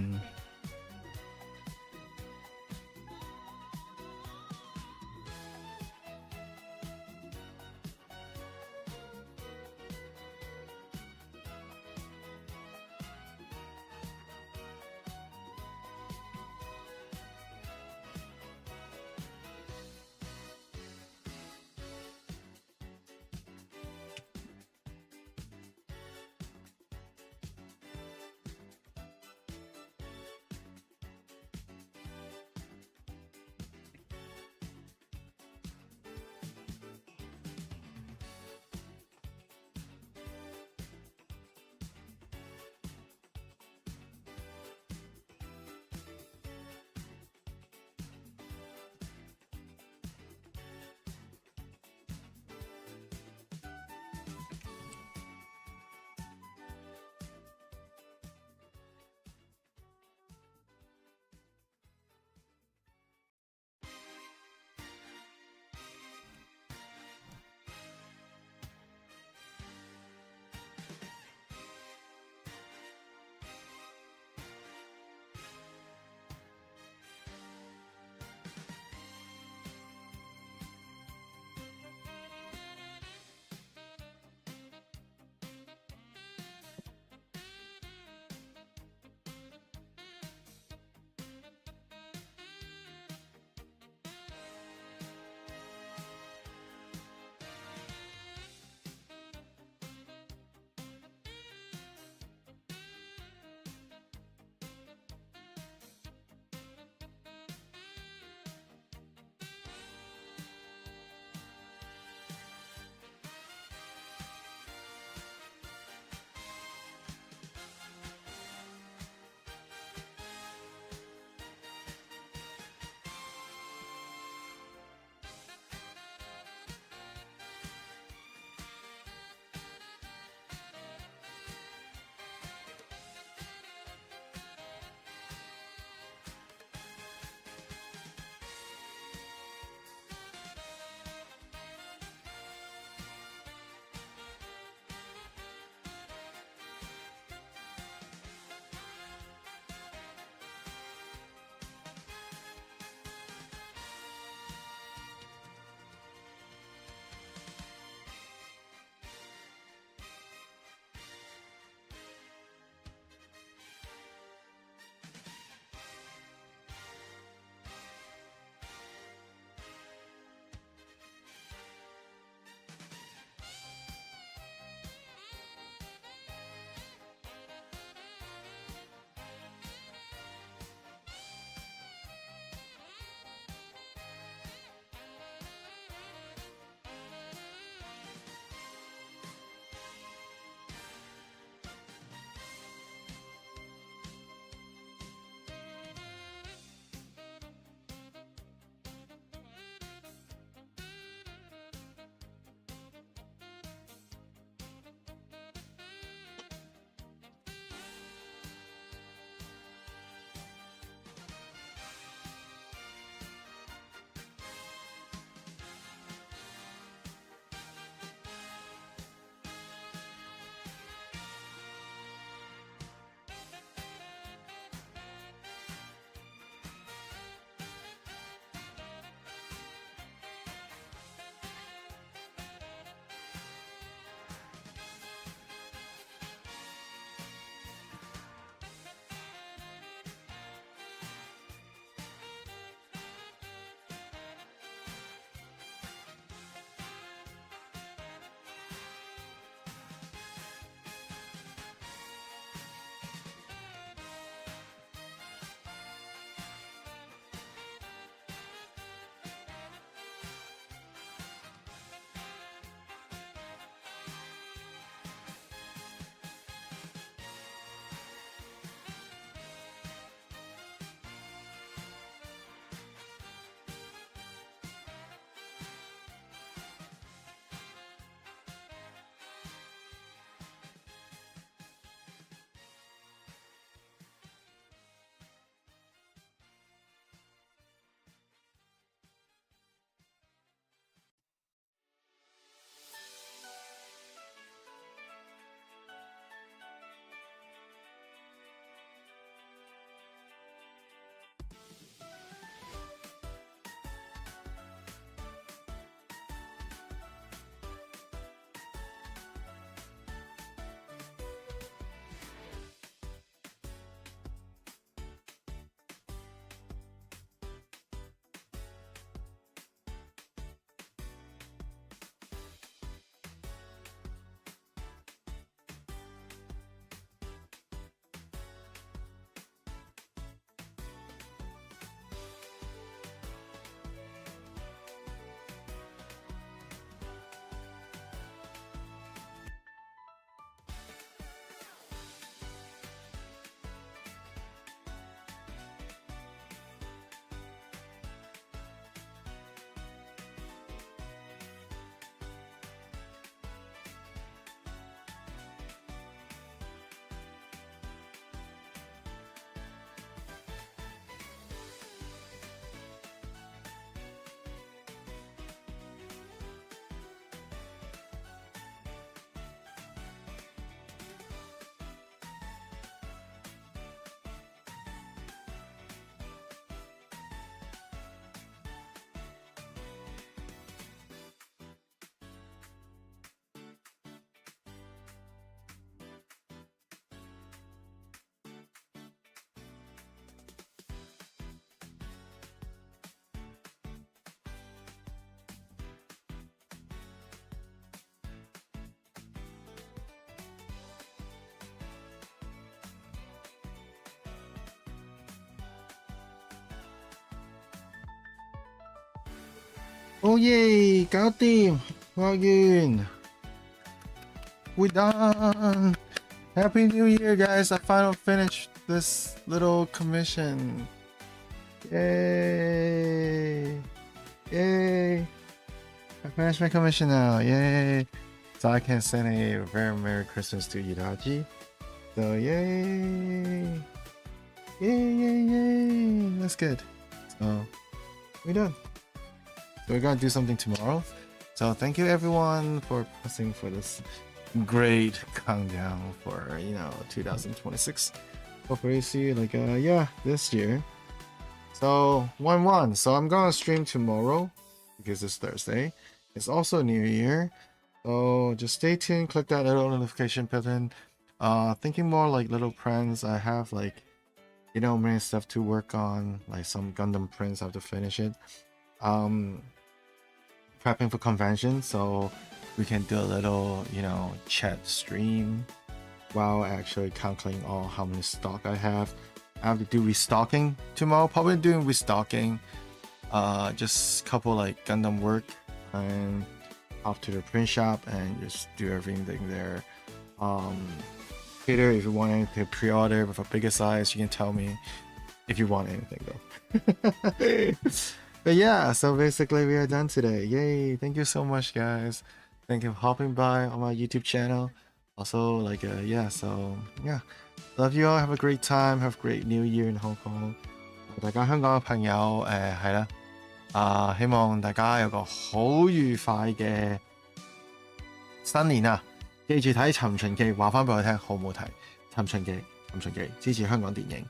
Oh yay! 搞掂，畫完。We're done. Happy New Year, guys! I finally finished this little commission. Yay! Yay! I finished my commission now. Yay! So I can send a very Merry Christmas to Iraji. So yay! Yay! That's good. So we're done. So we're gonna do something tomorrow. So thank you everyone for pressing for this great countdown for 2026. Hopefully see you this year. So 1-1. So I'm gonna stream tomorrow because it's Thursday. It's also New Year. So just stay tuned, click that little notification button. Thinking more like little prints. I have many stuff to work on, like some Gundam prints. I have to finish it. Prepping for convention, so we can do a little chat stream while actually calculating all how many stock I have. I have to do restocking tomorrow, probably doing restocking, just couple like Gundam work and off to the print shop and just do everything there. Peter, if you want anything to pre-order with a bigger size, you can tell me if you want anything though. But yeah, so basically we are done today. Yay! Thank you so much, guys. Thank you for hopping by on my YouTube channel. Also, so yeah, love you all. Have a great time. Have a great New Year in Hong Kong. 大家香港嘅朋友，係啦，希望大家有個好愉快嘅新年啊！記住睇《尋秦記》，話翻俾我聽好唔好睇？《尋秦記》，《尋秦記》，支持香港電影。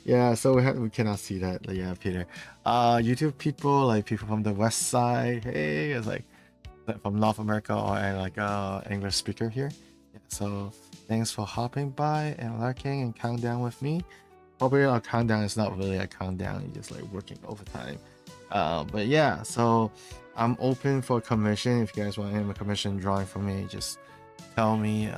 Yeah, so we cannot see that. Yeah, Peter. YouTube people, like people from the West Side. Hey, it's like from North America or English speaker here. Yeah, so thanks for hopping by and lurking and count down with me. Probably our countdown is not really a countdown. You're just like working overtime. But yeah, so I'm open for commission. If you guys want any commission drawing from me, just tell me.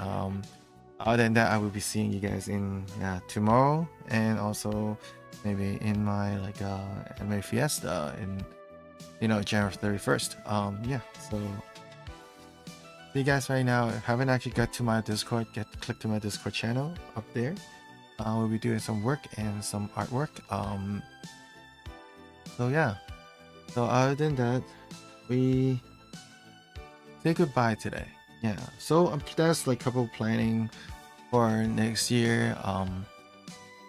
Other than that, I will be seeing you guys in tomorrow and also maybe in my MA Fiesta in January 31st. Yeah, so see you guys right now. If you haven't actually got to my Discord, click to my Discord channel up there. We'll be doing some work and some artwork. So yeah. So other than that, we say goodbye today. Yeah, so that's like couple planning for next year.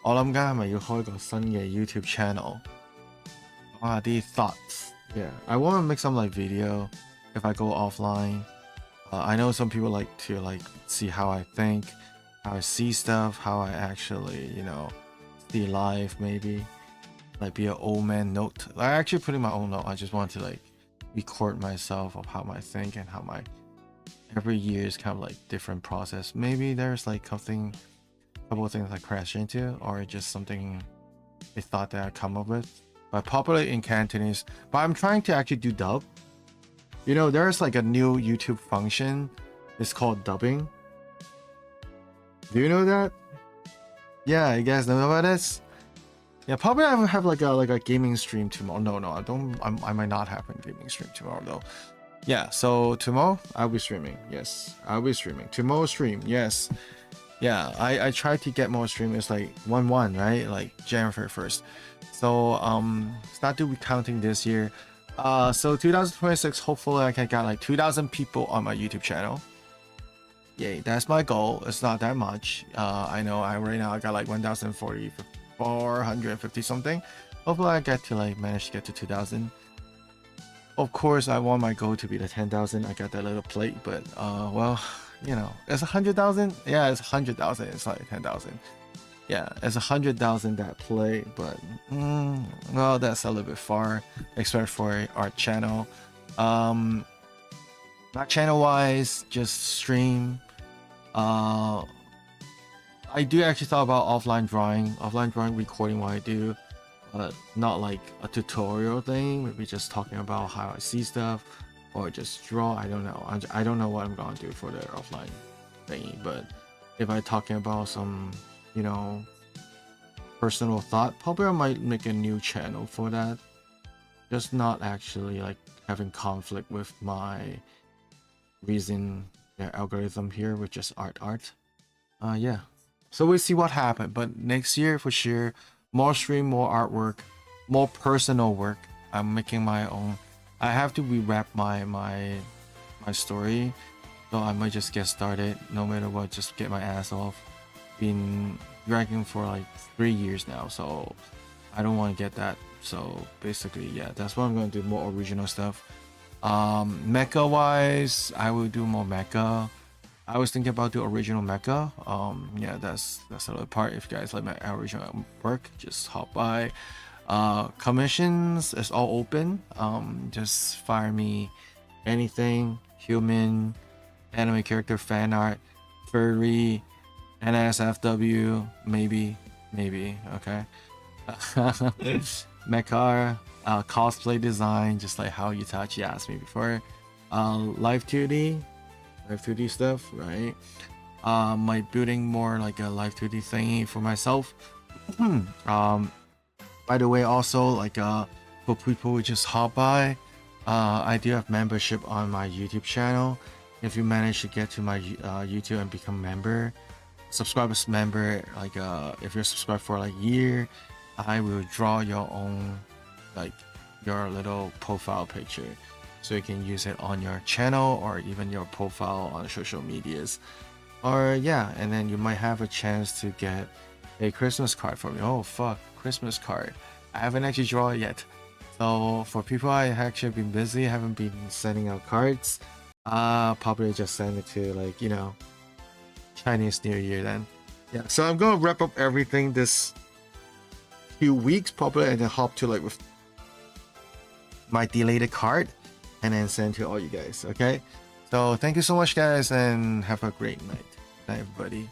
我諗緊係咪要開個新嘅 YouTube channel 講下啲 thoughts. Yeah, I want to make some video if I go offline. I know some people like to see how I think, how I see stuff, how I actually see life, maybe be an old man note. I actually put in my own note. I just want to record myself of how I think and how my every year is kind of different process. Maybe there's a couple of things I crash into, or just something I thought that I come up with. But popular in Cantonese. But I'm trying to actually do dub. There's a new YouTube function. It's called dubbing. Do you know that? Yeah, you guys know about this? Yeah, probably I will have a gaming stream tomorrow. No, I don't. I might not have a gaming stream tomorrow though. Yeah, so tomorrow I'll be streaming. Yes, I'll be streaming. Tomorrow stream. Yes. Yeah, I try to get more stream. It's 1-1, right? January 1st. So start to be counting this year. So 2026, hopefully I can get 2,000 people on my YouTube channel. Yay, that's my goal. It's not that much. I know right now I got 1,040, 450 something. Hopefully I get to manage to get to 2,000. Of course, I want my goal to be 10,000. I got that little plate, but well, it's 100,000. Yeah, it's 100,000. It's 10,000. Yeah, it's 100,000 that plate, but well, that's a little bit far, especially for our channel. Not channel-wise, just stream. I do actually thought about offline drawing recording what I do. Not a tutorial thing, maybe just talking about how I see stuff or just draw. I don't know. I don't know what I'm gonna do for the offline thingy, but if I'm talking about some personal thought, probably I might make a new channel for that. just not actually like having conflict with my reason algorithm here, which is art. Yeah. So we'll see what happens. But next year for sure, more stream, more artwork, more personal work. I'm making my own. I have to rewrap my story, so I might just get started. No matter what, just get my ass off. Been dragging for like 3 years now, so I don't want to get that. So basically, yeah, that's what I'm gonna do. More original stuff. Mecha wise, I will do more mecha. I was thinking about the original mecha. Yeah, that's another part. If you guys like my original work, just hop by. Commissions is all open. Just fire me anything. Human, anime character, fan art, furry, NSFW, maybe, okay. Mecha, cosplay design, just like how Itachi asked me before. Live 2D stuff, right? My building more like a live 2D thingy for myself. By the way, also like for people who just hop by, I do have membership on my YouTube channel. If you manage to get to my YouTube and become member, subscribe as member, like if you're subscribed for like a year, I will draw your own, like your little profile picture, so you can use it on your channel or even your profile on social medias. Or yeah, and then you might have a chance to get a Christmas card from me. Oh fuck, Christmas card. I haven't actually drawn it yet. So for people I actually been busy, haven't been sending out cards. Probably just send it to like, you know, Chinese New Year then. Yeah, so I'm gonna wrap up everything this few weeks probably, and then hop to like with my delayed card and then send to all you guys. Okay, so thank you so much guys, and have a great night everybody.